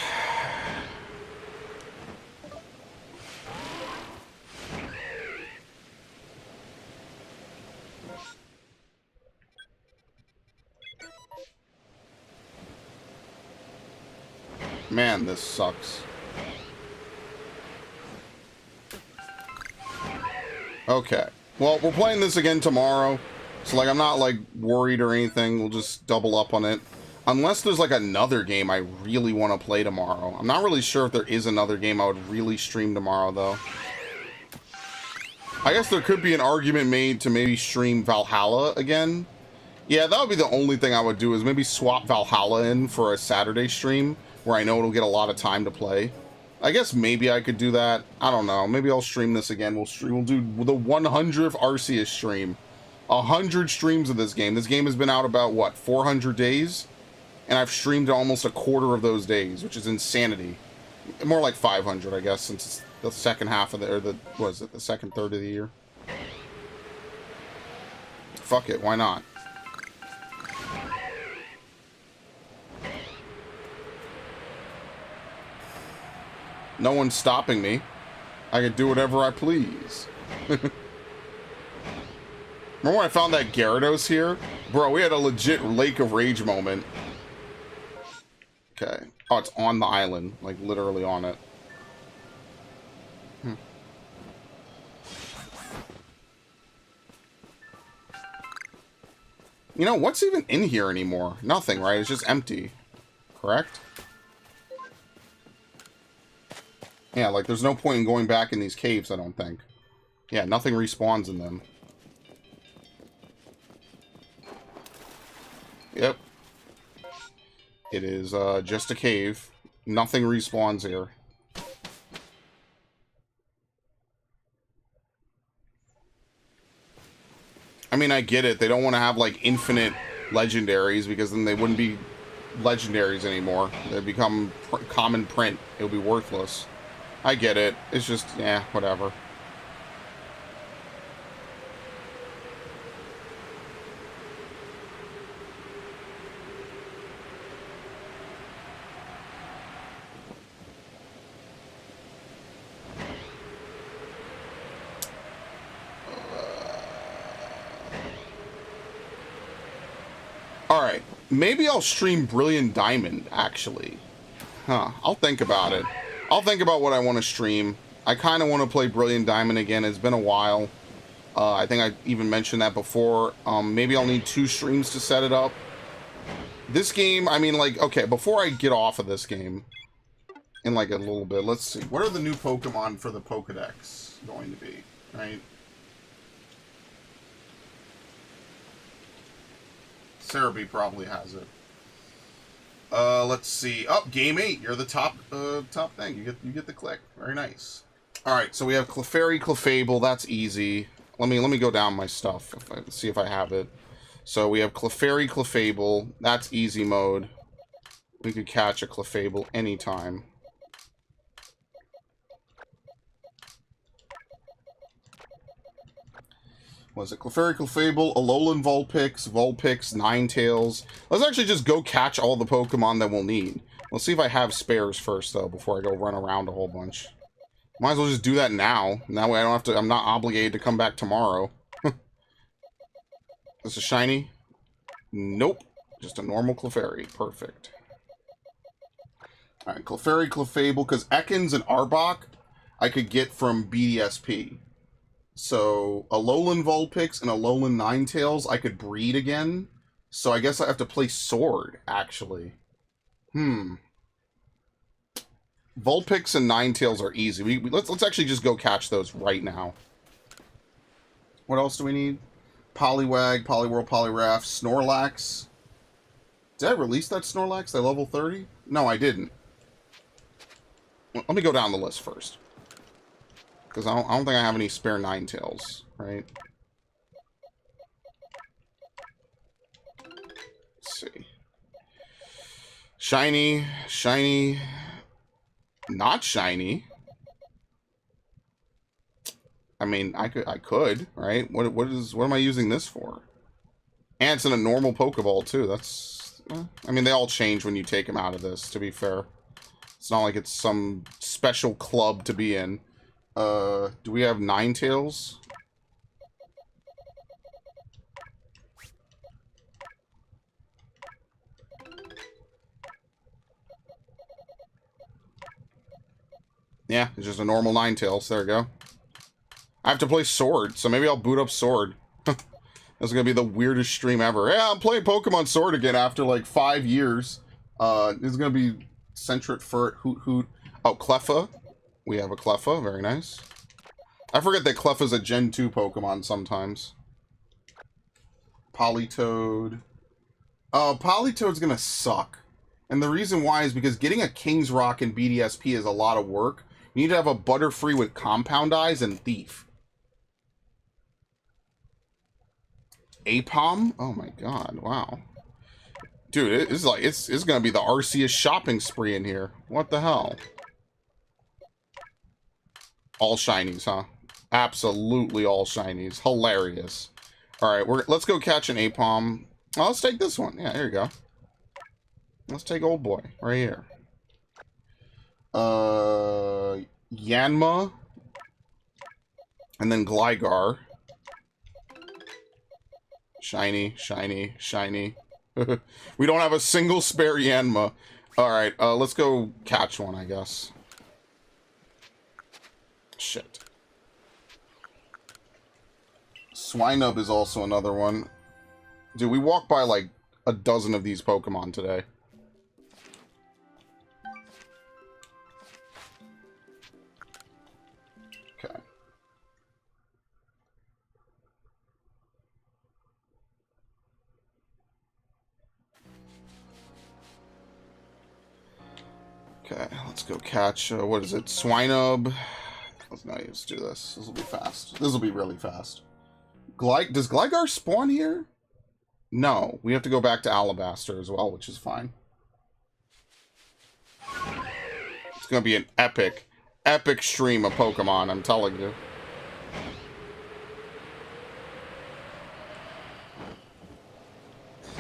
Man, this sucks. Okay. Well, we're playing this again tomorrow. So, like, I'm not, like, worried or anything. We'll just double up on it. Unless there's, like, another game I really want to play tomorrow. I'm not really sure if there is another game I would really stream tomorrow, though. I guess there could be an argument made to maybe stream Valhalla again. Yeah, that would be the only thing I would do, is maybe swap Valhalla in for a Saturday stream, where I know it'll get a lot of time to play. I guess maybe I could do that. I don't know. Maybe I'll stream this again. We'll do the 100th Arceus stream. 100 streams of this game. This game has been out about, what, 400 days? And I've streamed almost a quarter of those days, which is insanity. More like 500, I guess, since it's the second half of the second third of the year. Fuck it, why not? No one's stopping me. I can do whatever I please. Remember when I found that Gyarados here? Bro, we had a legit Lake of Rage moment. Okay. Oh, it's on the island. Like, literally on it. You know, what's even in here anymore? Nothing, right? It's just empty. Correct? Yeah, like, there's no point in going back in these caves, I don't think. Yeah, nothing respawns in them. Yep. It is, just a cave. Nothing respawns here. I mean, I get it. They don't want to have, like, infinite legendaries, because then they wouldn't be legendaries anymore. They'd become common print. It would be worthless. I get it. It's just, yeah, whatever. Alright, maybe I'll stream Brilliant Diamond, actually. Huh, I'll think about it. I'll think about what I want to stream. I kind of want to play Brilliant Diamond again. It's been a while. I think I even mentioned that before. Maybe I'll need 2 streams to set it up. This game, I mean, like, okay, before I get off of this game, in like a little bit, let's see. What are the new Pokemon for the Pokedex going to be, right? Cerebi probably has it. Let's see. Oh, game 8. You're the top thing. You get the click. Very nice. All right, so we have Clefairy, Clefable. That's easy. Let me go down my stuff. See if I have it. So we have Clefairy, Clefable. That's easy mode. We could catch a Clefable anytime. Was it Clefairy, Clefable, Alolan Vulpix, Ninetales? Let's actually just go catch all the Pokemon that we'll need. Let's see if I have spares first, though, before I go run around a whole bunch. Might as well just do that now. That way I don't have to, I'm not obligated to come back tomorrow. This is shiny? Nope. Just a normal Clefairy. Perfect. Alright, Clefairy, Clefable, because Ekans and Arbok I could get from BDSP. So, Alolan Vulpix and Alolan Ninetales I could breed again. So I guess I have to play Sword, actually. Vulpix and Ninetales are easy. Let's actually just go catch those right now. What else do we need? Poliwag, Poliwhirl, Poliwrath, Snorlax. Did I release that Snorlax? They level 30? No, I didn't. Let me go down the list first. Because I don't think I have any spare Ninetales, right? Let's see. Shiny, shiny, not shiny. I mean, I could, right? What am I using this for? And it's in a normal Pokeball too. That's, I mean, they all change when you take them out of this, to be fair. It's not like it's some special club to be in. Do we have Ninetales? Yeah, it's just a normal Ninetales. There we go. I have to play Sword, so maybe I'll boot up Sword. This is gonna be the weirdest stream ever. Yeah, I'm playing Pokemon Sword again after like 5 years. This is gonna be Centret, Furt, Hoot Hoot. Oh, Cleffa. We have a Cleffa. Very nice. I forget that Cleffa's a Gen 2 Pokemon sometimes. Politoed. Politoed's gonna suck. And the reason why is because getting a King's Rock in BDSP is a lot of work. You need to have a Butterfree with Compound Eyes and Thief. Apom? Oh my god, wow. Dude, it's like, it's gonna be the Arceus shopping spree in here. What the hell? All shinies, huh? Absolutely all shinies. Hilarious. Alright, let's go catch an Apom. Oh, let's take this one. Yeah, here you go. Let's take old boy right here. Yanma. And then Gligar. Shiny, shiny, shiny. We don't have a single spare Yanma. Alright, let's go catch one, I guess. Shit. Swinub is also another one. Dude, we walked by like a dozen of these Pokemon today. Okay. Okay, let's go catch, what is it, Swinub. Let's do this. This will be fast. This will be really fast. Does Gligar spawn here? No, we have to go back to Alabaster as well, which is fine. It's gonna be an epic stream of Pokemon, I'm telling you.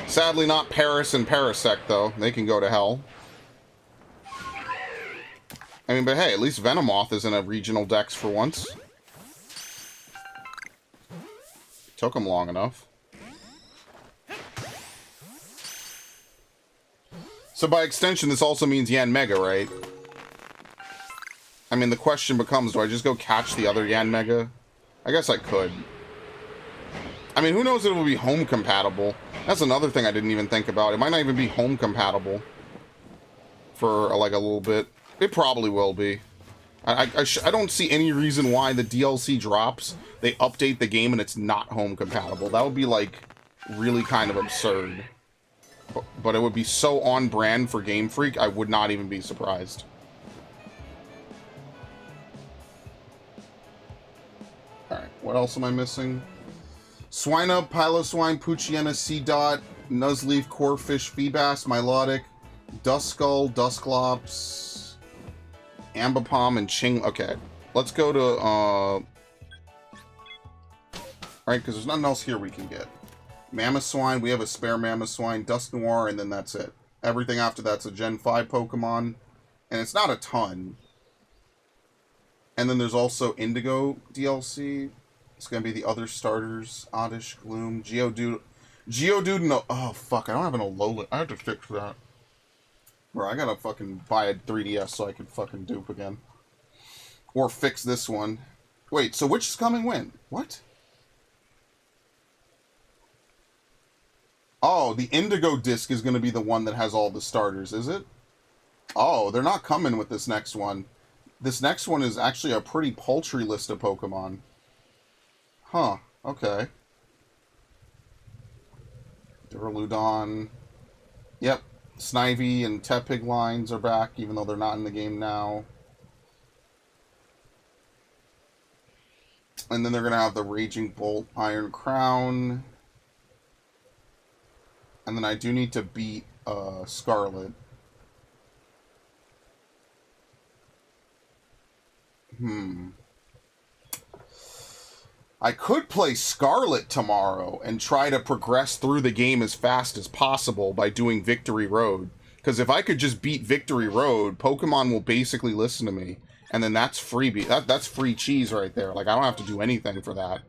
Sadly not Paris and Parasect, though. They can go to hell. I mean, but hey, at least Venomoth is in a regional dex for once. Took him long enough. So by extension, this also means Yanmega, right? I mean, the question becomes, do I just go catch the other Yanmega? I guess I could. I mean, who knows if it will be home compatible? That's another thing I didn't even think about. It might not even be home compatible for like a little bit. It probably will be. I don't see any reason why the DLC drops, they update the game and it's not home compatible. That would be like really kind of absurd. But it would be so on brand for Game Freak, I would not even be surprised. Alright, what else am I missing? Swinub, Piloswine, Poochyena, Seedot, Nuzleaf, Corphish, Feebas, Milotic, Duskull, Dusclops, Ambipom, and Ching. Okay, let's go to, alright, because there's nothing else here we can get. Mamoswine, we have a spare Mamoswine, Dusknoir, and then that's it. Everything after that's a Gen 5 Pokemon, and it's not a ton. And then there's also Indigo DLC. It's gonna be the other starters, Oddish, Gloom, Geodude, no, oh fuck, I don't have an Alola, I have to fix that. Bro, I gotta fucking buy a 3DS so I can fucking dupe again. Or fix this one. Wait, so which is coming when? What? Oh, the Indigo disc is going to be the one that has all the starters, is it? Oh, they're not coming with this next one. This next one is actually a pretty paltry list of Pokemon. Huh, okay. Duraludon. Yep, Snivy and Tepig lines are back, even though they're not in the game now. And then they're going to have the Raging Bolt, Iron Crown. And then I do need to beat Scarlet. I could play Scarlet tomorrow and try to progress through the game as fast as possible by doing Victory Road. Because if I could just beat Victory Road, Pokemon will basically listen to me. And then that's freebie. That's free cheese right there. Like, I don't have to do anything for that.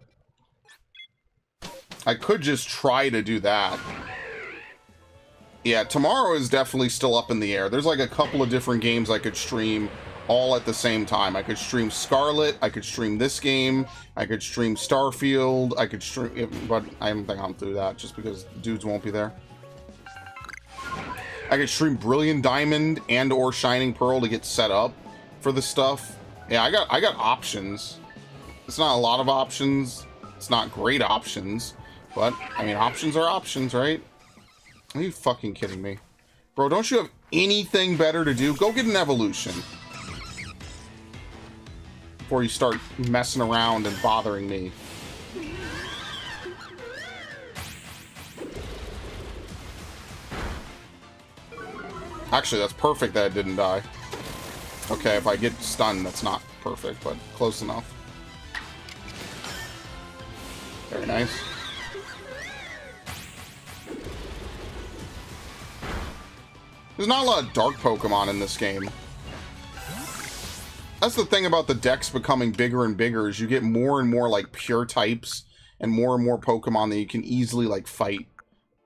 I could just try to do that. Yeah, tomorrow is definitely still up in the air. There's like a couple of different games I could stream all at the same time. I could stream Scarlet, I could stream this game, I could stream Starfield, I could stream... But I don't think I'll do that, just because dudes won't be there. I could stream Brilliant Diamond and or Shining Pearl to get set up for the stuff. Yeah, I got options. It's not a lot of options. It's not great options. But, I mean, options are options, right? Are you fucking kidding me? Bro, don't you have anything better to do? Go get an evolution. Before you start messing around and bothering me. Actually, that's perfect that it didn't die. Okay, if I get stunned, that's not perfect, but close enough. Very nice. There's not a lot of dark Pokemon in this game. that's the thing about the decks becoming bigger and bigger, is you get more and more like pure types and more Pokemon that you can easily like fight.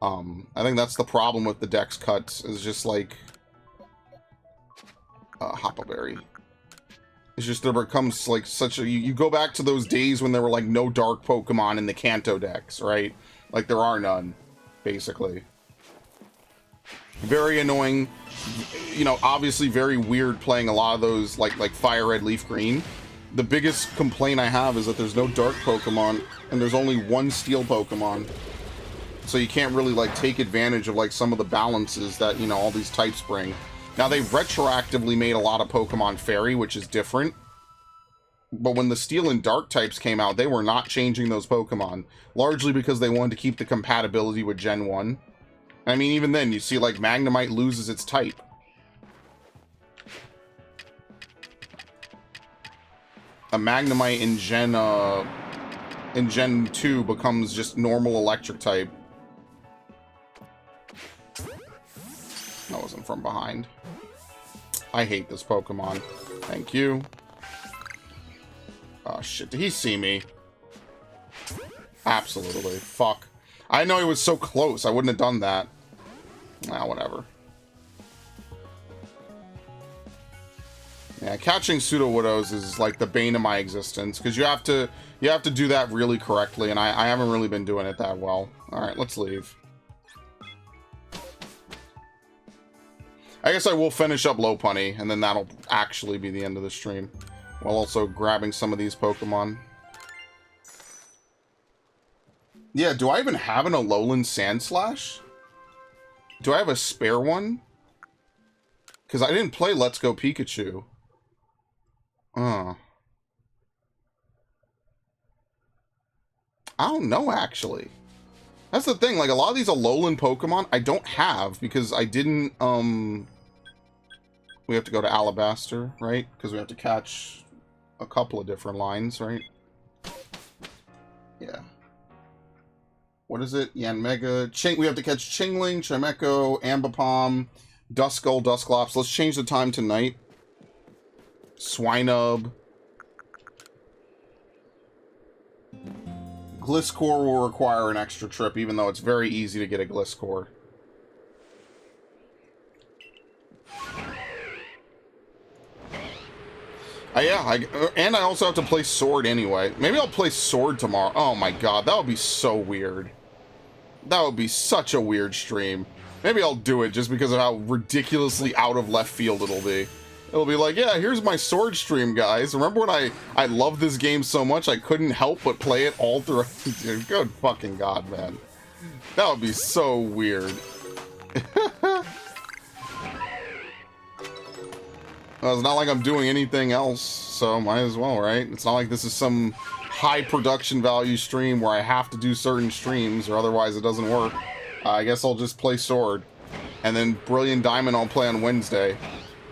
I think that's the problem with the dex cuts, is just like Hoppa Berry. It's just there becomes like such a, you go back to those days when there were like no dark Pokemon in the Kanto decks, right? Like there are none, basically. Very annoying, you know, obviously very weird playing a lot of those like Fire Red, Leaf Green. The biggest complaint I have is that there's no dark Pokemon and there's only one steel Pokemon. So you can't really like take advantage of like some of the balances that, you know, all these types bring. Now, they retroactively made a lot of Pokemon Fairy, which is different. But when the Steel and Dark types came out, they were not changing those Pokemon. Largely because they wanted to keep the compatibility with Gen 1. I mean, even then, you see, like, Magnemite loses its type. A Magnemite in Gen 2 becomes just normal Electric type. That wasn't from behind. I hate this Pokemon. Thank you. Oh, shit. Did he see me? Absolutely. Fuck. I know he was so close. I wouldn't have done that. Nah, whatever. Yeah, catching Pseudo-Widows is like the bane of my existence, because you have to do that really correctly, and I haven't really been doing it that well. Alright, let's leave. I guess I will finish up Lopunny, and then that'll actually be the end of the stream. While also grabbing some of these Pokemon. Yeah, do I even have an Alolan Sandslash? Do I have a spare one? Because I didn't play Let's Go Pikachu. I don't know, actually. That's the thing, like, a lot of these Alolan Pokemon I don't have, because I didn't, we have to go to Alabaster, right? Because we have to catch a couple of different lines, right? Yeah. What is it? Yanmega. We have to catch Chingling, Chimecho, Ambipom, Duskull, Dusclops. Let's change the time to night. Swinub. Gliscor will require an extra trip, even though it's very easy to get a Gliscor. Yeah, and I also have to play Sword anyway. Maybe I'll play Sword tomorrow. Oh my god, that would be so weird. That would be such a weird stream. Maybe I'll do it just because of how ridiculously out of left field it'll be. It'll be like, yeah, here's my Sword stream, guys. Remember when I loved this game so much I couldn't help but play it all through? Good fucking god, man. That would be so weird. Well, it's not like I'm doing anything else, so might as well, right? It's not like this is some high production value stream where I have to do certain streams or otherwise it doesn't work. I guess I'll just play Sword. And then Brilliant Diamond I'll play on Wednesday.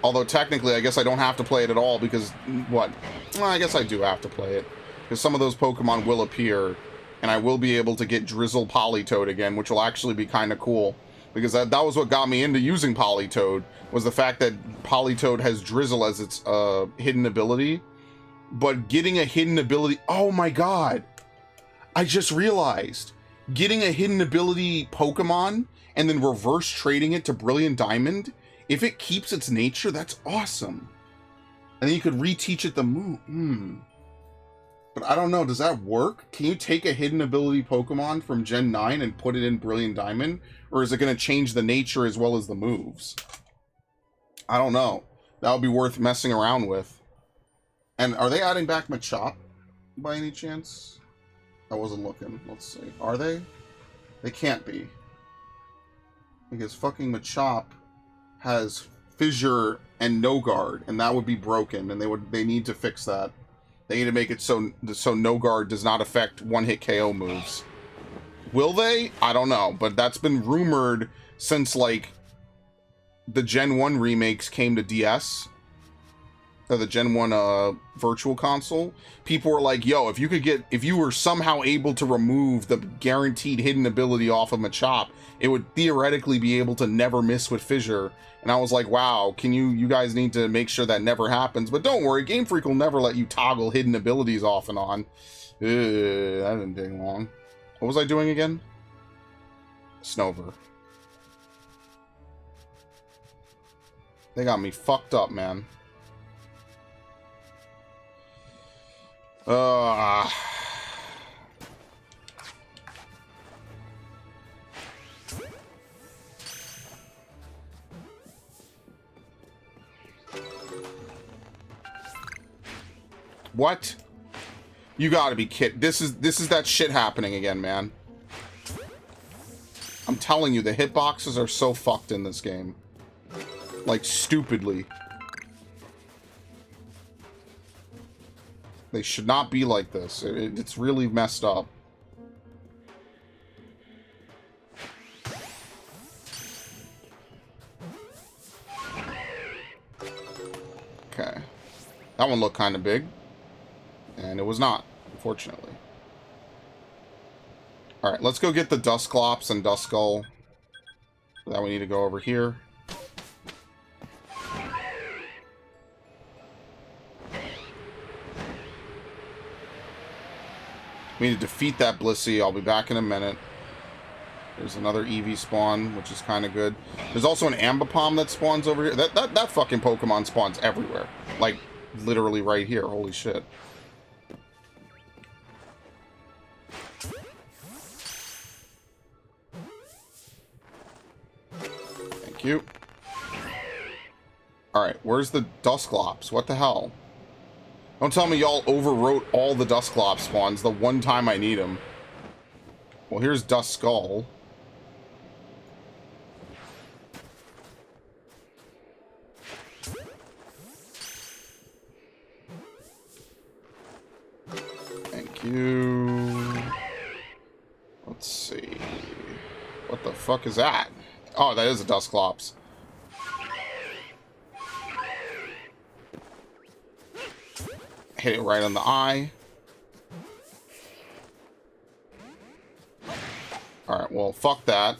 Although technically I guess I don't have to play it at all because, what? Well, I guess I do have to play it. Because some of those Pokemon will appear and I will be able to get Drizzle Politoed again, which will actually be kind of cool. Because that was what got me into using Politoed, was the fact that Politoed has Drizzle as its hidden ability. But getting a hidden ability... Oh my god! I just realized. Getting a hidden ability Pokemon and then reverse trading it to Brilliant Diamond, if it keeps its nature, that's awesome. And then you could reteach it the move. But I don't know, does that work? Can you take a hidden ability Pokemon from Gen 9 and put it in Brilliant Diamond? Or is it going to change the nature as well as the moves? I don't know. That would be worth messing around with. And are they adding back Machop by any chance? I wasn't looking. Let's see. Are they? They can't be. Because fucking Machop has Fissure and No Guard, and that would be broken, and they need to fix that. They need to make it so No Guard does not affect one-hit KO moves. Will they? I don't know, but that's been rumored since, like, the Gen 1 remakes came to DS. the Gen 1 virtual console, people were like, yo, if you were somehow able to remove the guaranteed hidden ability off of Machop, it would theoretically be able to never miss with Fissure. And I was like, wow, you guys need to make sure that never happens. But don't worry, Game Freak will never let you toggle hidden abilities off and on. That didn't take long. What was I doing again? Snover. They got me fucked up, man. What? You gotta be kidding. This is that shit happening again, man. I'm telling you, the hitboxes are so fucked in this game. Like, stupidly. They should not be like this. It's really messed up. Okay. That one looked kind of big. And it was not, unfortunately. Alright, let's go get the Dusclops and Duskull. For that we need to go over here. We need to defeat that Blissey. I'll be back in a minute. There's another Eevee spawn, which is kind of good. There's also an Ambipom that spawns over here. That fucking Pokemon spawns everywhere. Like, literally right here. Holy shit. Thank you. Alright, where's the Dusclops? What the hell? Don't tell me y'all overwrote all the Dusclops spawns the one time I need them. Well, here's Duskull. Thank you. Let's see. What the fuck is that? Oh, that is a Dusclops. Hit it right on the eye. Alright, well, fuck that.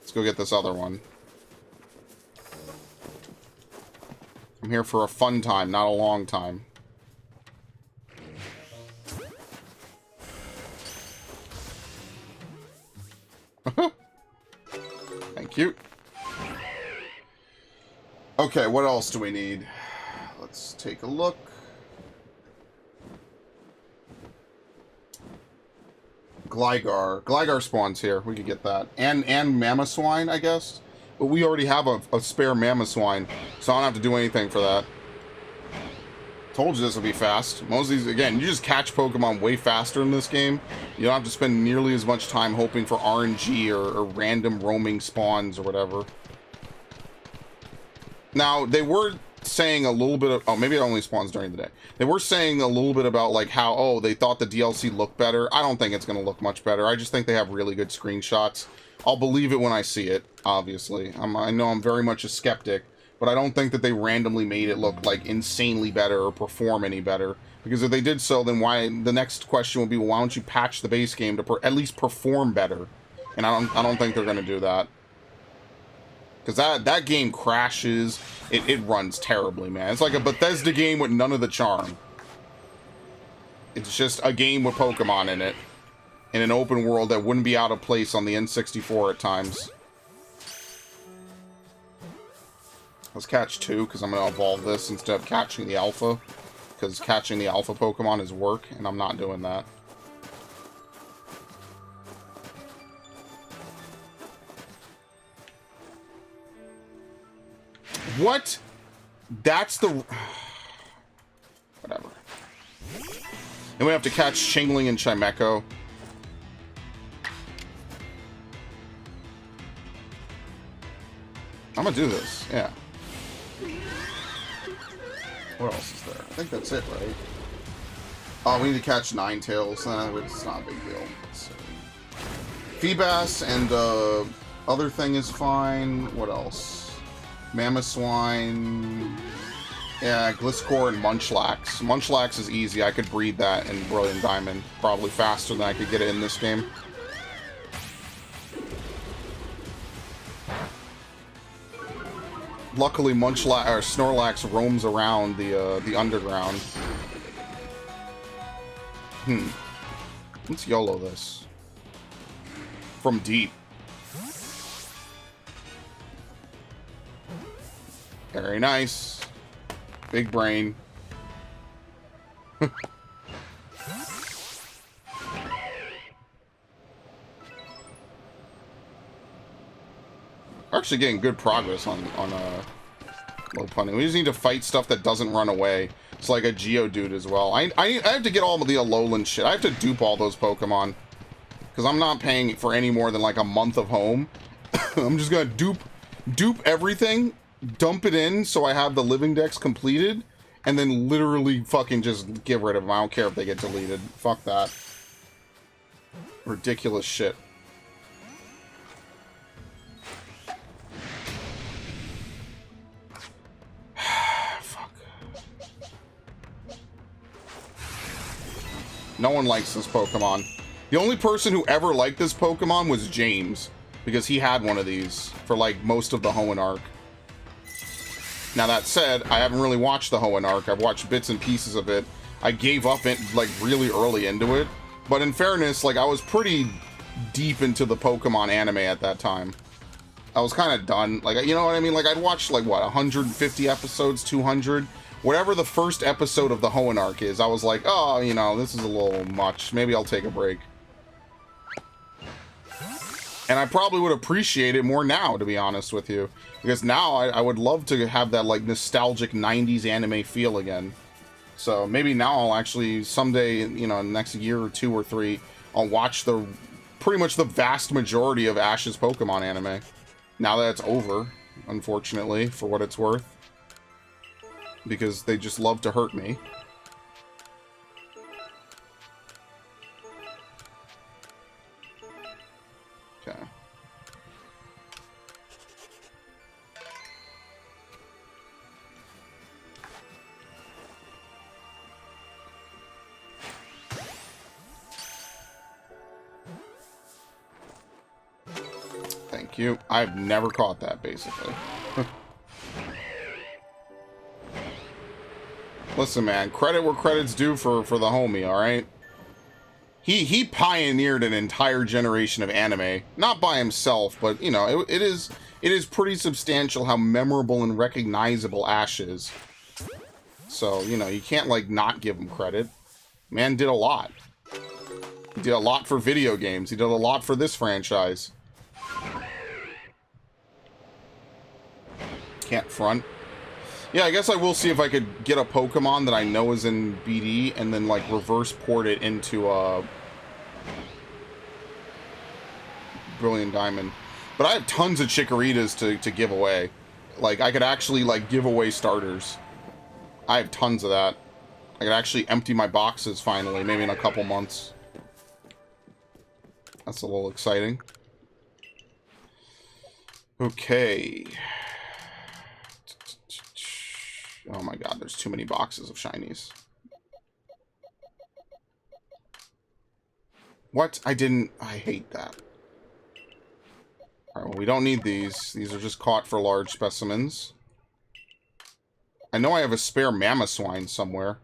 Let's go get this other one. I'm here for a fun time, not a long time. Thank you. Okay, what else do we need? Let's take a look. Gligar spawns here. We could get that. And Mamoswine, I guess. But we already have a spare Mamoswine, so I don't have to do anything for that. Told you this would be fast. Most of these, again, you just catch Pokemon way faster in this game. You don't have to spend nearly as much time hoping for RNG or random roaming spawns or whatever. Now, they were saying a little bit of, oh, maybe it only spawns during the day. They were saying a little bit about like how, oh, they thought the DLC looked better. I don't think it's going to look much better. I just think they have really good screenshots. I'll believe it when I see it, obviously. I know I'm very much a skeptic, but I don't think that they randomly made it look like insanely better or perform any better. Because if they did so, then why, the next question would be, well, why don't you patch the base game to at least perform better? And I don't think they're going to do that. Because that game crashes. It runs terribly, man. It's like a Bethesda game with none of the charm. It's just a game with Pokemon in it. In an open world that wouldn't be out of place on the N64 at times. Let's catch 2, because I'm going to evolve this instead of catching the Alpha. Because catching the Alpha Pokemon is work, and I'm not doing that. What? That's the... Whatever. And we have to catch Chingling and Chimecho. I'm gonna do this, yeah. What else is there? I think that's it, right? Oh, we need to catch Ninetales. It's not a big deal. So, Feebas and other thing is fine. What else? Mamoswine. Yeah, Gliscor and Munchlax. Munchlax is easy. I could breed that in Brilliant Diamond. Probably faster than I could get it in this game. Luckily, Snorlax roams around the underground. Let's YOLO this. From deep. Very nice. Big brain. Actually getting good progress on low punting. We just need to fight stuff that doesn't run away. It's like a Geodude as well. I have to get all of the Alolan shit. I have to dupe all those Pokemon. Because I'm not paying for any more than like a month of home. I'm just gonna dupe everything, dump it in so I have the living dex completed, and then literally fucking just get rid of them. I don't care if they get deleted. Fuck that. Ridiculous shit. Fuck. No one likes this Pokemon. The only person who ever liked this Pokemon was James, because he had one of these for like most of the Hoenn arc. Now that said, I haven't really watched the Hoenn arc. I've watched bits and pieces of it. I gave up it like really early into it, but in fairness, like I was pretty deep into the Pokemon anime at that time. I was kind of done. Like, you know what I mean? Like I'd watched like what, 150 episodes, 200. Whatever the first episode of the Hoenn arc is, I was like, oh, you know, this is a little much. Maybe I'll take a break. And I probably would appreciate it more now, to be honest with you. Because now I would love to have that, like, nostalgic 90s anime feel again. So maybe now I'll actually, someday, you know, next year or 2 or 3, I'll watch pretty much the vast majority of Ash's Pokemon anime. Now that it's over, unfortunately, for what it's worth. Because they just love to hurt me. Okay. Thank you. I've never caught that, basically. Listen, man, credit where credit's due for the homie, alright? He pioneered an entire generation of anime, not by himself, but you know, it is pretty substantial how memorable and recognizable Ash is. So, you know, you can't like not give him credit. Man did a lot. He did a lot for video games. He did a lot for this franchise. Can't front. Yeah, I guess I will see if I could get a Pokemon that I know is in BD and then like reverse port it into Brilliant Diamond. But I have tons of Chikorritas to give away. Like, I could actually, like, give away starters. I have tons of that. I could actually empty my boxes, finally, maybe in a couple months. That's a little exciting. Okay. Oh my god, there's too many boxes of Shinies. What? I hate that. Alright, well, we don't need these. These are just caught for large specimens. I know I have a spare Mamoswine somewhere.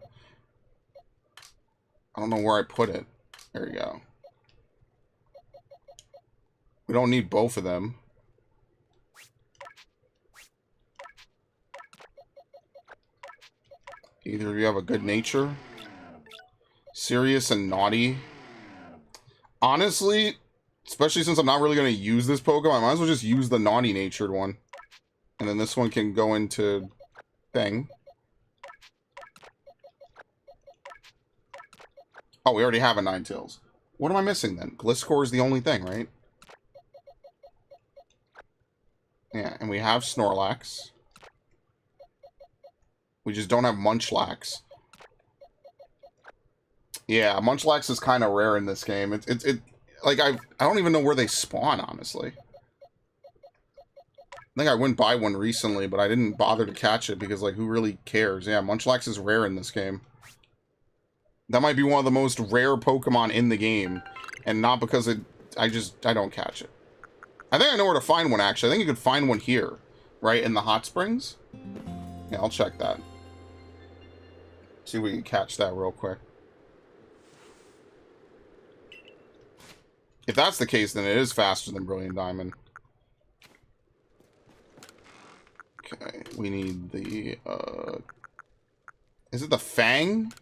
I don't know where I put it. There we go. We don't need both of them. Either of you have a good nature. Serious and naughty. Honestly, especially since I'm not really going to use this Pokemon, I might as well just use the naughty-natured one. And then this one can go into thing. Oh, we already have a Ninetales. What am I missing then? Gliscor is the only thing, right? Yeah, and we have Snorlax. We just don't have Munchlax. Yeah, Munchlax is kind of rare in this game. Like I don't even know where they spawn, honestly. I think I went by one recently, but I didn't bother to catch it because, like, who really cares? Yeah, Munchlax is rare in this game. That might be one of the most rare Pokemon in the game. And not because it... I don't catch it. I think I know where to find one, actually. I think you could find one here. Right? In the hot springs? Yeah, I'll check that. See if we can catch that real quick. If that's the case, then it is faster than Brilliant Diamond. Okay, we need the, Is it the Fang?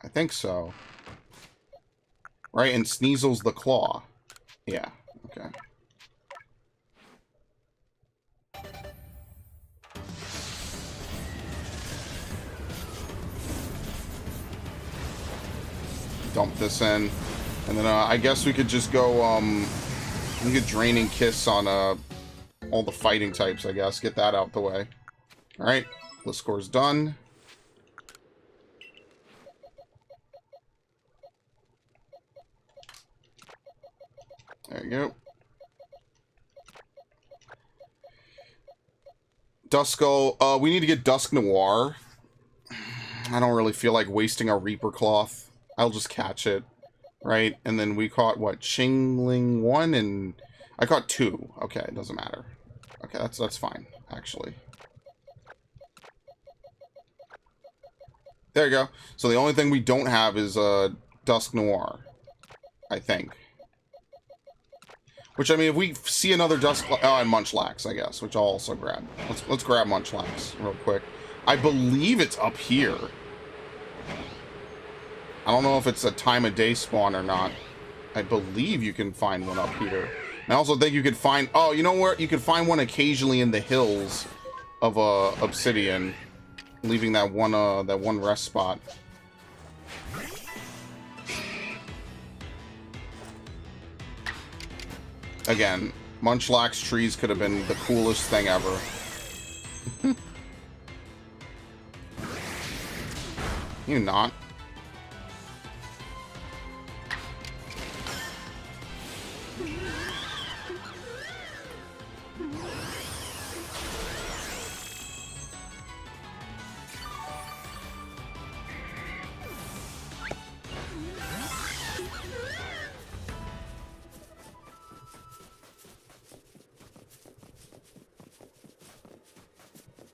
I think so. Right, and Sneasel's the Claw. Yeah, okay. Dump this in. And then, I guess we could just go, we could Draining Kiss on, all the fighting types, I guess. Get that out the way. Alright, list score's done. There you go. Duskull, we need to get Dusk Noir. I don't really feel like wasting our Reaper Cloth. I'll just catch it. Right? And then we caught, what, Shingling 1 and... I caught 2. Okay, it doesn't matter. Okay, that's fine, actually. There you go. So the only thing we don't have is, Dusk Noir. I think. Which, I mean, if we see another Dusk... Oh, and Munchlax, I guess, which I'll also grab. Let's grab Munchlax real quick. I believe it's up here. I don't know if it's a time of day spawn or not. I believe you can find one up here. I also think you could find... Oh, you know where? You could find one occasionally in the hills of Obsidian. Leaving that one rest spot. Again, Munchlax trees could have been the coolest thing ever. You not.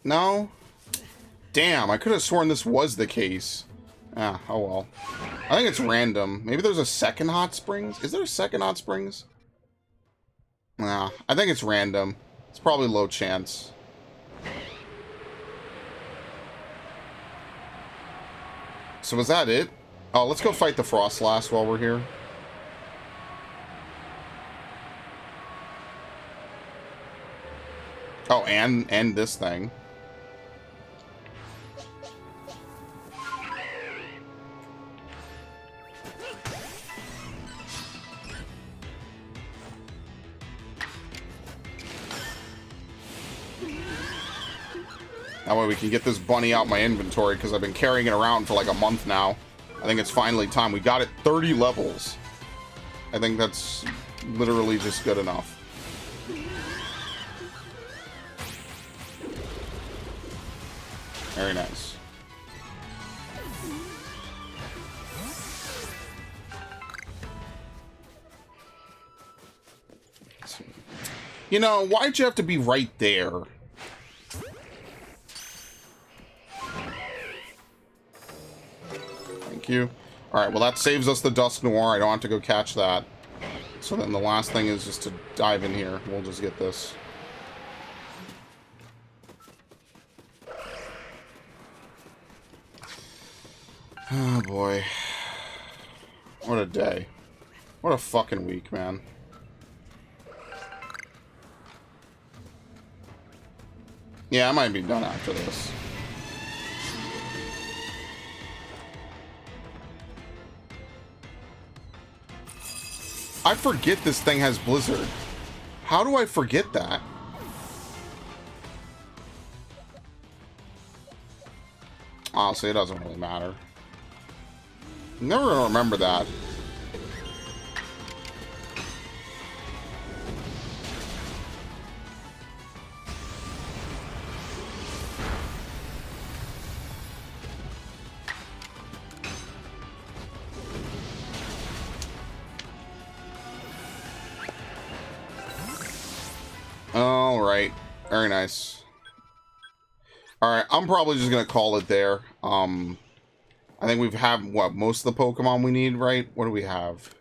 No? Damn, I could have sworn this was the case. Ah, oh well. I think it's random. Maybe there's a second hot springs? Is there a second hot springs? Nah, I think it's random. It's probably low chance. So was that it? Oh, let's go fight the Frostlass while we're here. Oh, and this thing. That way we can get this bunny out my inventory, because I've been carrying it around for like a month now. I think it's finally time. We got it 30 levels. I think that's literally just good enough. Very nice. You know, why'd you have to be right there? Thank you. Alright, well that saves us the Dusk Noir. I don't have to go catch that. So then the last thing is just to dive in here. We'll just get this. Oh boy. What a day. What a fucking week, man. Yeah, I might be done after this. I forget this thing has Blizzard. How do I forget that? Honestly, it doesn't really matter. I'm never gonna remember that. Alright. Very nice. Alright, I'm probably just gonna call it there. I think we've had, what, most of the Pokemon we need, right? What do we have?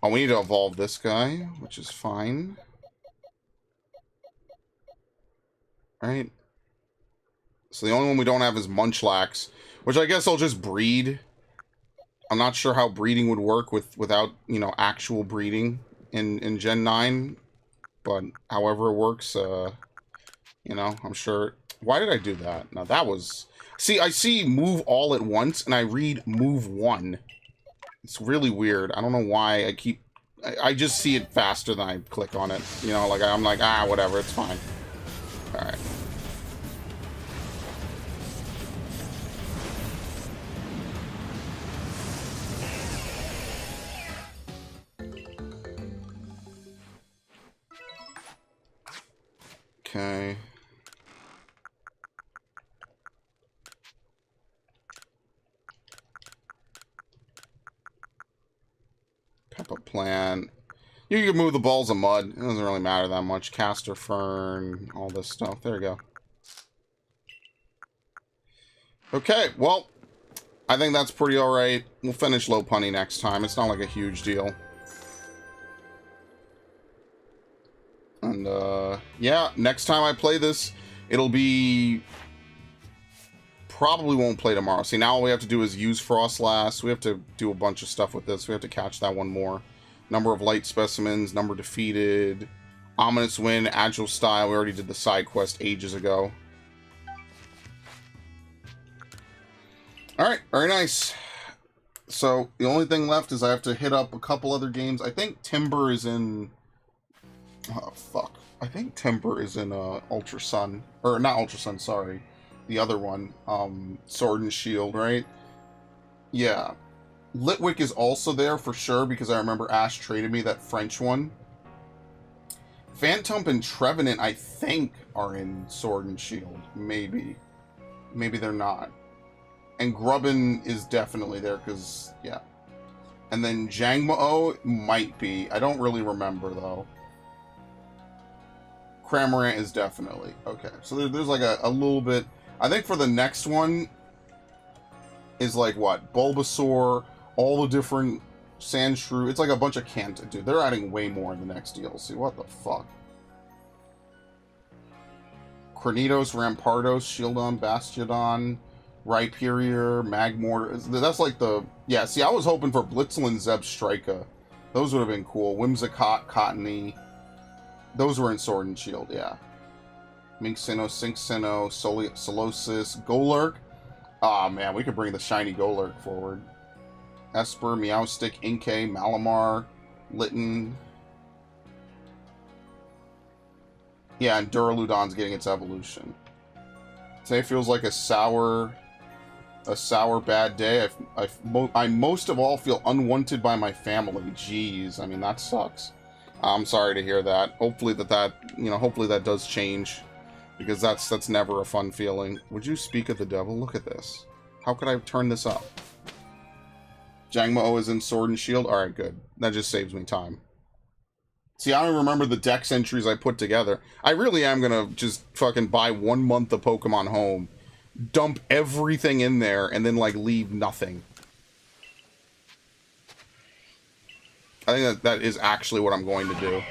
Oh, we need to evolve this guy, which is fine. Right? So the only one we don't have is Munchlax, which I guess I'll just breed. I'm not sure how breeding would work without, you know, actual breeding in Gen 9. But however it works, you know, I'm sure. Why did I do that? Now that was... See, I see move all at once, and I read move one. It's really weird. I don't know why I keep... I just see it faster than I click on it. You know, like, I'm like, ah, whatever, it's fine. Alright. Okay. Peppa plant. You can move the balls of mud. It doesn't really matter that much. Castor fern, all this stuff. There you go. Okay, well, I think that's pretty alright. We'll finish Lopunny next time. It's not like a huge deal. And, yeah, next time I play this, it'll be... Probably won't play tomorrow. See, now all we have to do is use Frostlass. We have to do a bunch of stuff with this. We have to catch that one more. Number of light specimens, number defeated, ominous wind, agile style. We already did the side quest ages ago. Alright, very nice. So, the only thing left is I have to hit up a couple other games. I think Timber is in... Oh, fuck. I think Timber is in Ultra Sun. Or, not Ultra Sun, sorry. The other one. Sword and Shield, right? Yeah. Litwick is also there for sure, because I remember Ash traded me that French one. Phantump and Trevenant, I think, are in Sword and Shield. Maybe. Maybe they're not. And Grubbin is definitely there, because, yeah. And then Jangmo-O might be. I don't really remember, though. Cramorant is definitely. Okay, so there's like a little bit... I think for the next one is like, what? Bulbasaur, all the different Sandshrew. It's like a bunch of Kanto. Dude, they're adding way more in the next DLC. What the fuck? Cornitos, Rampardos, Shieldon, Bastiodon, Rhyperior, Magmortar. That's like the... Yeah, see, I was hoping for Blitzel and Zebstrika. Those would have been cool. Whimsicott, Cottony. Those were in Sword and Shield, yeah. Minxino, Cinccino, Solosis, Golurk. Ah, man, we could bring the shiny Golurk forward. Esper, Meowstic, Inkay, Malamar, Litten. Yeah, and Duraludon's getting its evolution. Today feels like a sour bad day. I most of all feel unwanted by my family. Jeez, I mean, that sucks. I'm sorry to hear that. Hopefully hopefully that does change. Because that's never a fun feeling. Would you speak of the devil? Look at this. How could I turn this up? Jangmo-O is in Sword and Shield? Alright, good. That just saves me time. See, I don't remember the dex entries I put together. I really am gonna just fucking buy 1 month of Pokemon Home, dump everything in there, and then, like, leave nothing. I think that is actually what I'm going to do.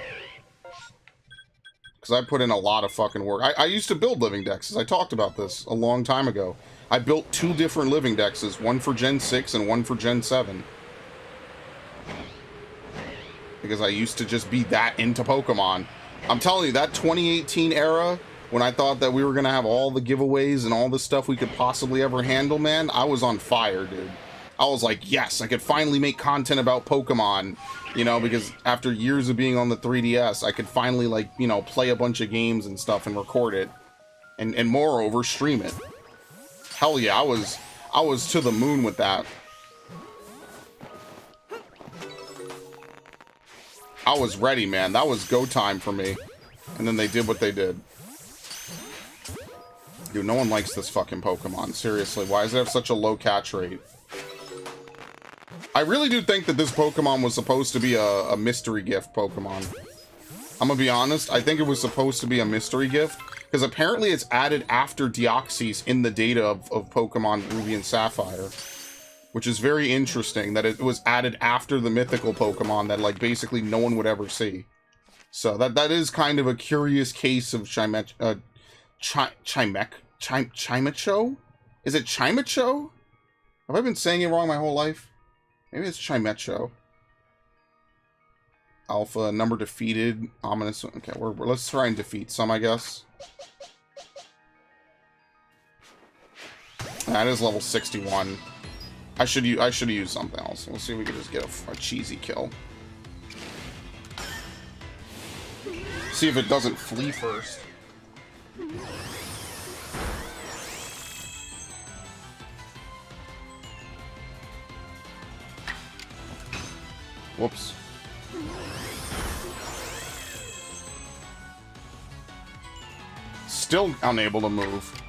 Because I put in a lot of fucking work. I used to build living dexes. I talked about this a long time ago. I built 2 different living dexes, one for Gen 6 and one for Gen 7. Because I used to just be that into Pokemon. I'm telling you, that 2018 era, when I thought that we were going to have all the giveaways and all the stuff we could possibly ever handle, man, I was on fire, dude. I was like, yes, I could finally make content about Pokemon, you know, because after years of being on the 3DS, I could finally, like, you know, play a bunch of games and stuff and record it, and moreover, stream it. Hell yeah, I was to the moon with that. I was ready, man. That was go time for me. And then they did what they did. Dude, no one likes this fucking Pokemon. Seriously, why does it have such a low catch rate? I really do think that this Pokemon was supposed to be a mystery gift Pokemon. I'm gonna be honest, I think it was supposed to be a mystery gift, because apparently it's added after Deoxys in the data of Pokemon Ruby and Sapphire, which is very interesting, that it was added after the mythical Pokemon that, like, basically no one would ever see. So that is kind of a curious case of Chimecho? Is it Chimecho? Have I been saying it wrong my whole life? Maybe it's Chimecho. Alpha, number defeated, ominous. Okay, let's try and defeat some, I guess. That is level 61. I should have used something else. We'll see if we can just get a cheesy kill. See if it doesn't flee first. Whoops. Still unable to move.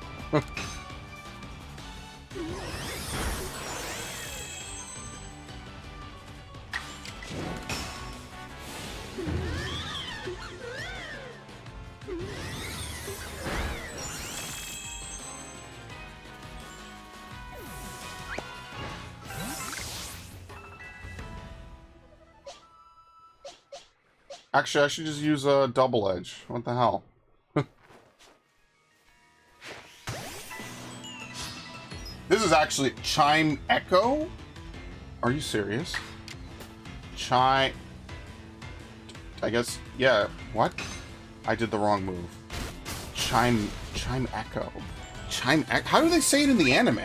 Actually, I should just use a double edge. What the hell? This is actually Chime Echo? Are you serious? I guess, yeah. What? I did the wrong move. Chime Echo. How do they say it in the anime?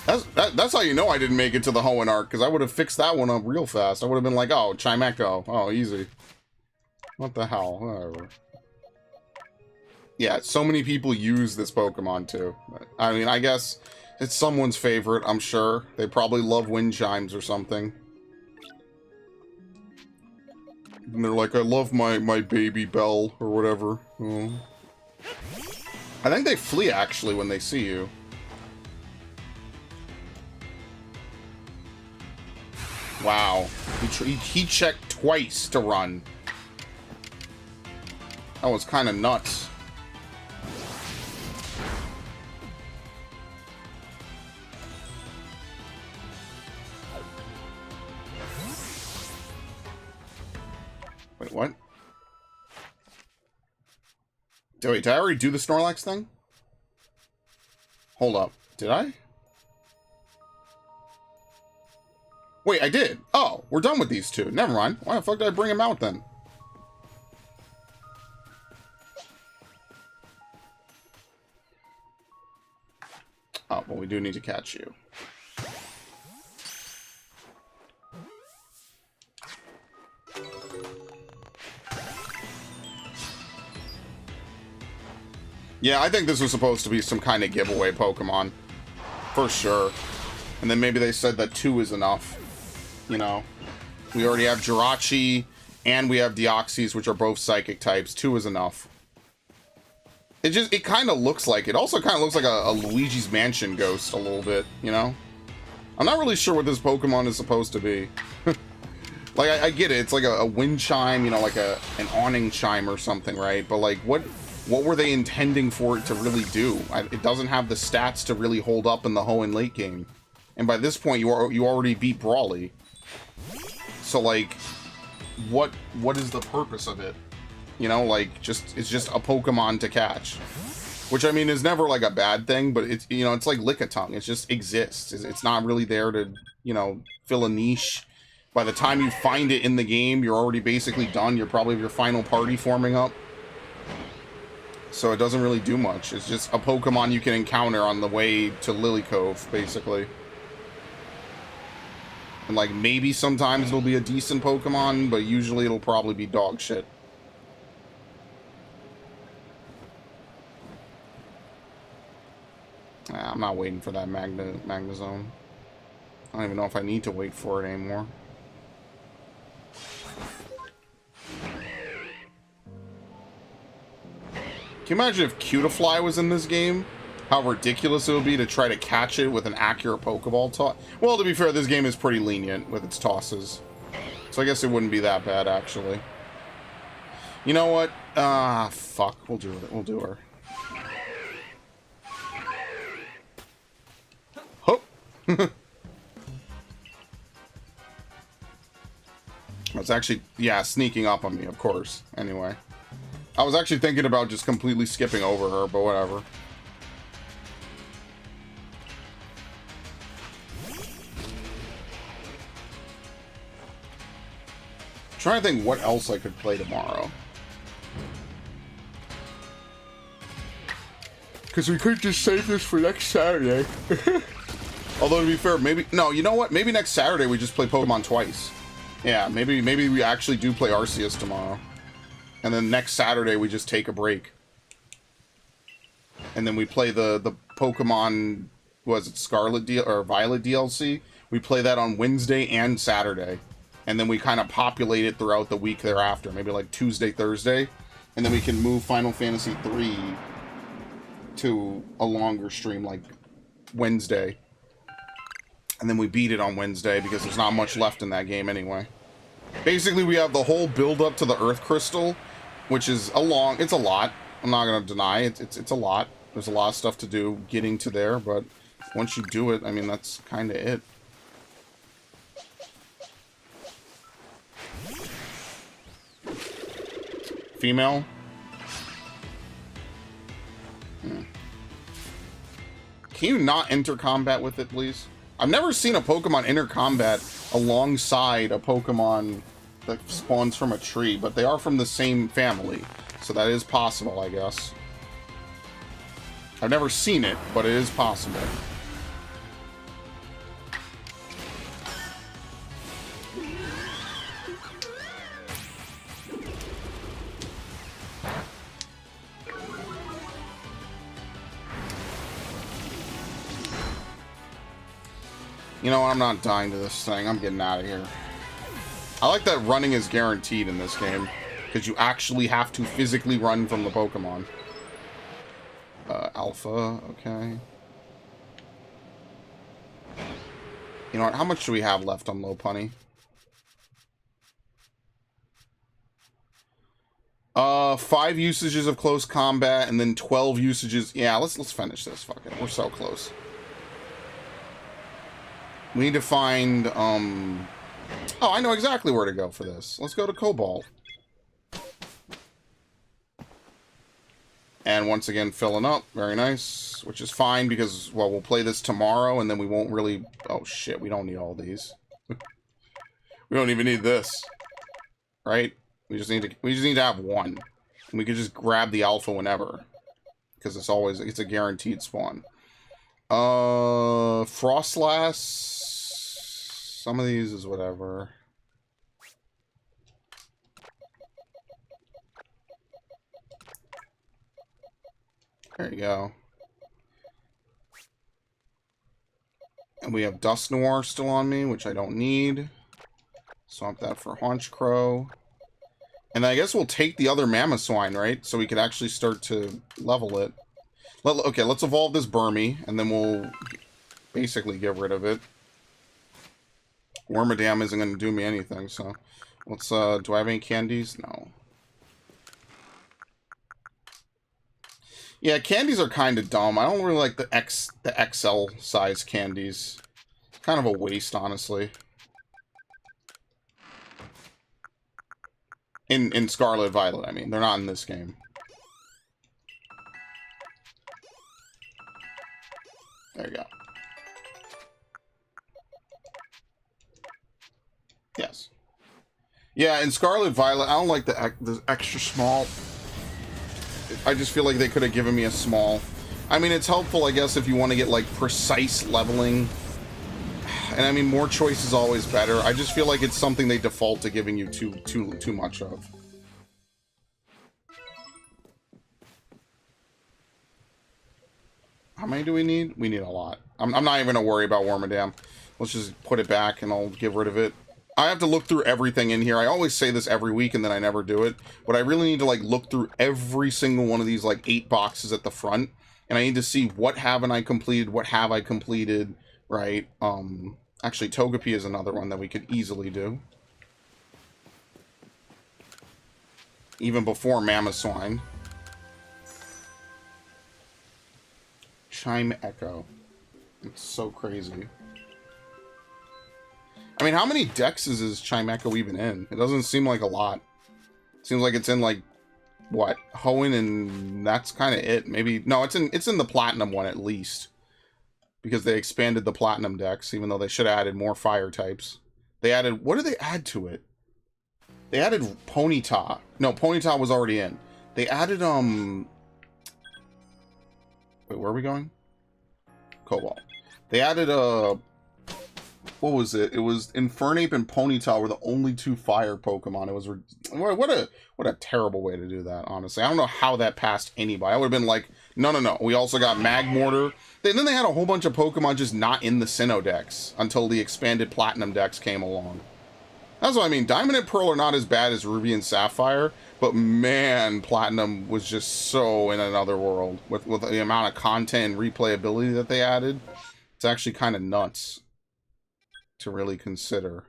That's how you know I didn't make it to the Hoenn arc, because I would have fixed that one up real fast. I would have been like, oh, Chime Echo. Oh, easy. What the hell? Whatever. Yeah, so many people use this Pokemon too. I mean, I guess it's someone's favorite, I'm sure. They probably love wind chimes or something. And they're like, I love my baby bell or whatever. Oh. I think they flee actually when they see you. Wow. He checked twice to run. That was kind of nuts. Wait, what? Wait, did I already do the Snorlax thing? Hold up. Did I? Wait, I did. Oh, we're done with these two. Never mind. Why the fuck did I bring him out then? Oh, well, we do need to catch you. Yeah, I think this was supposed to be some kind of giveaway Pokemon. For sure. And then maybe they said that 2 is enough. You know. We already have Jirachi, and we have Deoxys, which are both Psychic types. 2 is enough. It kind of looks like it. Also kind of looks like a Luigi's Mansion ghost a little bit, you know? I'm not really sure what this Pokemon is supposed to be. Like, I get it. It's like a wind chime, you know, like an awning chime or something, right? But, like, what were they intending for it to really do? It doesn't have the stats to really hold up in the Hoenn late game. And by this point, you already beat Brawly. So, like, what is the purpose of it? You know, like, it's just a Pokemon to catch. Which, I mean, is never, like, a bad thing, but it's, you know, it's like Lickitung. It just exists. It's not really there to, you know, fill a niche. By the time you find it in the game, you're already basically done. You're probably your final party forming up. So it doesn't really do much. It's just a Pokemon you can encounter on the way to Lily Cove, basically. And, like, maybe sometimes it'll be a decent Pokemon, but usually it'll probably be dog shit. I'm not waiting for that Magnezone. I don't even know if I need to wait for it anymore. Can you imagine if Cutiefly was in this game? How ridiculous it would be to try to catch it with an accurate Pokeball toss. Well, to be fair, this game is pretty lenient with its tosses. So I guess it wouldn't be that bad, actually. You know what? Ah, fuck. We'll do it. We'll do her. Hope. It's actually, yeah, sneaking up on me, of course. Anyway. I was actually thinking about just completely skipping over her, but whatever. I'm trying to think what else I could play tomorrow. Because we could just save this for next Saturday. Although, to be fair, maybe... No, you know what? Maybe next Saturday we just play Pokemon twice. Yeah, maybe we actually do play Arceus tomorrow. And then next Saturday we just take a break. And then we play the Pokemon... Was it Scarlet or Violet DLC? We play that on Wednesday and Saturday. And then we kind of populate it throughout the week thereafter. Maybe like Tuesday, Thursday. And then we can move Final Fantasy 3 to a longer stream like Wednesday. And then we beat it on Wednesday because there's not much left in that game anyway. Basically, we have the whole build up to the Earth Crystal, which is it's a lot. I'm not going to deny it. It's a lot. There's a lot of stuff to do getting to there, but once you do it, I mean, that's kind of it. Female? Can you not enter combat with it, please? I've never seen a Pokemon enter combat alongside a Pokemon that spawns from a tree, but they are from the same family, so that is possible, I guess. I've never seen it, but it is possible. You know what? I'm not dying to this thing. I'm getting out of here. I like that running is guaranteed in this game, because you actually have to physically run from the Pokemon. Alpha, okay. You know what? How much do we have left on Lopunny? 5 usages of close combat, and then 12 usages. Yeah, let's finish this. Fuck it. We're so close. We need to find, Oh, I know exactly where to go for this. Let's go to Cobalt. And once again, filling up. Very nice. Which is fine because, well, we'll play this tomorrow and then we won't really... Oh, shit. We don't need all these. We don't even need this. Right? We just need to have one. And we can just grab the alpha whenever. Because it's a guaranteed spawn. Frostlass... Some of these is whatever. There you go. And we have Dust Noir still on me, which I don't need. Swap that for Haunch Crow. And I guess we'll take the other Mamoswine, right? So we could actually start to level it. Okay, let's evolve this Burmy, and then we'll basically get rid of it. Wormadam isn't going to do me anything, so... Let's, do I have any candies? No. Yeah, candies are kind of dumb. I don't really like the XL size candies. It's kind of a waste, honestly. In Scarlet Violet, I mean. They're not in this game. There you go. Yes. Yeah, in Scarlet Violet, I don't like the extra small. I just feel like they could have given me a small. I mean, it's helpful, I guess, if you want to get, like, precise leveling. And, I mean, more choice is always better. I just feel like it's something they default to giving you too much of. How many do we need? We need a lot. I'm not even going to worry about Wormadam. Let's just put it back and I'll get rid of it. I have to look through everything in here. I always say this every week and then I never do it. But I really need to, like, look through every single one of these, like, 8 boxes at the front. And I need to see what haven't I completed, what have I completed, right? Actually, Togepi is another one that we could easily do. Even before Mamoswine. Chime Echo. It's so crazy. I mean, how many dexes is Chime Echo even in? It doesn't seem like a lot. It seems like it's in, like, what? Hoenn, and that's kind of it. Maybe... No, it's in the Platinum one, at least. Because they expanded the Platinum dex, even though they should have added more fire types. They added... What did they add to it? They added Ponyta. No, Ponyta was already in. They added, Wait, where are we going? Cobalt. They added, what was it? It was Infernape and Ponyta were the only two fire Pokemon. It was... What a terrible way to do that, honestly. I don't know how that passed anybody. I would have been like, no. We also got Magmortar. Then they had a whole bunch of Pokemon just not in the Sinnoh Dex until the expanded Platinum Dex came along. That's what I mean. Diamond and Pearl are not as bad as Ruby and Sapphire, but man, Platinum was just so in another world. With the amount of content and replayability that they added, it's actually kind of nuts to really consider.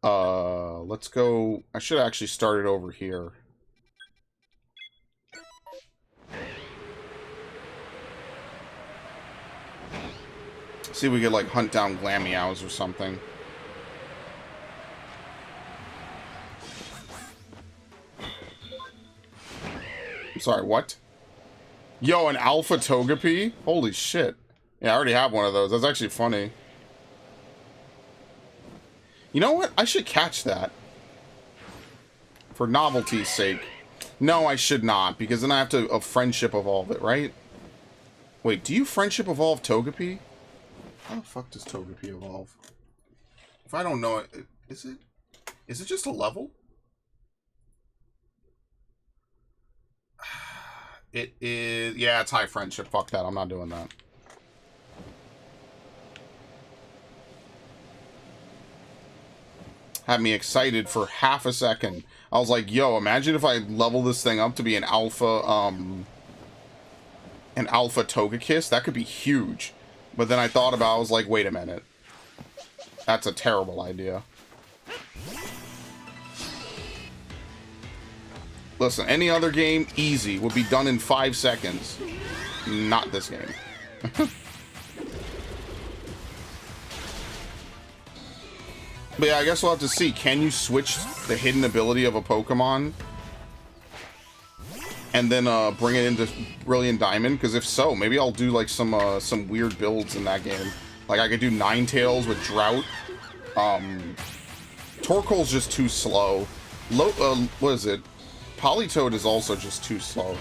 Let's go... I should actually start it over here. See if we could, like, hunt down Glameows or something. I'm sorry, what? Yo, an Alpha Togepi? Holy shit. Yeah, I already have one of those. That's actually funny. You know what? I should catch that. For novelty's sake. No, I should not, because then I have to friendship evolve it, right? Wait, do you friendship evolve Togepi? How the fuck does Togepi evolve? If I don't know it, is it just a level? It is... Yeah, it's high friendship. Fuck that. I'm not doing that. Had me excited for half a second. I was like, yo, imagine if I level this thing up to be an alpha Togekiss. That could be huge. But then I thought about it, I was like, wait a minute. That's a terrible idea. Listen, any other game, easy, would be done in 5 seconds. Not this game. But yeah, I guess we'll have to see. Can you switch the hidden ability of a Pokemon and then bring it into Brilliant Diamond? Because if so, maybe I'll do like some weird builds in that game. Like I could do Ninetales with Drought. Torkoal's just too slow. What is it? Politoed is also just too slow.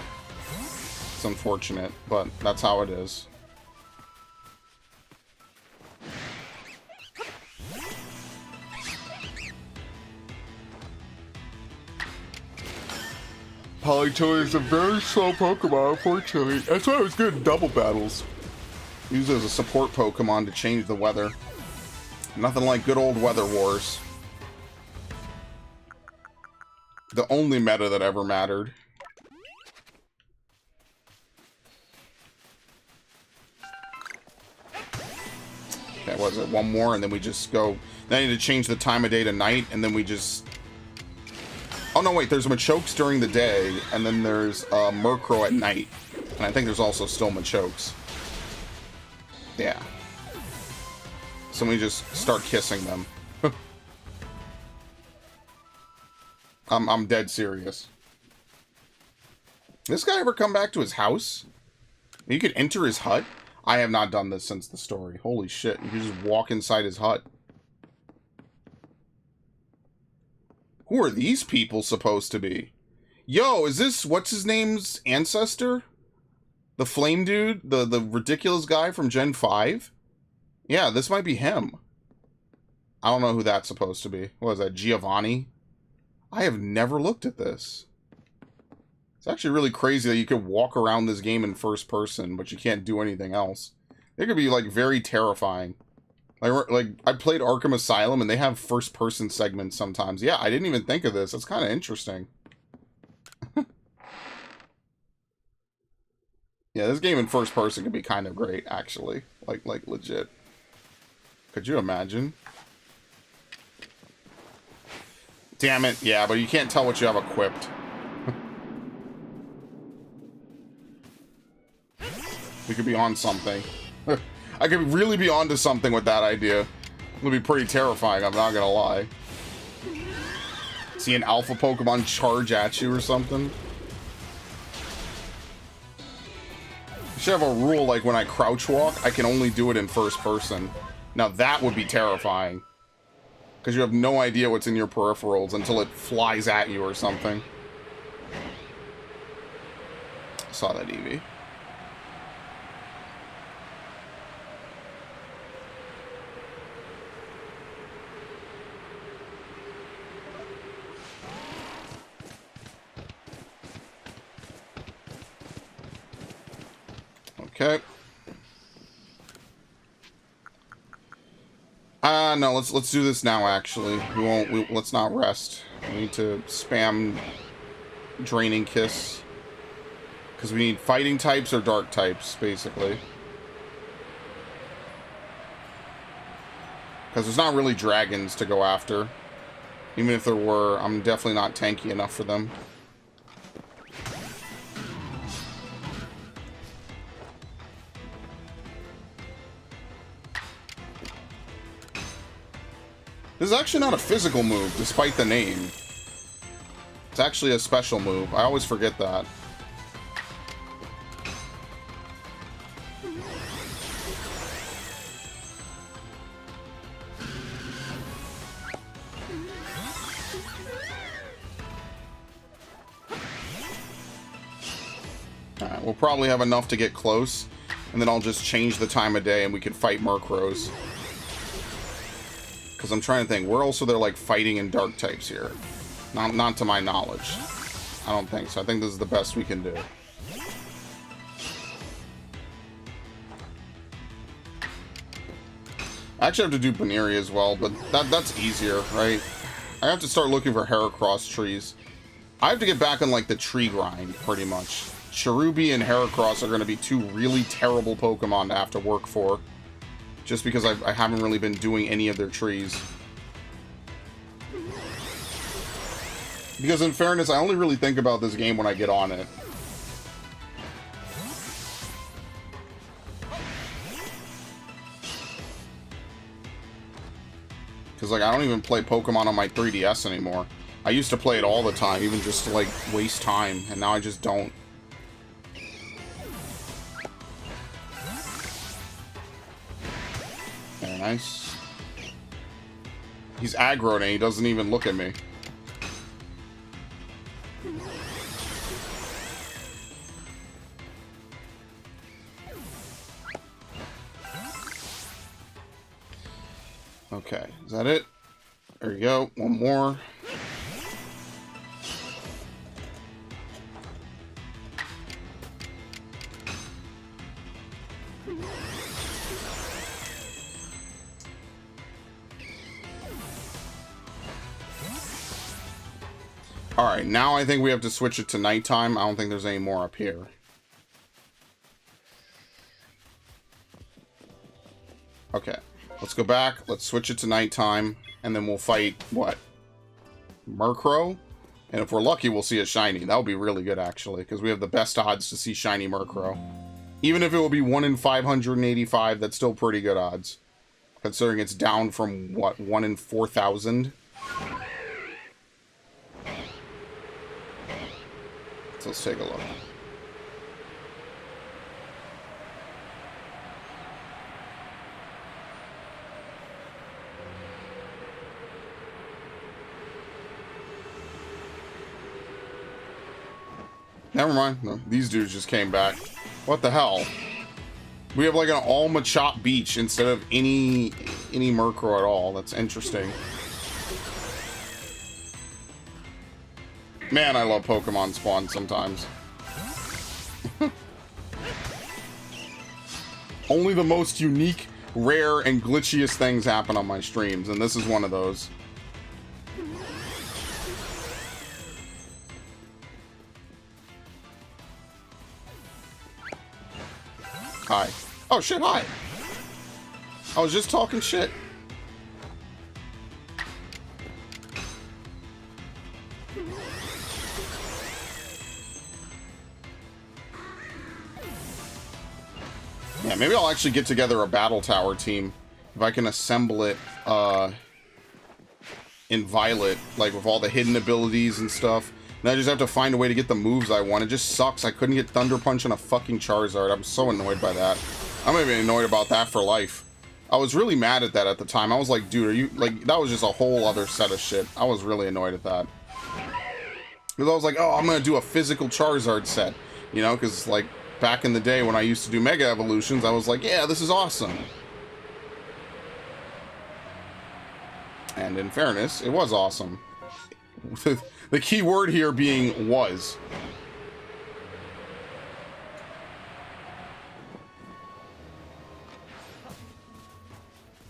It's unfortunate, but that's how it is. Politoed is a very slow Pokemon, unfortunately. That's why it was good in double battles. Used as a support Pokemon to change the weather. Nothing like good old Weather Wars. The only meta that ever mattered. Okay, what is it? One more, and then we just go... Then I need to change the time of day to night, and then we just... Oh, no, wait. There's Machokes during the day, and then there's Murkrow at night. And I think there's also still Machokes. Yeah. So we just start kissing them. I'm dead serious. This guy ever come back to his house? You could enter his hut? I have not done this since the story. Holy shit. You can just walk inside his hut. Who are these people supposed to be? Yo, is this what's his name's ancestor? The flame dude? The ridiculous guy from Gen 5? Yeah, this might be him. I don't know who that's supposed to be. What is that, Giovanni? I have never looked at this. It's actually really crazy that you could walk around this game in first person, but you can't do anything else. It could be, like, very terrifying. Like I played Arkham Asylum, and they have first-person segments sometimes. Yeah, I didn't even think of this. That's kind of interesting. Yeah, this game in first person could be kind of great, actually. Like legit. Could you imagine? Damn it. Yeah, but you can't tell what you have equipped. We could be on something. I could really be onto something with that idea. It would be pretty terrifying, I'm not gonna lie. See an alpha Pokemon charge at you or something? You should have a rule like when I crouch walk, I can only do it in first person. Now that would be terrifying. Because you have no idea what's in your peripherals until it flies at you or something. Saw that Eevee. Okay. No, let's do this now, actually. Let's not rest. We need to spam Draining Kiss. Because we need fighting types or dark types, basically. Because there's not really dragons to go after. Even if there were, I'm definitely not tanky enough for them. This is actually not a physical move, despite the name. It's actually a special move. I always forget that. Alright, we'll probably have enough to get close, and then I'll just change the time of day and we can fight Murkrows. Because I'm trying to think, where else are there, like, fighting and dark types here? Not to my knowledge. I don't think so. I think this is the best we can do. I actually have to do Baneri as well, but that's easier, right? I have to start looking for Heracross trees. I have to get back on, like, the tree grind, pretty much. Cherubi and Heracross are going to be two really terrible Pokemon to have to work for. Just because I haven't really been doing any of their trees. Because in fairness, I only really think about this game when I get on it. Because, like, I don't even play Pokemon on my 3DS anymore. I used to play it all the time, even just to, like, waste time. And now I just don't. Very nice. He's aggroed and he doesn't even look at me. Okay, is that it? There you go. One more. Alright, now I think we have to switch it to nighttime. I don't think there's any more up here. Okay, let's go back. Let's switch it to nighttime. And then we'll fight, what? Murkrow? And if we're lucky, we'll see a shiny. That would be really good, actually. Because we have the best odds to see shiny Murkrow. Even if it will be 1 in 585, that's still pretty good odds. Considering it's down from, what, 1 in 4,000? So let's take a look. Never mind. No, these dudes just came back. What the hell? We have like an all Machop beach instead of any Murkrow at all. That's interesting. Man, I love Pokemon spawn sometimes. Only the most unique, rare, and glitchiest things happen on my streams, and this is one of those. Hi. Oh shit, hi! I was just talking shit. maybe I'll actually get together a battle tower team. If I can assemble it, in Violet, like with all the hidden abilities and stuff. And I just have to find a way to get the moves I want. It just sucks. I couldn't get Thunder Punch on a fucking Charizard. I'm so annoyed by that. I'm even annoyed about that for life. I was really mad at that at the time. I was like, dude, are you... Like, that was just a whole other set of shit. I was really annoyed at that. Because I was like, oh, I'm going to do a physical Charizard set. You know, because, like, back in the day when I used to do Mega Evolutions, I was like, yeah, this is awesome. And in fairness, it was awesome. The key word here being was.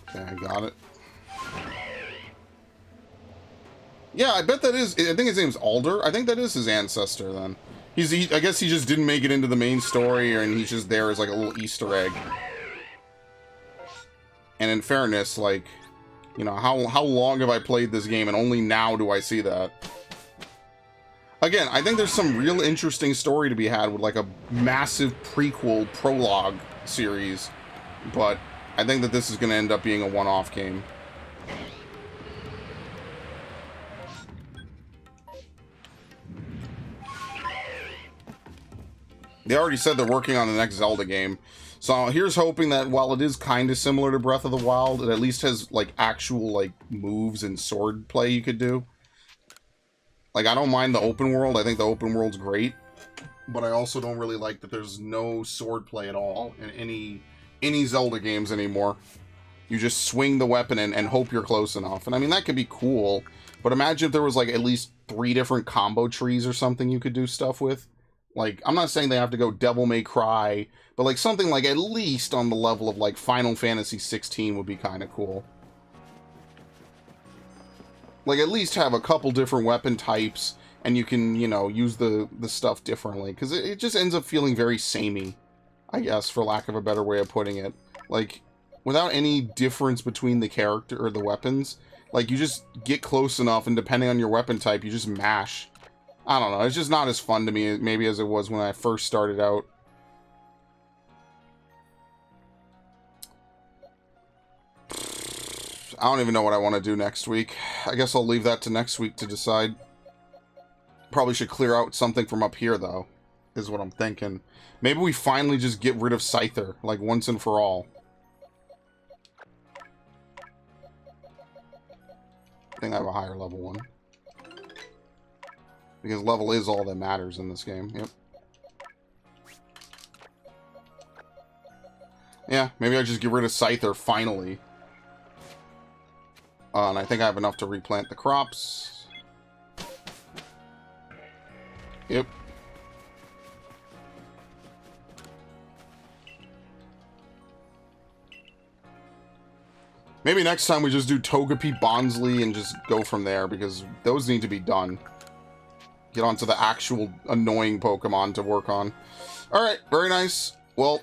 Okay, I got it. Yeah, I bet that is... I think his name's Alder. I think that is his ancestor, then. I guess he just didn't make it into the main story, and he's just there as, like, a little Easter egg. And in fairness, like... You know, how long have I played this game, and only now do I see that? Again, I think there's some real interesting story to be had with, like, a massive prequel prologue series. But I think that this is going to end up being a one-off game. They already said they're working on the next Zelda game. So here's hoping that while it is kind of similar to Breath of the Wild, it at least has, like, actual, like, moves and sword play you could do. Like, I don't mind the open world. I think the open world's great. But I also don't really like that there's no sword play at all in any Zelda games anymore. You just swing the weapon and hope you're close enough. And I mean, that could be cool. But imagine if there was, like, at least 3 different combo trees or something you could do stuff with. Like, I'm not saying they have to go Devil May Cry, but, like, something, like, at least on the level of, like, Final Fantasy 16 would be kind of cool. Like, at least have a couple different weapon types, and you can, you know, use the stuff differently. Because it just ends up feeling very samey, I guess, for lack of a better way of putting it. Like, without any difference between the character or the weapons, like, you just get close enough, and depending on your weapon type, you just mash. I don't know, it's just not as fun to me maybe as it was when I first started out. I don't even know what I want to do next week. I guess I'll leave that to next week to decide. Probably should clear out something from up here, though, is what I'm thinking. Maybe we finally just get rid of Scyther, like, once and for all. I think I have a higher level one. Because level is all that matters in this game. Yep. Yeah, maybe I just get rid of Scyther finally. And I think I have enough to replant the crops. Yep. Maybe next time we just do Togepi, Bonsly, and just go from there, because those need to be done. Get onto the actual annoying Pokemon to work on. Alright, very nice. Well,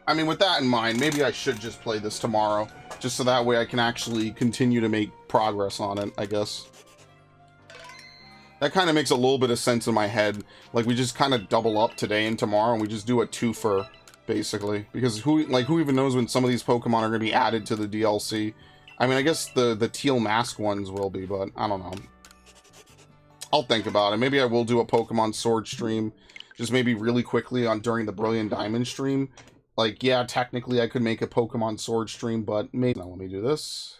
I mean, with that in mind, maybe I should just play this tomorrow. Just so that way I can actually continue to make progress on it, I guess. That kind of makes a little bit of sense in my head. Like, we just kind of double up today and tomorrow, and we just do a twofer, basically. Because who even knows when some of these Pokemon are going to be added to the DLC? I mean, I guess the Teal Mask ones will be, but I don't know. I'll think about it. Maybe I will do a Pokemon Sword stream, just maybe really quickly during the Brilliant Diamond stream. Like, yeah, technically I could make a Pokemon Sword stream, but maybe... Now, let me do this.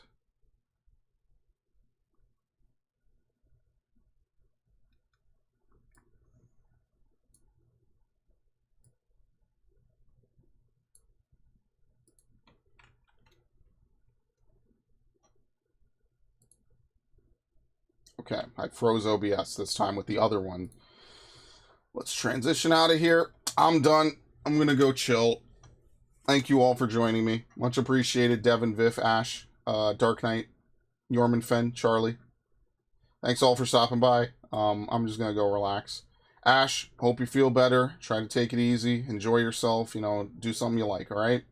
Okay, I froze OBS this time with the other one. Let's transition out of here. I'm done. I'm gonna go chill. Thank you all for joining me. Much appreciated, Devin, Viv, Ash, Dark Knight, Yorman, Fen, Charlie. Thanks all for stopping by. I'm just gonna go relax. Ash, hope you feel better. Try to take it easy. Enjoy yourself. You know, do something you like, alright?